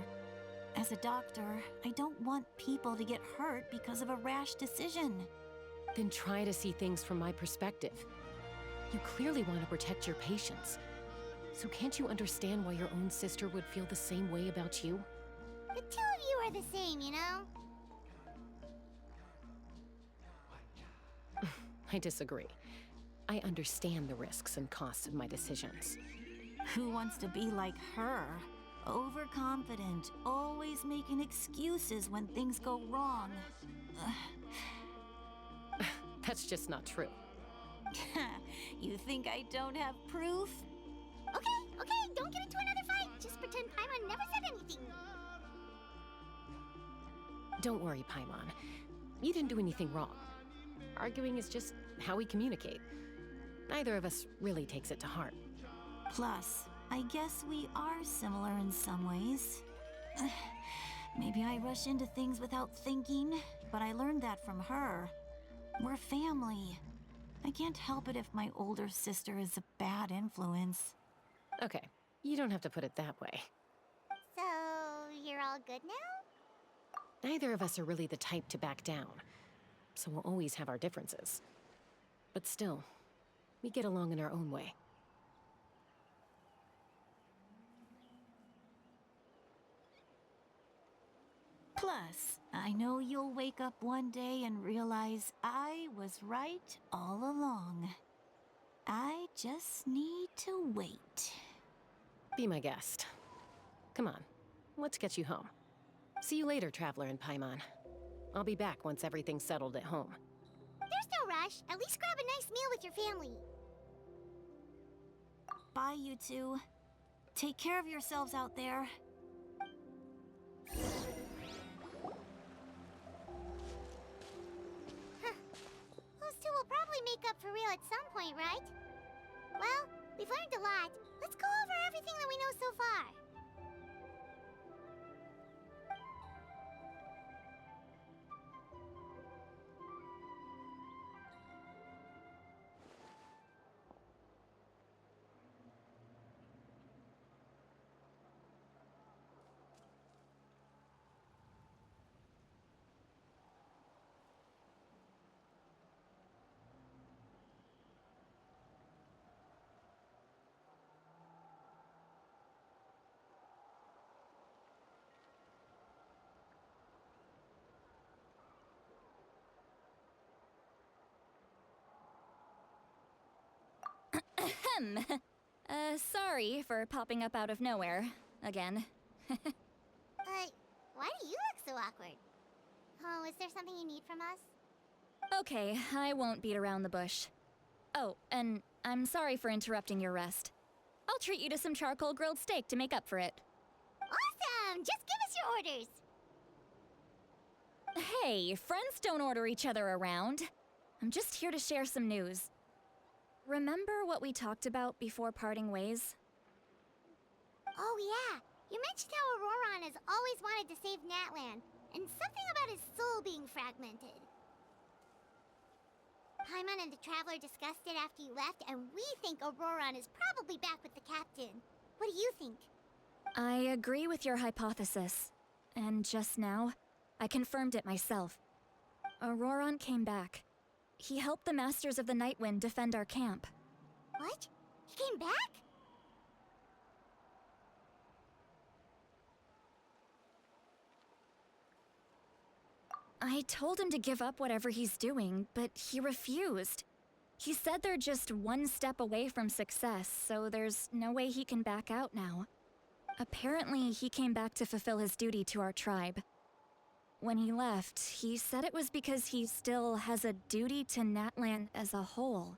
As a doctor, I don't want people to get hurt because of a rash decision. Then try to see things from my perspective. You clearly want to protect your patients. So can't you understand why your own sister would feel the same way about you? The two of you are the same, you know? I disagree. I understand the risks and costs of my decisions. Who wants to be like her? Overconfident, always making excuses when things go wrong. That's just not true. You think I don't have proof? Okay, don't get into another fight. Just pretend Paimon never said anything. Don't worry, Paimon. You didn't do anything wrong. Arguing is just how we communicate. Neither of us really takes it to heart. Plus, I guess we are similar in some ways. Maybe I rush into things without thinking, but I learned that from her. We're family. I can't help it if my older sister is a bad influence. Okay, you don't have to put it that way. So, you're all good now? Neither of us are really the type to back down, so we'll always have our differences. But still, we get along in our own way. Plus, I know you'll wake up one day and realize I was right all along. I just need to wait. Be my guest. Come on, let's get you home. See you later, Traveler and Paimon. I'll be back once everything's settled at home. There's no rush. At least grab a nice meal with your family. Bye, you two. Take care of yourselves out there. Those two will probably make up for real at some point, right? Well, we've learned a lot. Let's go over everything that we know so far. Ahem. Sorry for popping up out of nowhere. Again. Why do you look so awkward? Oh, is there something you need from us? Okay, I won't beat around the bush. Oh, and I'm sorry for interrupting your rest. I'll treat you to some charcoal grilled steak to make up for it. Awesome! Just give us your orders! Hey, friends don't order each other around. I'm just here to share some news. Remember what we talked about before parting ways? Oh yeah, you mentioned how Auroron has always wanted to save Natlan, and something about his soul being fragmented. Paimon and the Traveler discussed it after you left, and we think Auroron is probably back with the captain. What do you think? I agree with your hypothesis. And just now, I confirmed it myself. Auroron came back. He helped the Masters of the Nightwind defend our camp. What? He came back? I told him to give up whatever he's doing, but he refused. He said they're just one step away from success, so there's no way he can back out now. Apparently, he came back to fulfill his duty to our tribe. When he left, he said it was because he still has a duty to Natlan as a whole.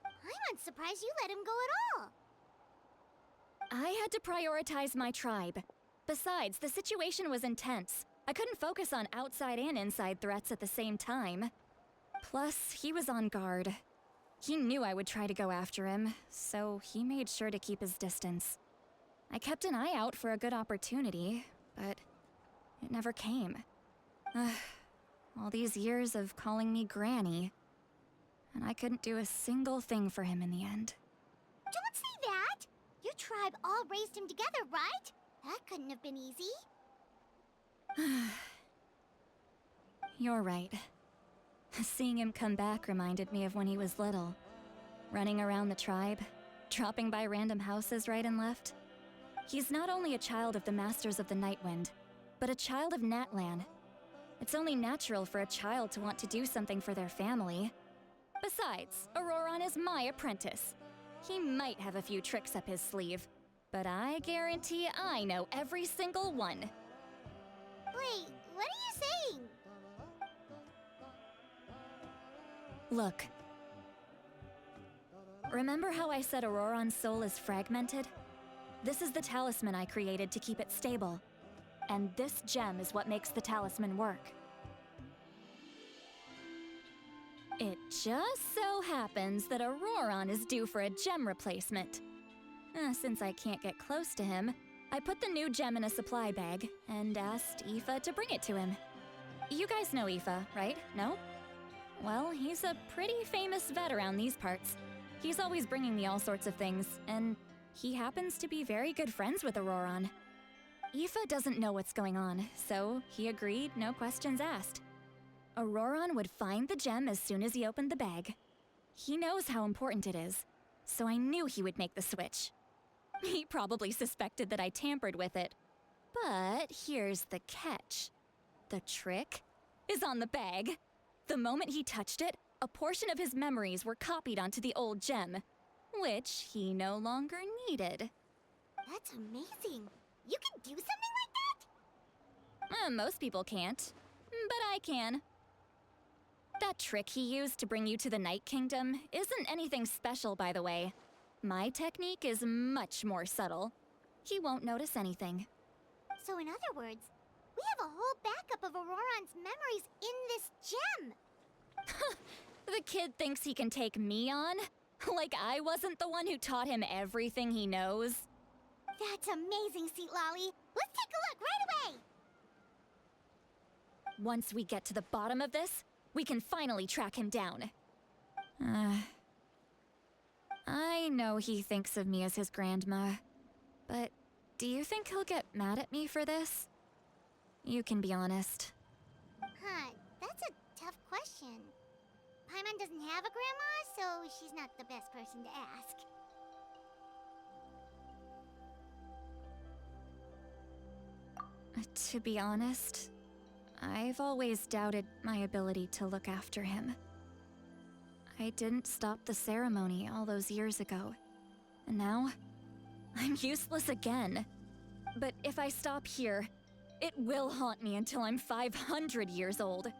I'm surprised you let him go at all. I had to prioritize my tribe. Besides, the situation was intense. I couldn't focus on outside and inside threats at the same time. Plus, he was on guard. He knew I would try to go after him, so he made sure to keep his distance. I kept an eye out for a good opportunity, but it never came. All these years of calling me Granny, and I couldn't do a single thing for him in the end. Don't say that! Your tribe all raised him together, right? That couldn't have been easy. You're right. Seeing him come back reminded me of when he was little. Running around the tribe, dropping by random houses right and left. He's not only a child of the Masters of the Nightwind, but a child of Natlan. It's only natural for a child to want to do something for their family. Besides, Auroron is my apprentice. He might have a few tricks up his sleeve, but I guarantee I know every single one. Wait, what are you saying? Look. Remember how I said Auroron's soul is fragmented? This is the talisman I created to keep it stable. And this gem is what makes the talisman work. It just so happens that Auroron is due for a gem replacement. Since I can't get close to him, I put the new gem in a supply bag and asked Aoife to bring it to him. You guys know Aoife, right? No? Well, he's a pretty famous vet around these parts. He's always bringing me all sorts of things, and he happens to be very good friends with Auroron. Aoife doesn't know what's going on, so he agreed, no questions asked. Auroron would find the gem as soon as he opened the bag. He knows how important it is, so I knew he would make the switch. He probably suspected that I tampered with it. But here's the catch. The trick is on the bag. The moment he touched it, a portion of his memories were copied onto the old gem, which he no longer needed. That's amazing. You can do something like that? Most people can't, but I can. That trick he used to bring you to the Night Kingdom isn't anything special, by the way. My technique is much more subtle. He won't notice anything. So in other words, we have a whole backup of Auroron's memories in this gem. The kid thinks he can take me on? Like I wasn't the one who taught him everything he knows? That's amazing, Seat Lolly. Let's take a look right away. Once we get to the bottom of this, we can finally track him down. I know he thinks of me as his grandma, but do you think he'll get mad at me for this? You can be honest. Huh, that's a tough question. Paimon doesn't have a grandma, so she's not the best person to ask. To be honest, I've always doubted my ability to look after him. I didn't stop the ceremony all those years ago, and now I'm useless again. But if I stop here, it will haunt me until I'm 500 years old.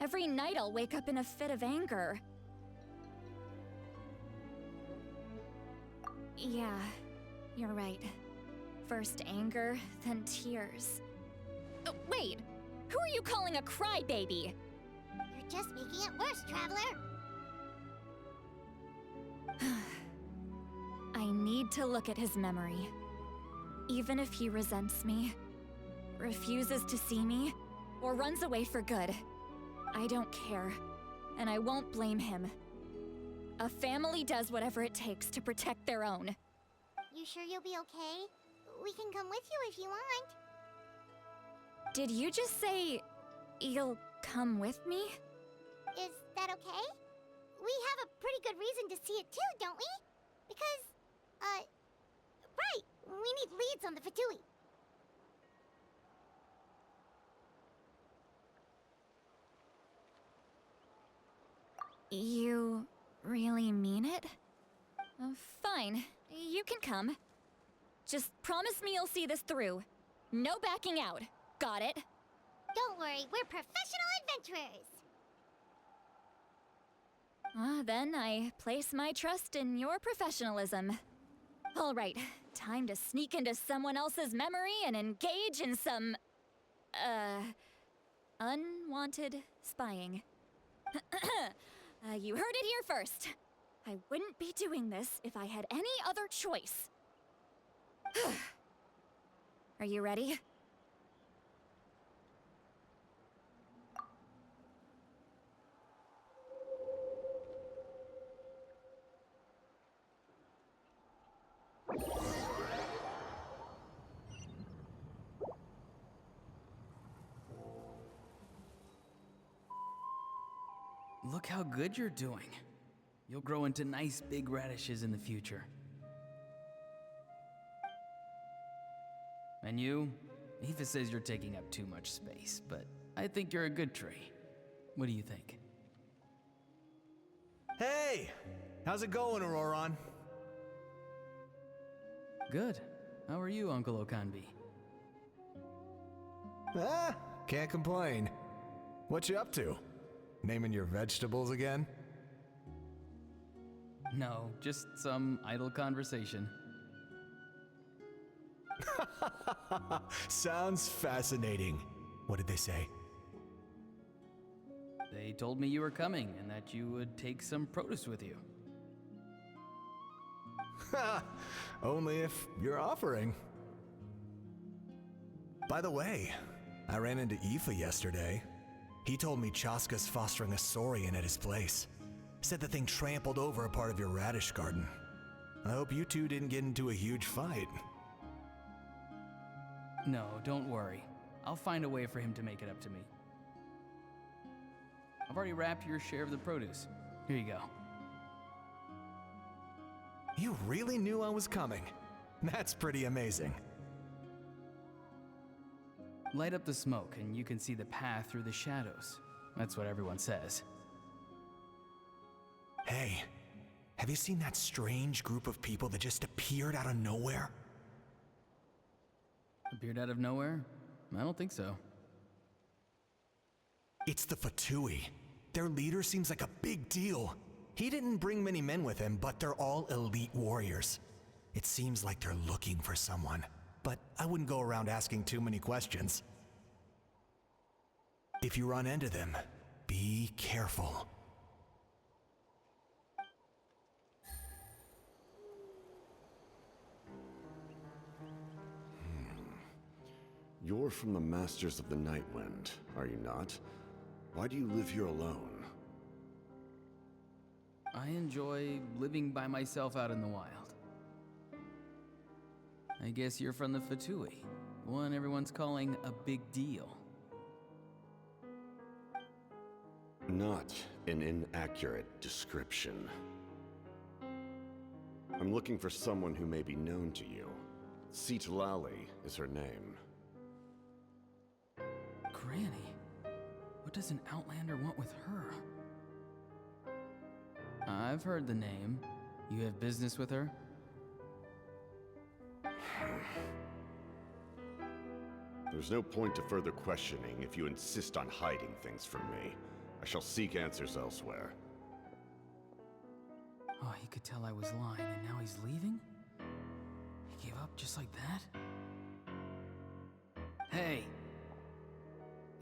Every night I'll wake up in a fit of anger. Yeah, you're right. First anger, then tears. Oh, wait! Who are you calling a crybaby? You're just making it worse, Traveler! I need to look at his memory. Even if he resents me, refuses to see me, or runs away for good, I don't care, and I won't blame him. A family does whatever it takes to protect their own. You sure you'll be okay? We can come with you if you want. Did you just say you'll come with me? Is that okay? We have a pretty good reason to see it too, don't we? Because, right, we need leads on the Fatui. You really mean it? Fine, you can come. Just promise me you'll see this through. No backing out. Got it? Don't worry, we're professional adventurers. Then I place my trust in your professionalism. All right, time to sneak into someone else's memory and engage in some, unwanted spying. You heard it here first. I wouldn't be doing this if I had any other choice. Are you ready? Look how good you're doing. You'll grow into nice big radishes in the future. And you? Aoife says you're taking up too much space, but I think you're a good tree. What do you think? Hey! How's it going, Auroron? Good. How are you, Uncle Okanbi? Can't complain. What you up to? Naming your vegetables again? No, just some idle conversation. Sounds fascinating. What did they say? They told me you were coming and that you would take some produce with you. Ha! Only if you're offering. By the way, I ran into Aoife yesterday. He told me Chaska's fostering a saurian at his place. Said the thing trampled over a part of your radish garden. I hope you two didn't get into a huge fight. No, don't worry. I'll find a way for him to make it up to me. I've already wrapped your share of the produce. Here you go. You really knew I was coming. That's pretty amazing. Light up the smoke and you can see the path through the shadows. That's what everyone says. Hey, have you seen that strange group of people that just appeared out of nowhere? Appeared out of nowhere? I don't think so. It's the Fatui. Their leader seems like a big deal. He didn't bring many men with him, but they're all elite warriors. It seems like they're looking for someone, but I wouldn't go around asking too many questions. If you run into them, be careful. You're from the Masters of the Nightwind, are you not? Why do you live here alone? I enjoy living by myself out in the wild. I guess you're from the Fatui, one everyone's calling a big deal. Not an inaccurate description. I'm looking for someone who may be known to you. Citlali is her name. Granny? What does an Outlander want with her? I've heard the name. You have business with her? There's no point to further questioning if you insist on hiding things from me. I shall seek answers elsewhere. Oh, he could tell I was lying and now he's leaving? He gave up just like that? Hey!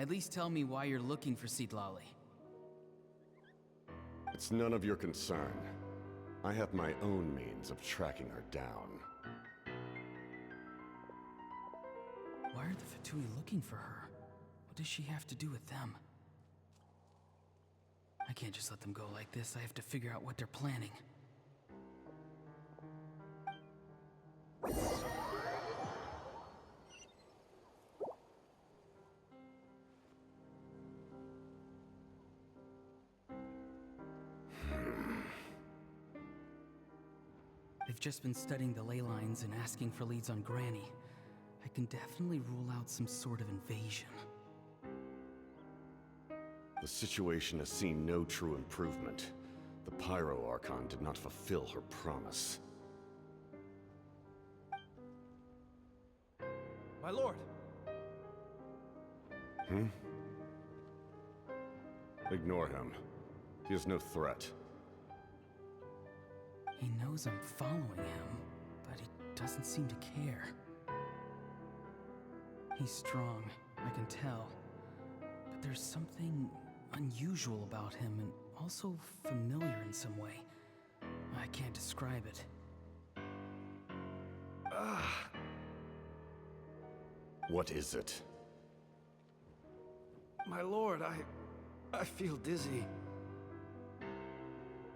At least tell me why you're looking for Citlali. It's none of your concern. I have my own means of tracking her down. Why are the Fatui looking for her? What does she have to do with them? I can't just let them go like this. I have to figure out what they're planning. They've just been studying the ley lines and asking for leads on Granny. I can definitely rule out some sort of invasion. The situation has seen no true improvement. The Pyro Archon did not fulfill her promise. My lord! Ignore him. He is no threat. He knows I'm following him, but he doesn't seem to care. He's strong, I can tell. But there's something unusual about him and also familiar in some way. I can't describe it. What is it? My lord, I feel dizzy.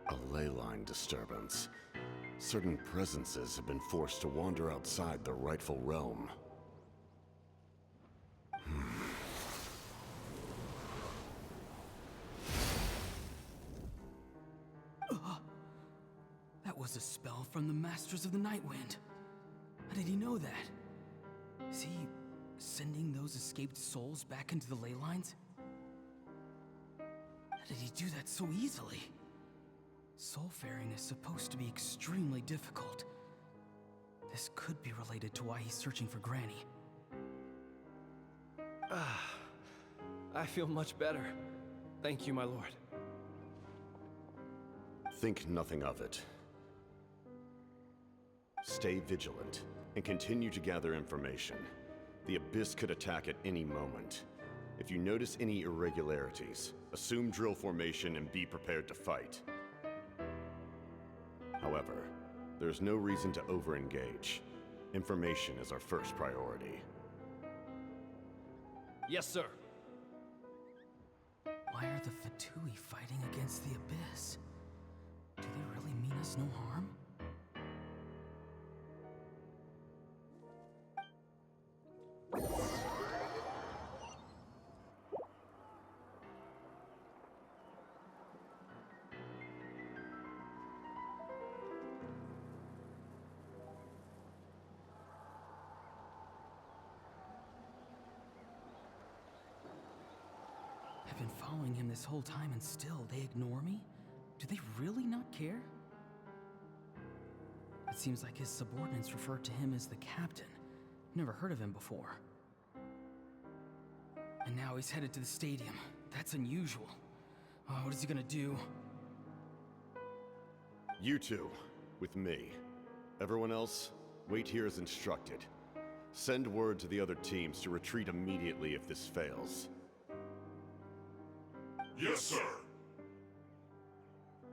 A ley line disturbance. Certain presences have been forced to wander outside their rightful realm. That was a spell from the Masters of the Nightwind. How did he know that? Is he sending those escaped souls back into the ley lines? How did he do that so easily? Soulfaring is supposed to be extremely difficult. This could be related to why he's searching for Granny. I feel much better. Thank you, my lord. Think nothing of it. stay vigilant, and continue to gather information. The Abyss could attack at any moment. If you notice any irregularities, assume drill formation and be prepared to fight. However, there's no reason to over-engage. Information is our first priority. Yes, sir. Why are the Fatui fighting against the Abyss? Do they really mean us no harm? I've been following him this whole time and still they ignore me? Do they really not care? It seems like his subordinates refer to him as the captain. Never heard of him before. And now he's headed to the stadium. That's unusual. Oh, what is he gonna do? You two, with me. Everyone else, wait here as instructed. Send word to the other teams to retreat immediately if this fails. Yes, sir.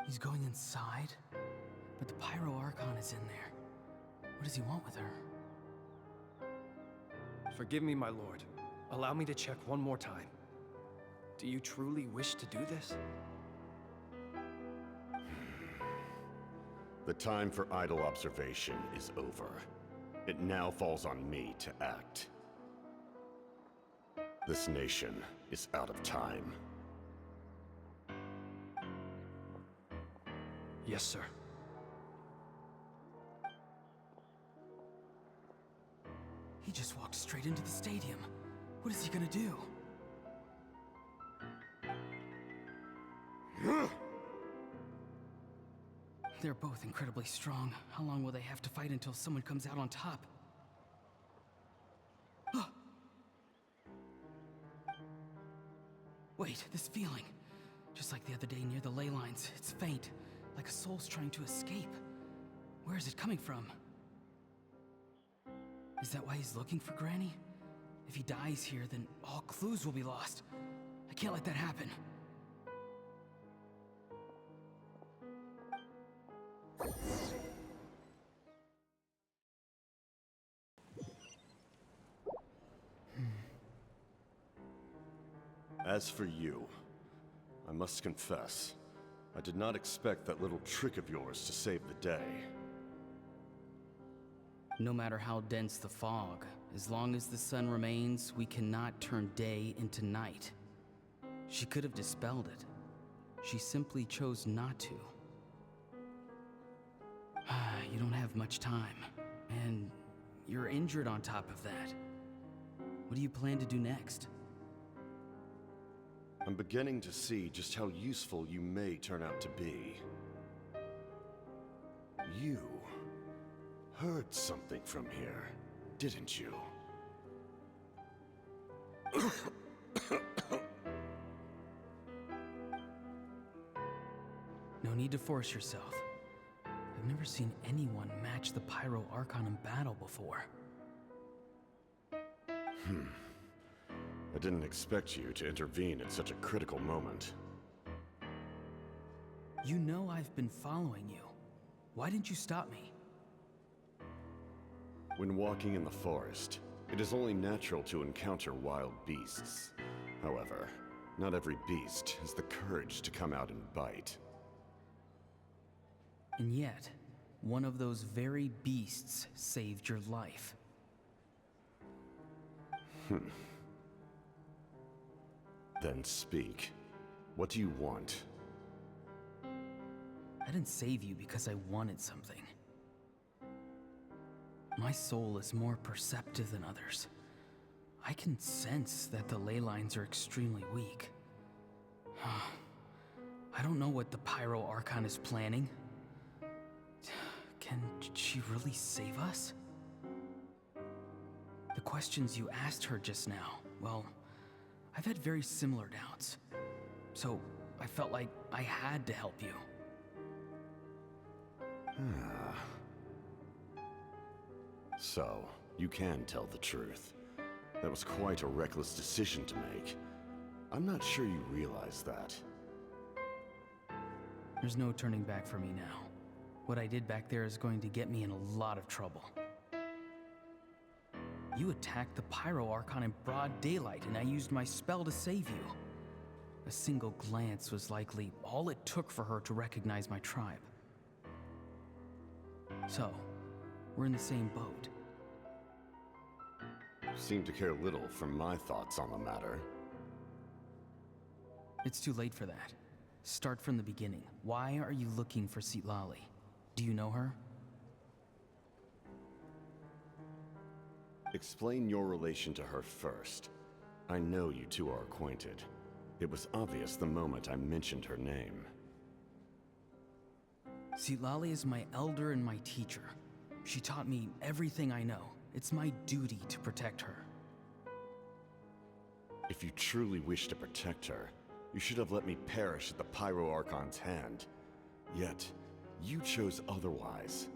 He's going inside? But the Pyro Archon is in there. What does he want with her? Forgive me, my lord. Allow me to check one more time. Do you truly wish to do this? The time for idle observation is over. It now falls on me to act. This nation is out of time. Yes, sir. He just walked straight into the stadium. What is he gonna do? They're both incredibly strong. How long will they have to fight until someone comes out on top? Wait, this feeling. Just like the other day near the ley lines, it's faint, like a soul's trying to escape. Where is it coming from? Is that why he's looking for Granny? If he dies here, then all clues will be lost. I can't let that happen. As for you, I must confess, I did not expect that little trick of yours to save the day. No matter how dense the fog, as long as the sun remains, we cannot turn day into night. She could have dispelled it. She simply chose not to. You don't have much time, and you're injured on top of that. What do you plan to do next? I'm beginning to see just how useful you may turn out to be. You heard something from here, didn't you? No need to force yourself. I've never seen anyone match the Pyro Archon in battle before. I didn't expect you to intervene at such a critical moment. You know I've been following you. Why didn't you stop me? When walking in the forest, it is only natural to encounter wild beasts. However, not every beast has the courage to come out and bite. And yet, one of those very beasts saved your life. Then speak. What do you want? I didn't save you because I wanted something. My soul is more perceptive than others. I can sense that the ley lines are extremely weak. I don't know what the Pyro Archon is planning. Can she really save us? The questions you asked her just now, well, I've had very similar doubts. So I felt like I had to help you. So, you can tell the truth. That was quite a reckless decision to make. I'm not sure you realize that. There's no turning back for me now. What I did back there is going to get me in a lot of trouble. You attacked the Pyro Archon in broad daylight, and I used my spell to save you. A single glance was likely all it took for her to recognize my tribe. So, we're in the same boat. You seem to care little for my thoughts on the matter. It's too late for that. Start from the beginning. Why are you looking for Citlali? Do you know her? Explain your relation to her first. I know you two are acquainted. It was obvious the moment I mentioned her name. Citlali is my elder and my teacher. She taught me everything I know. It's my duty to protect her. If you truly wish to protect her, you should have let me perish at the Pyro Archon's hand. Yet, you chose otherwise.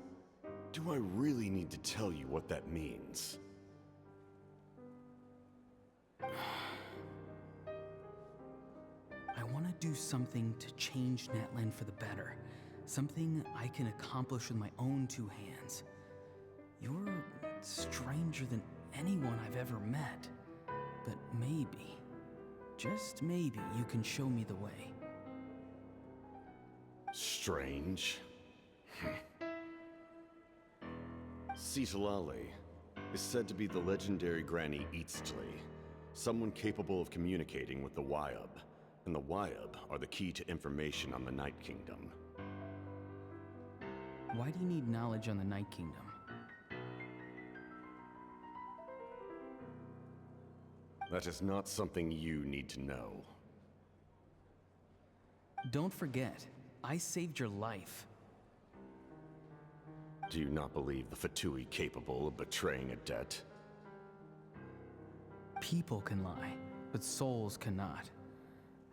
Do I really need to tell you what that means? I want to do something to change Natlan for the better. Something I can accomplish with my own two hands. You're stranger than anyone I've ever met. But maybe, just maybe, you can show me the way. Strange? Citlali is said to be the legendary Granny Eastly, someone capable of communicating with the Wyub, and the Wyub are the key to information on the Night Kingdom. Why do you need knowledge on the Night Kingdom? That is not something you need to know. Don't forget, I saved your life. Do you not believe the Fatui capable of betraying a debt? People can lie, but souls cannot.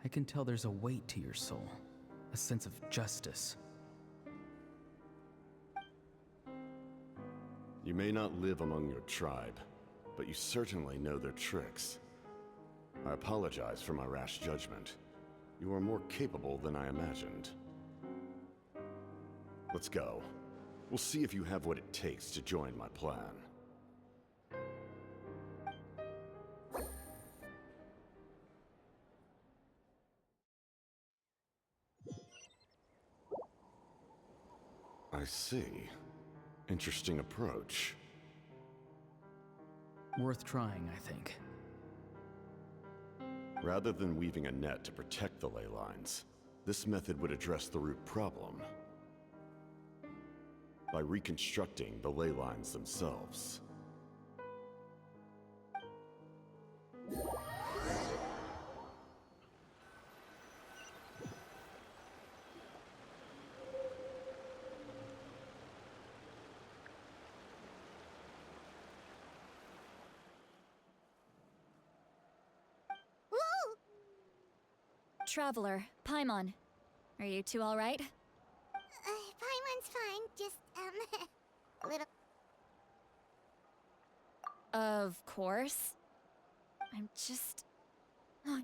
I can tell there's a weight to your soul, a sense of justice. You may not live among your tribe, but you certainly know their tricks. I apologize for my rash judgment. You are more capable than I imagined. Let's go. We'll see if you have what it takes to join my plan. I see. Interesting approach. Worth trying, I think. Rather than weaving a net to protect the ley lines, this method would address the root problem by reconstructing the ley lines themselves. Traveler, Paimon. Are you two all right? Paimon's fine, just, a little... Of course. I'm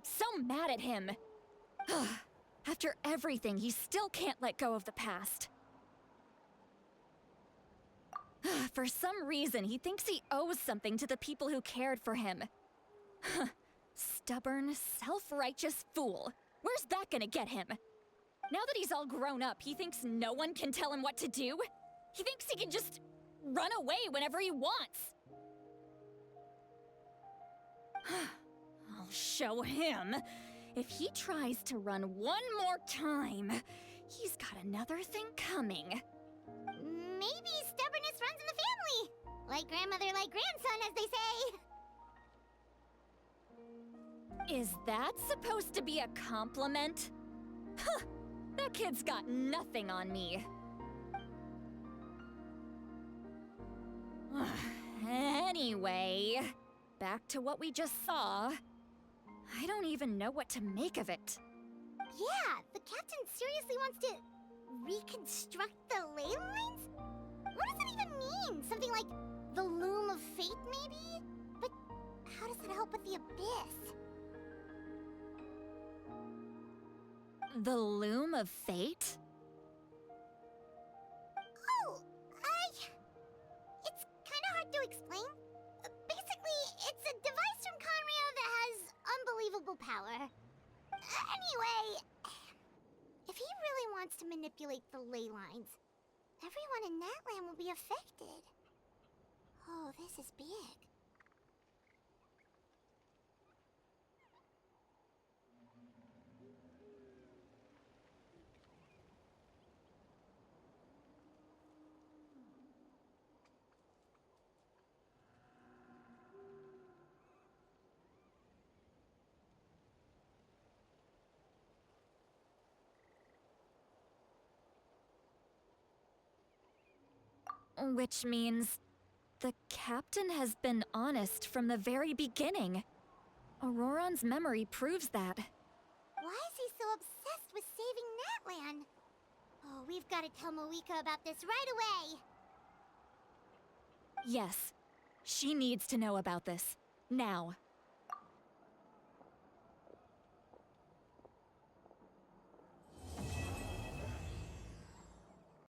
so mad at him. After everything, he still can't let go of the past. For some reason, he thinks he owes something to the people who cared for him. Stubborn, self-righteous fool. Where's that gonna get him? Now that he's all grown up, he thinks no one can tell him what to do? He thinks he can just run away whenever he wants. I'll show him. If he tries to run one more time, he's got another thing coming. Maybe stubbornness runs in the family. Like grandmother, like grandson, as they say. Is that supposed to be a compliment? Huh, that kid's got nothing on me. Anyway, back to what we just saw. I don't even know what to make of it. Yeah, the captain seriously wants to reconstruct the ley lines? What does that even mean? Something like The Loom of Fate, maybe? But how does that help with the Abyss? The Loom of Fate? Oh, it's kind of hard to explain. Basically, it's a device from Conrio that has unbelievable power. Anyway, if he really wants to manipulate the ley lines, everyone in Natlan will be affected. Oh, this is big. Which means the captain has been honest from the very beginning. Auroron's memory proves that. Why is he so obsessed with saving Natlan? Oh, we've got to tell Moeka about this right away. Yes, she needs to know about this. Now.